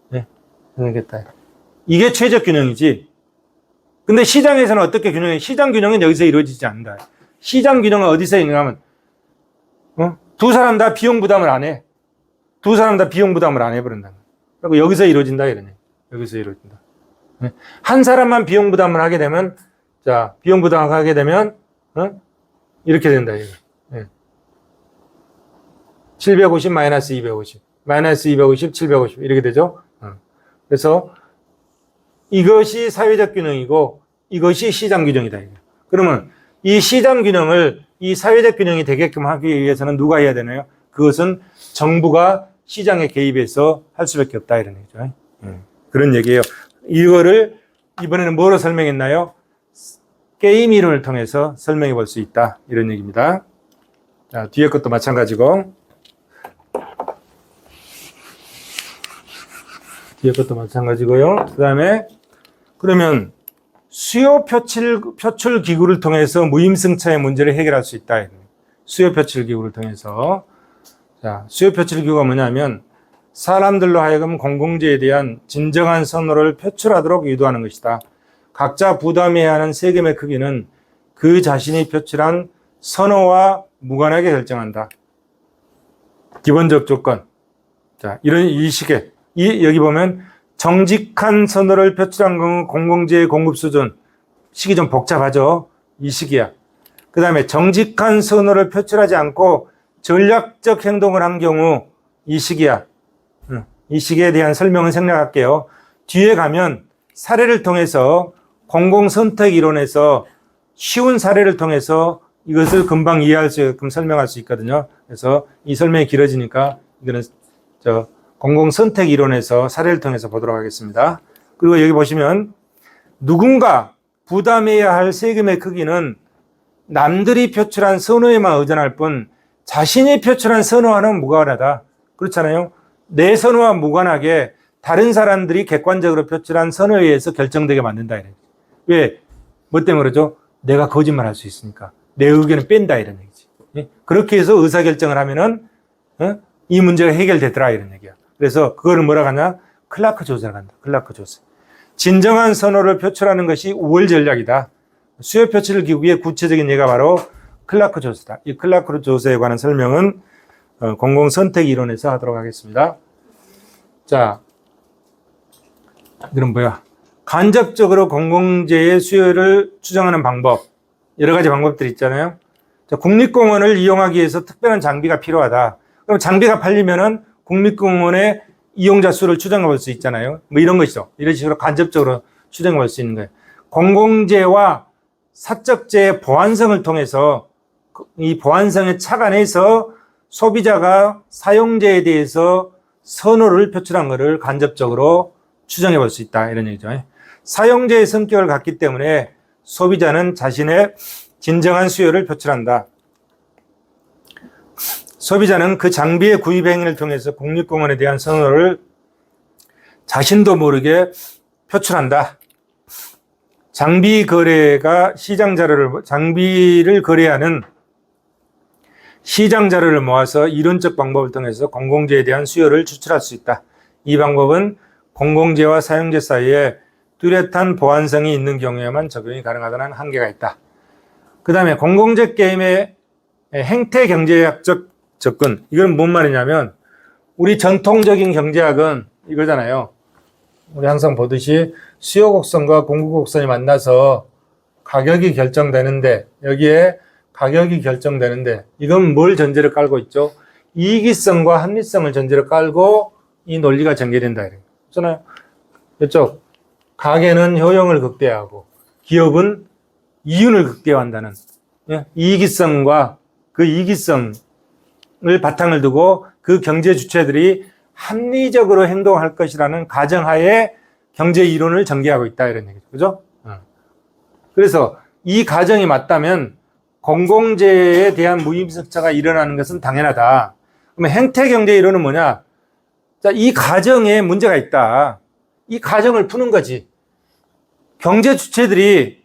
네, 생겼다. 이게 최적 균형이지. 근데 시장에서는 어떻게 균형해? 시장 균형은 여기서 이루어지지 않는다. 시장 균형은 어디서 있느냐면 두 사람 다 비용 부담을 안 해. 두 사람 다 비용 부담을 안 해버린다. 그리고 여기서 이루어진다 이러네. 여기서 이루어진다. 네. 한 사람만 비용 부담을 하게 되면 자, 비용 부담을 하게 되면 이렇게 된다 이거. 네. 750 마이너스 250 마이너스 250 750 이렇게 되죠. 그래서 이것이 사회적 균형이고 이것이 시장 균형이다. 이거. 그러면 이 시장 균형을 이 사회적 균형이 되게끔 하기 위해서는 누가 해야 되나요? 그것은 정부가 시장에 개입해서 할 수밖에 없다 이런 얘기죠. 그런 얘기예요. 이거를 이번에는 뭐로 설명했나요? 게임 이론을 통해서 설명해 볼 수 있다 이런 얘기입니다. 자, 뒤에 것도 마찬가지고 요 그 다음에 그러면 수요 표출 기구를 통해서 무임승차의 문제를 해결할 수 있다. 수요 표출 기구를 통해서. 자, 수요 표출 기구가 뭐냐면 사람들로 하여금 공공재에 대한 진정한 선호를 표출하도록 유도하는 것이다. 각자 부담해야 하는 세금의 크기는 그 자신이 표출한 선호와 무관하게 결정한다. 기본적 조건. 자, 이런 이 식의 여기 보면 정직한 선호를 표출한 경우 공공재의 공급 수준. 식이 좀 복잡하죠. 이 식이야. 그 다음에 정직한 선호를 표출하지 않고 전략적 행동을 한 경우 이 식이야. 이 식에 대한 설명은 생략할게요. 뒤에 가면 사례를 통해서 공공선택 이론에서 쉬운 사례를 통해서 이것을 금방 이해할 수 있게끔 설명할 수 있거든요. 그래서 이 설명이 길어지니까 이거는 공공선택 이론에서 사례를 통해서 보도록 하겠습니다. 그리고 여기 보시면 누군가 부담해야 할 세금의 크기는 남들이 표출한 선호에만 의존할 뿐 자신이 표출한 선호와는 무관하다. 그렇잖아요. 내 선호와 무관하게 다른 사람들이 객관적으로 표출한 선호에 의해서 결정되게 만든다. 왜? 뭐 때문에 그러죠? 내가 거짓말할 수 있으니까. 내 의견을 뺀다 이런 얘기지. 그렇게 해서 의사결정을 하면은 이 문제가 해결되더라 이런 얘기야. 그래서 그거를 뭐라고 하냐? 클라크 조사를 한다. 클라크 조사. 진정한 선호를 표출하는 것이 우월 전략이다. 수요 표출 기구의 구체적인 예가 바로 클라크 조사다. 이 클라크 조사에 관한 설명은 공공선택 이론에서 하도록 하겠습니다. 자, 이건 뭐야? 간접적으로 공공재의 수요를 추정하는 방법. 여러 가지 방법들이 있잖아요. 자, 국립공원을 이용하기 위해서 특별한 장비가 필요하다. 그럼 장비가 팔리면은 국립공원의 이용자 수를 추정해 볼 수 있잖아요. 뭐 이런 것이죠. 이런 식으로 간접적으로 추정해 볼 수 있는 거예요. 공공재와 사적재의 보완성을 통해서 이 보완성에 착안해서 소비자가 사용재에 대해서 선호를 표출한 것을 간접적으로 추정해 볼 수 있다. 이런 얘기죠. 사용재의 성격을 갖기 때문에 소비자는 자신의 진정한 수요를 표출한다. 소비자는 그 장비의 구입 행위를 통해서 국립공원에 대한 선호를 자신도 모르게 표출한다. 장비 거래가 장비를 거래하는 시장 자료를 모아서 이론적 방법을 통해서 공공재에 대한 수요를 추출할 수 있다. 이 방법은 공공재와 사용재 사이에 뚜렷한 보완성이 있는 경우에만 적용이 가능하다는 한계가 있다. 그 다음에 공공재 게임의 행태 경제학적 접근. 이건 뭔 말이냐면 우리 전통적인 경제학은 이거잖아요. 우리 항상 보듯이 수요 곡선과 공급 곡선이 만나서 가격이 결정되는데 여기에 가격이 결정되는데 이건 뭘 전제로 깔고 있죠? 이익성과 합리성을 전제로 깔고 이 논리가 전개된다. 그렇잖아요. 이쪽 가게는 효용을 극대화하고 기업은 이윤을 극대화한다는 이익성과 그 이익성을 바탕을 두고 그 경제 주체들이 합리적으로 행동할 것이라는 가정하에 경제 이론을 전개하고 있다 이런 얘기죠. 그죠? 그래서 이 가정이 맞다면 공공재에 대한 무임승차가 일어나는 것은 당연하다. 그러면 행태 경제 이론은 뭐냐? 자, 이 가정에 문제가 있다. 이 가정을 푸는 거지. 경제 주체들이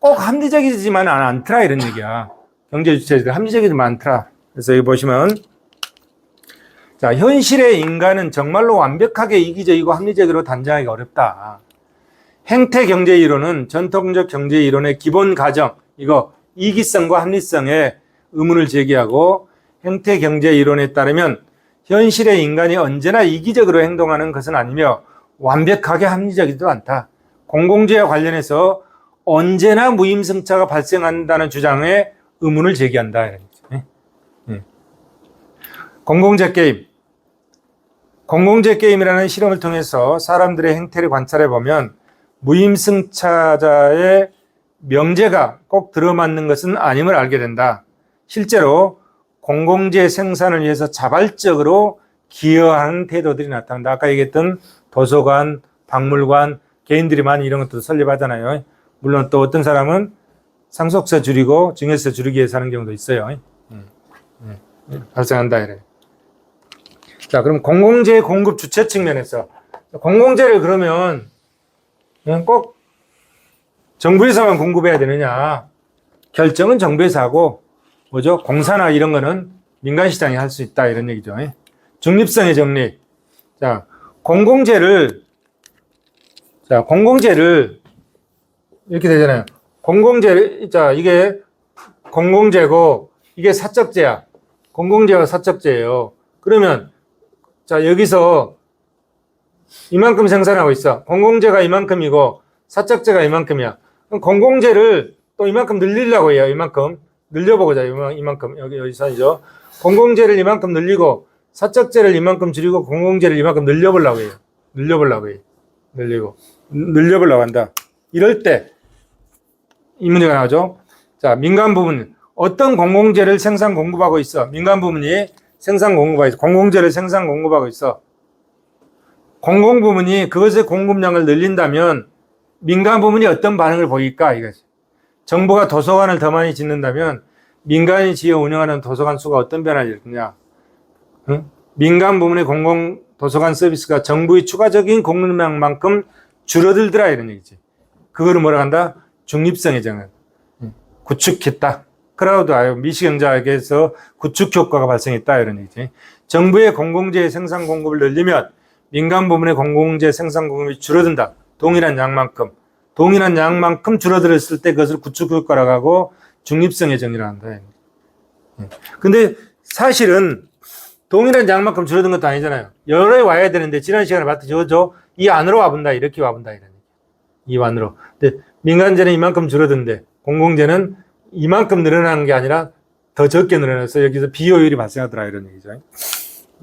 꼭 합리적이지만 않더라 이런 얘기야. 경제 주체들이 합리적이지만 않더라. 그래서 여기 보시면 자, 현실의 인간은 정말로 완벽하게 이기적이고 합리적으로 단정하기가 어렵다. 행태 경제 이론은 전통적 경제 이론의 기본 가정, 이거 이기성과 합리성에 의문을 제기하고 행태 경제 이론에 따르면 현실의 인간이 언제나 이기적으로 행동하는 것은 아니며 완벽하게 합리적이지도 않다. 공공재와 관련해서 언제나 무임승차가 발생한다는 주장에 의문을 제기한다. 공공재 게임. 공공재 게임이라는 실험을 통해서 사람들의 행태를 관찰해 보면 무임승차자의 명제가 꼭 들어맞는 것은 아님을 알게 된다. 실제로 공공재 생산을 위해서 자발적으로 기여하는 태도들이 나타난다. 아까 얘기했던 도서관, 박물관, 개인들이 많이 이런 것도 설립하잖아요. 물론 또 어떤 사람은 상속세 줄이고 증여세 줄이기 위해서 하는 경우도 있어요. 발생한다 이래. 자, 그럼 공공재 공급 주체 측면에서 공공재를 그러면 꼭 정부에서만 공급해야 되느냐? 결정은 정부에서 하고 뭐죠? 공사나 이런 거는 민간 시장이 할 수 있다 이런 얘기죠. 중립성의 정리. 자, 공공재를 이렇게 되잖아요. 자, 이게 공공재고 이게 사적재야. 공공재와 사적재예요. 그러면 자, 여기서 이만큼 생산하고 있어. 공공재가 이만큼이고 사적재가 이만큼이야. 그럼 공공재를 또 이만큼 늘리려고 해요. 이만큼. 늘려보자. 이만큼. 여기서이죠. 공공재를 이만큼 늘리고 사적재를 이만큼 줄이고 공공재를 이만큼 늘려보려고 해요. 늘려보려고 한다. 이럴 때 이 문제가 나오죠. 자, 민간 부분. 어떤 공공재를 생산 공급하고 있어. 민간 부문이 생산 공급하고 있어. 공공재를 생산 공급하고 있어. 공공 부문이 그것의 공급량을 늘린다면 민간 부문이 어떤 반응을 보일까 이거지. 정부가 도서관을 더 많이 짓는다면 민간이 지어 운영하는 도서관 수가 어떤 변화를 일으키냐. 민간 부문의 공공 도서관 서비스가 정부의 추가적인 공급량만큼 줄어들더라 이런 얘기지. 그거를 뭐라 한다? 중립성의 정은. 구축했다. 크라우드 미시경제학에서 구축 효과가 발생했다 이런 얘기지. 정부의 공공재 생산 공급을 늘리면 민간 부문의 공공재 생산 공급이 줄어든다. 동일한 양만큼 줄어들었을 때 그것을 구축 효과라고 하고 중립성의 정의를 한다. 근데 사실은 동일한 양만큼 줄어든 것도 아니잖아요. 여러 와야 되는데 지난 시간에 봤듯이 이 안으로 와본다 이렇게 와본다 이런 얘기. 이 안으로. 근데 민간재는 이만큼 줄어든데 공공재는 이만큼 늘어나는 게 아니라 더 적게 늘어나서 여기서 비효율이 발생하더라 이런 얘기죠.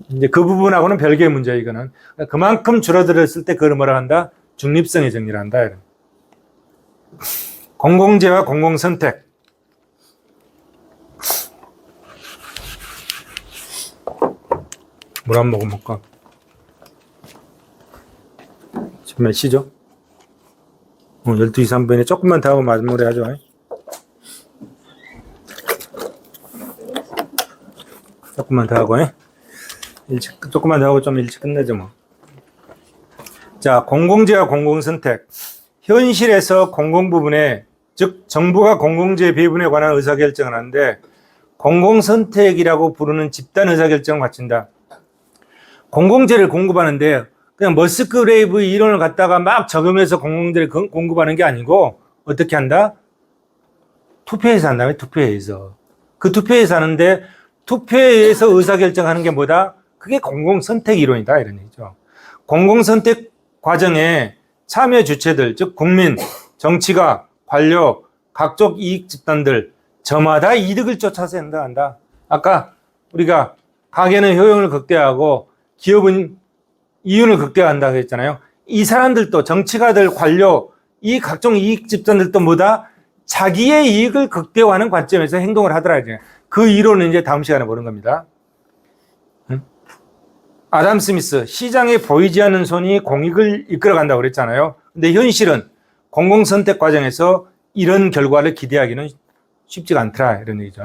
이제 그 부분하고는 별개의 문제야 이거는. 그만큼 줄어들었을 때 그걸 뭐라 한다? 중립성의 정리를 한다. 이런. 공공재와 공공선택. 물 한 모금 먹고. 지금 몇 시죠? 12시 3분에 조금만 더 하고 마무리 하죠. 조금만 더 하고, 조금만 더 하고 좀 일찍 끝내죠, 뭐. 자, 공공재와 공공선택. 현실에서 공공 부분에, 즉, 정부가 공공재 배분에 관한 의사결정을 하는데, 공공선택이라고 부르는 집단 의사결정을 갖춘다. 공공재를 공급하는데, 그냥 머스크레이브 이론을 갖다가 막 적용해서 공공재를 공급하는 게 아니고, 어떻게 한다? 투표해서 한다며, 투표해서. 그 투표해서 하는데, 투표에서 의사결정하는 게 뭐다? 그게 공공선택 이론이다, 이런 얘기죠. 공공선택 과정에 참여 주체들, 즉 국민, 정치가, 관료, 각종 이익 집단들 저마다 이득을 쫓아서 한다. 아까 우리가 가게는 효용을 극대화하고 기업은 이윤을 극대화한다고 했잖아요. 이 사람들도 정치가들, 관료, 이 각종 이익 집단들도 뭐다? 자기의 이익을 극대화하는 관점에서 행동을 하더라. 그 이론은 이제 다음 시간에 보는 겁니다. 아담 스미스, 시장에 보이지 않는 손이 공익을 이끌어간다고 그랬잖아요. 근데 현실은 공공선택 과정에서 이런 결과를 기대하기는 쉽지가 않더라, 이런 얘기죠.